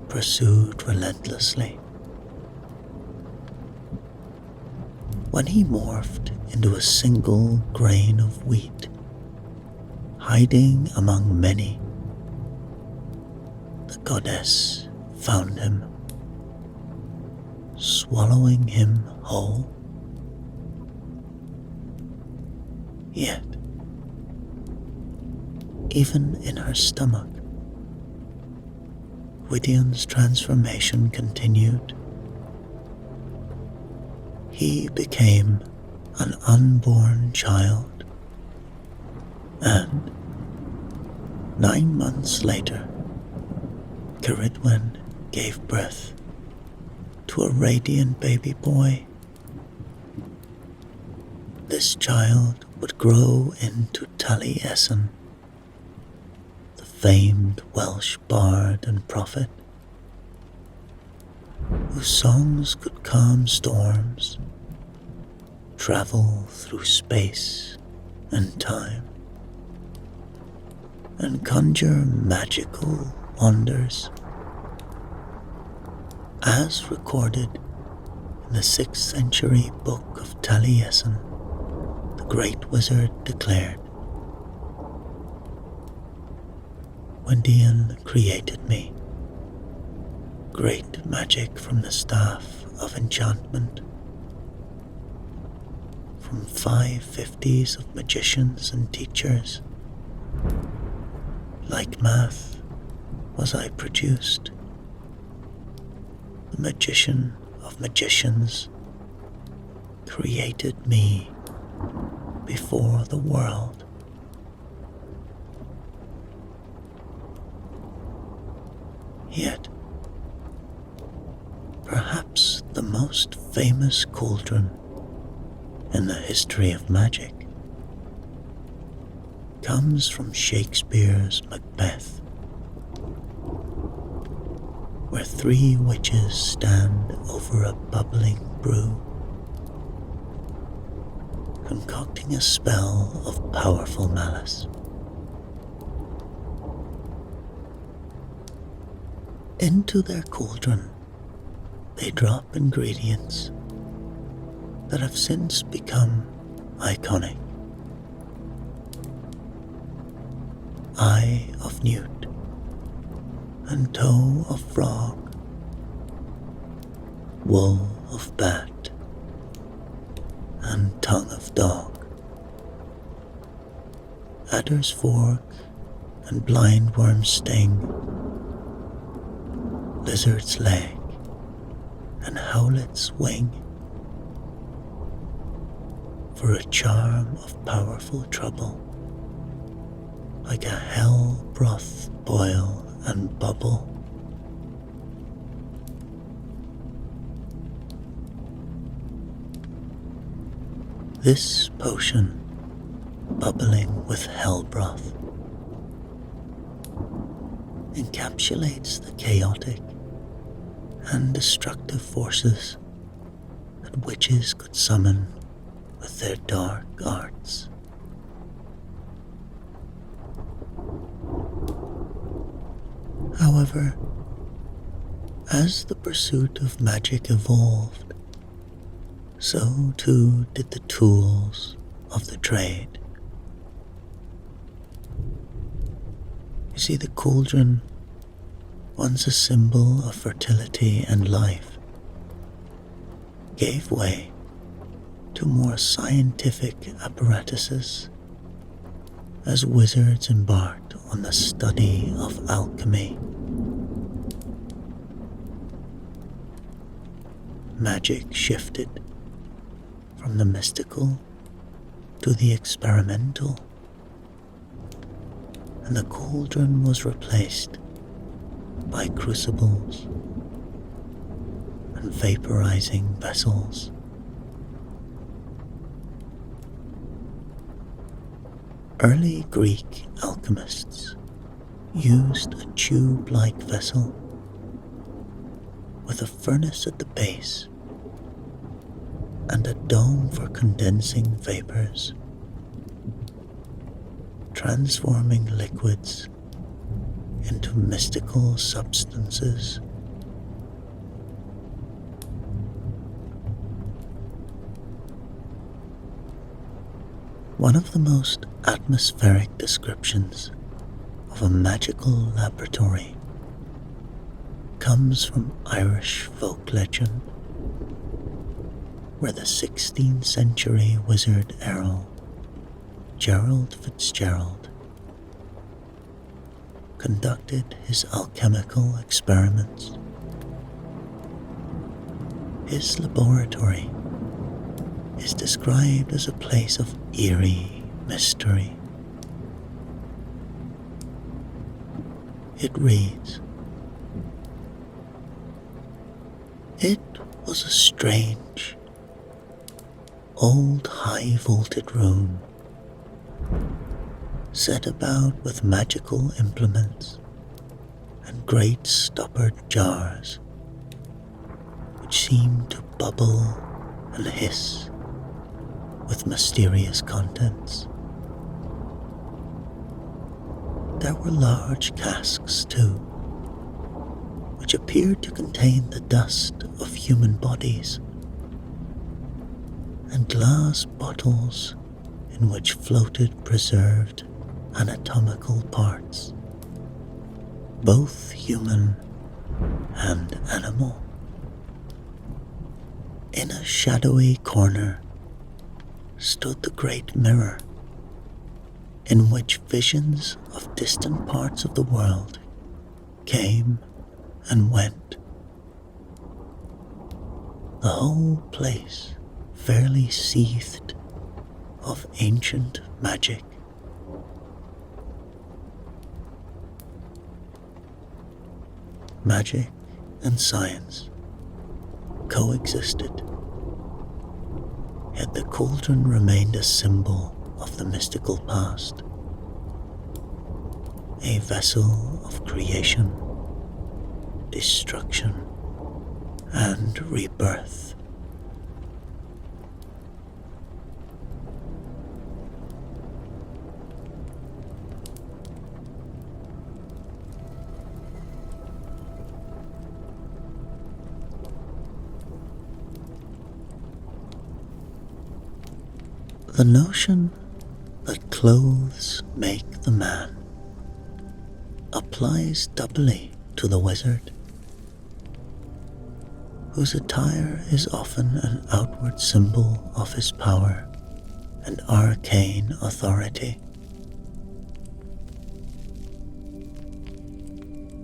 pursued relentlessly. When he morphed into a single grain of wheat, hiding among many, the goddess found him, swallowing him whole. Yet, even in her stomach, Gwydion's transformation continued. He became an unborn child, and 9 months later, Ceridwen gave birth to a radiant baby boy, this child would grow into Taliesin, the famed Welsh bard and prophet, whose songs could calm storms, travel through space and time, and conjure magical wonders, as recorded in the 6th century book of Taliesin. The great wizard declared, "When Dian created me, great magic from the staff of enchantment, from 550s of magicians and teachers, like math was I produced. The magician of magicians created me before the world." Yet, perhaps the most famous cauldron in the history of magic comes from Shakespeare's Macbeth, where 3 witches stand over a bubbling brew, concocting a spell of powerful malice. Into their cauldron, they drop ingredients that have since become iconic. Eye of newt and toe of frog, wool of bat and tongue of dog, adder's fork and blindworm's sting, lizard's leg and howlet's wing, for a charm of powerful trouble, like a hell broth boil and bubble. This potion, bubbling with hell broth, encapsulates the chaotic and destructive forces that witches could summon with their dark arts. However, as the pursuit of magic evolved, so too did the tools of the trade. You see, the cauldron, once a symbol of fertility and life, gave way to more scientific apparatuses as wizards embarked on the study of alchemy. Magic shifted from the mystical to the experimental, and the cauldron was replaced by crucibles and vaporizing vessels. Early Greek alchemists used a tube-like vessel with a furnace at the base and a dome for condensing vapors, transforming liquids into mystical substances. One of the most atmospheric descriptions of a magical laboratory comes from Irish folk legend, where the 16th century wizard Earl, Gerald Fitzgerald, conducted his alchemical experiments. His laboratory is described as a place of eerie mystery. It reads, "It was a strange old high-vaulted room, set about with magical implements and great stoppered jars which seemed to bubble and hiss with mysterious contents. There were large casks too, which appeared to contain the dust of human bodies, and glass bottles in which floated preserved anatomical parts, both human and animal. In a shadowy corner stood the great mirror, in which visions of distant parts of the world came and went. The whole place fairly seethed of ancient magic. Magic and science coexisted, yet the cauldron remained a symbol of the mystical past, a vessel of creation, destruction, and rebirth. The notion that clothes make the man applies doubly to the wizard, whose attire is often an outward symbol of his power and arcane authority.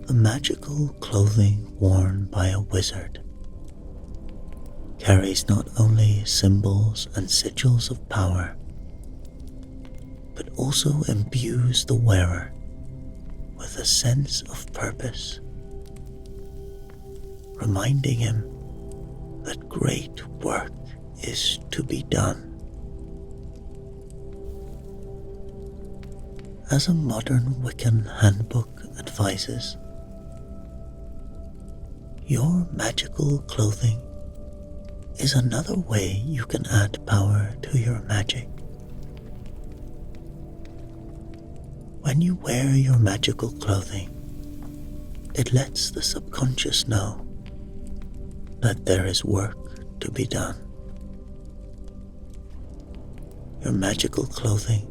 The magical clothing worn by a wizard carries not only symbols and sigils of power, but also imbues the wearer with a sense of purpose, reminding him that great work is to be done. As a modern Wiccan handbook advises, your magical clothing is another way you can add power to your magic. When you wear your magical clothing, it lets the subconscious know that there is work to be done. Your magical clothing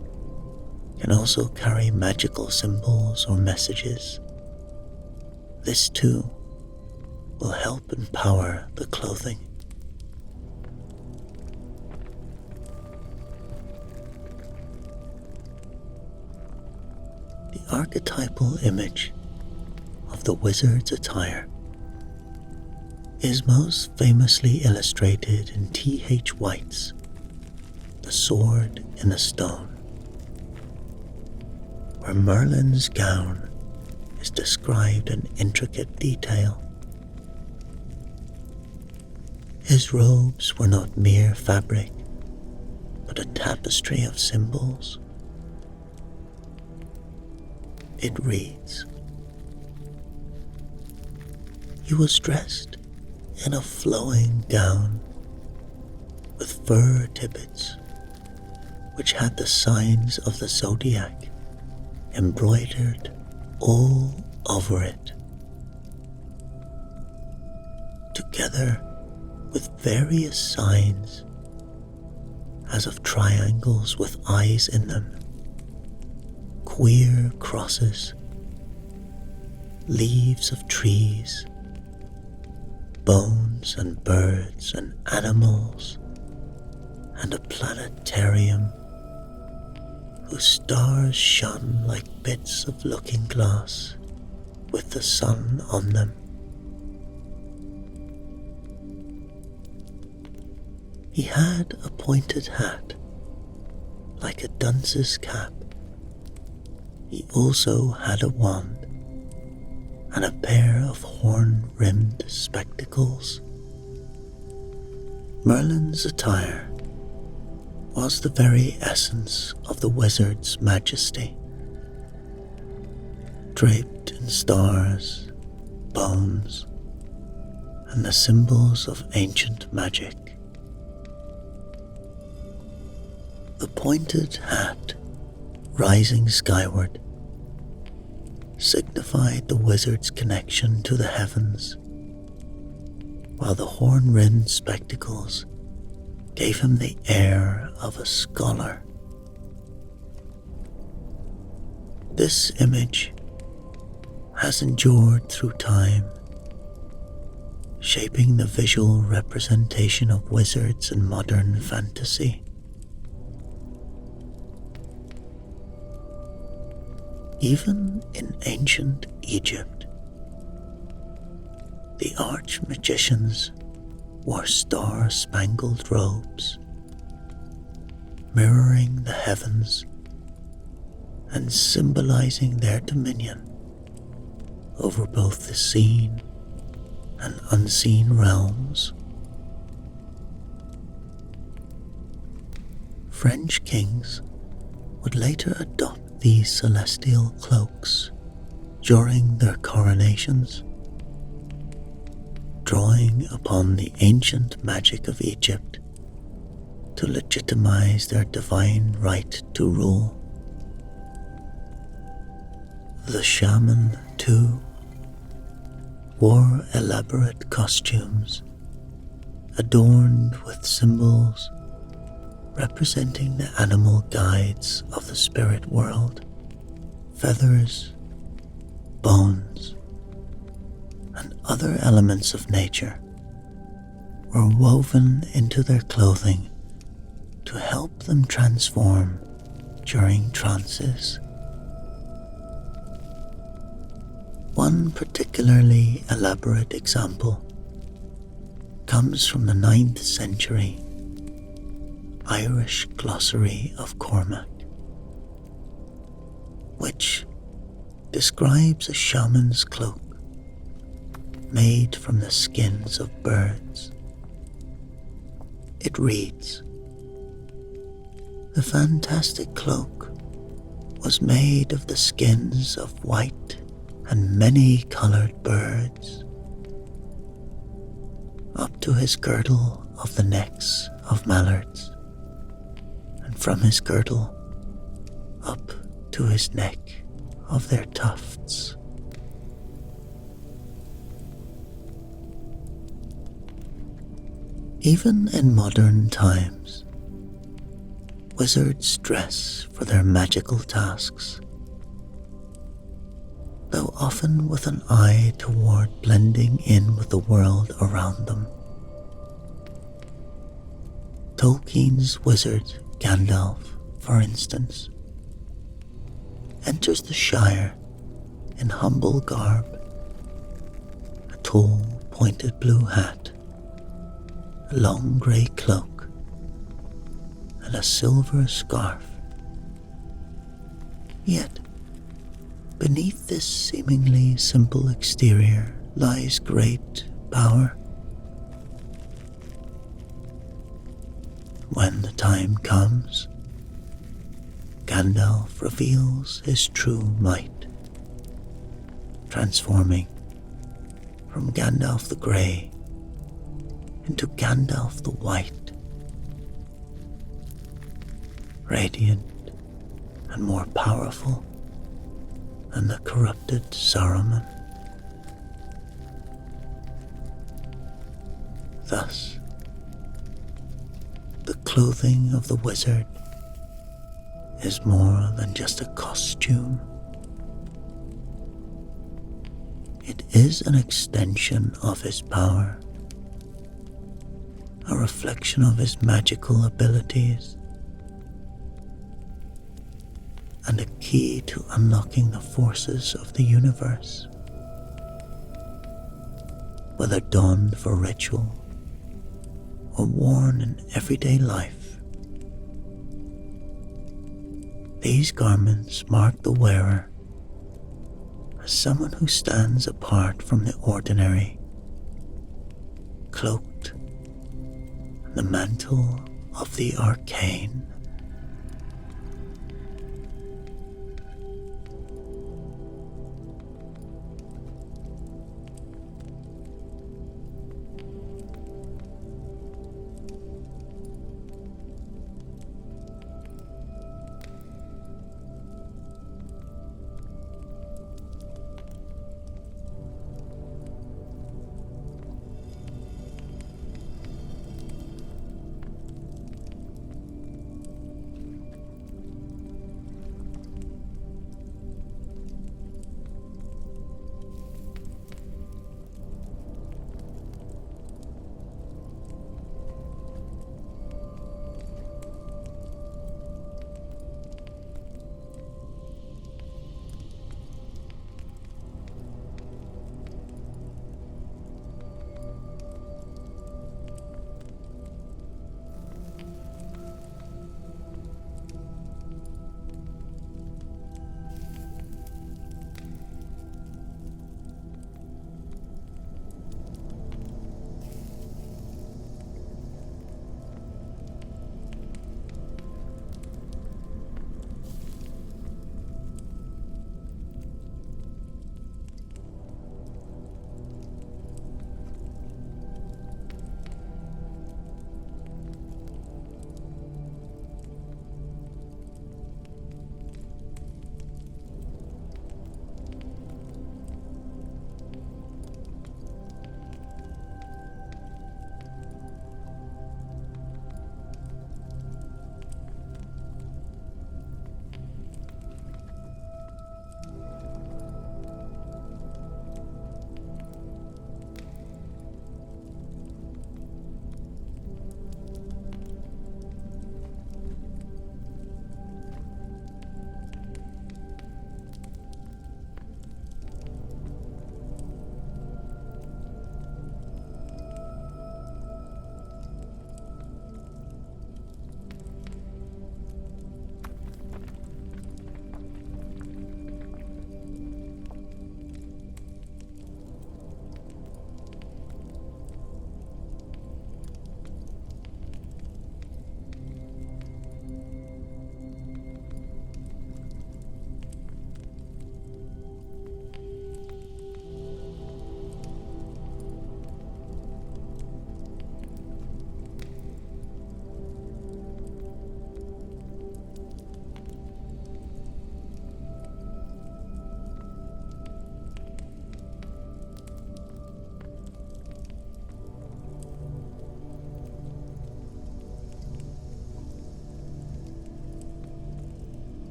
can also carry magical symbols or messages. This too will help empower the clothing. The archetypal image of the wizard's attire is most famously illustrated in T.H. White's The Sword in the Stone, where Merlin's gown is described in intricate detail. His robes were not mere fabric, but a tapestry of symbols. It reads, "He was dressed in a flowing gown with fur tippets, which had the signs of the zodiac embroidered all over it, together with various signs as of triangles with eyes in them, queer crosses, leaves of trees, bones and birds and animals, and a planetarium whose stars shone like bits of looking glass with the sun on them. He had a pointed hat, like a dunce's cap. He also had a wand and a pair of horn-rimmed spectacles. Merlin's attire was the very essence of the wizard's majesty. Draped in stars, bones, and the symbols of ancient magic. The pointed hat, rising skyward, signified the wizard's connection to the heavens, while the horn-rimmed spectacles gave him the air of a scholar. This image has endured through time, shaping the visual representation of wizards in modern fantasy. Even in ancient Egypt, the arch-magicians wore star-spangled robes, mirroring the heavens and symbolizing their dominion over both the seen and unseen realms. French kings would later adopt these celestial cloaks during their coronations, drawing upon the ancient magic of Egypt to legitimize their divine right to rule. The shaman, too, wore elaborate costumes adorned with symbols representing the animal guides of the spirit world. Feathers, bones, and other elements of nature were woven into their clothing to help them transform during trances. One particularly elaborate example comes from the 9th century Irish glossary of Cormac, which describes a shaman's cloak made from the skins of birds. It reads, "The fantastic cloak was made of the skins of white and many-coloured birds. Up to his girdle of the necks of mallards, and from his girdle up to his neck of their tufts." Even in modern times, wizards dress for their magical tasks, though often with an eye toward blending in with the world around them. Tolkien's wizard Gandalf, for instance, enters the Shire in humble garb, a tall, pointed blue hat, a long grey cloak, and a silver scarf. Yet, beneath this seemingly simple exterior lies great power. When the time comes, Gandalf reveals his true might, transforming from Gandalf the Grey into Gandalf the White, radiant and more powerful than the corrupted Saruman. Thus, the clothing of the wizard is more than just a costume. It is an extension of his power, a reflection of his magical abilities, and a key to unlocking the forces of the universe. Whether donned for ritual or worn in everyday life, these garments mark the wearer as someone who stands apart from the ordinary, cloaked in the mantle of the arcane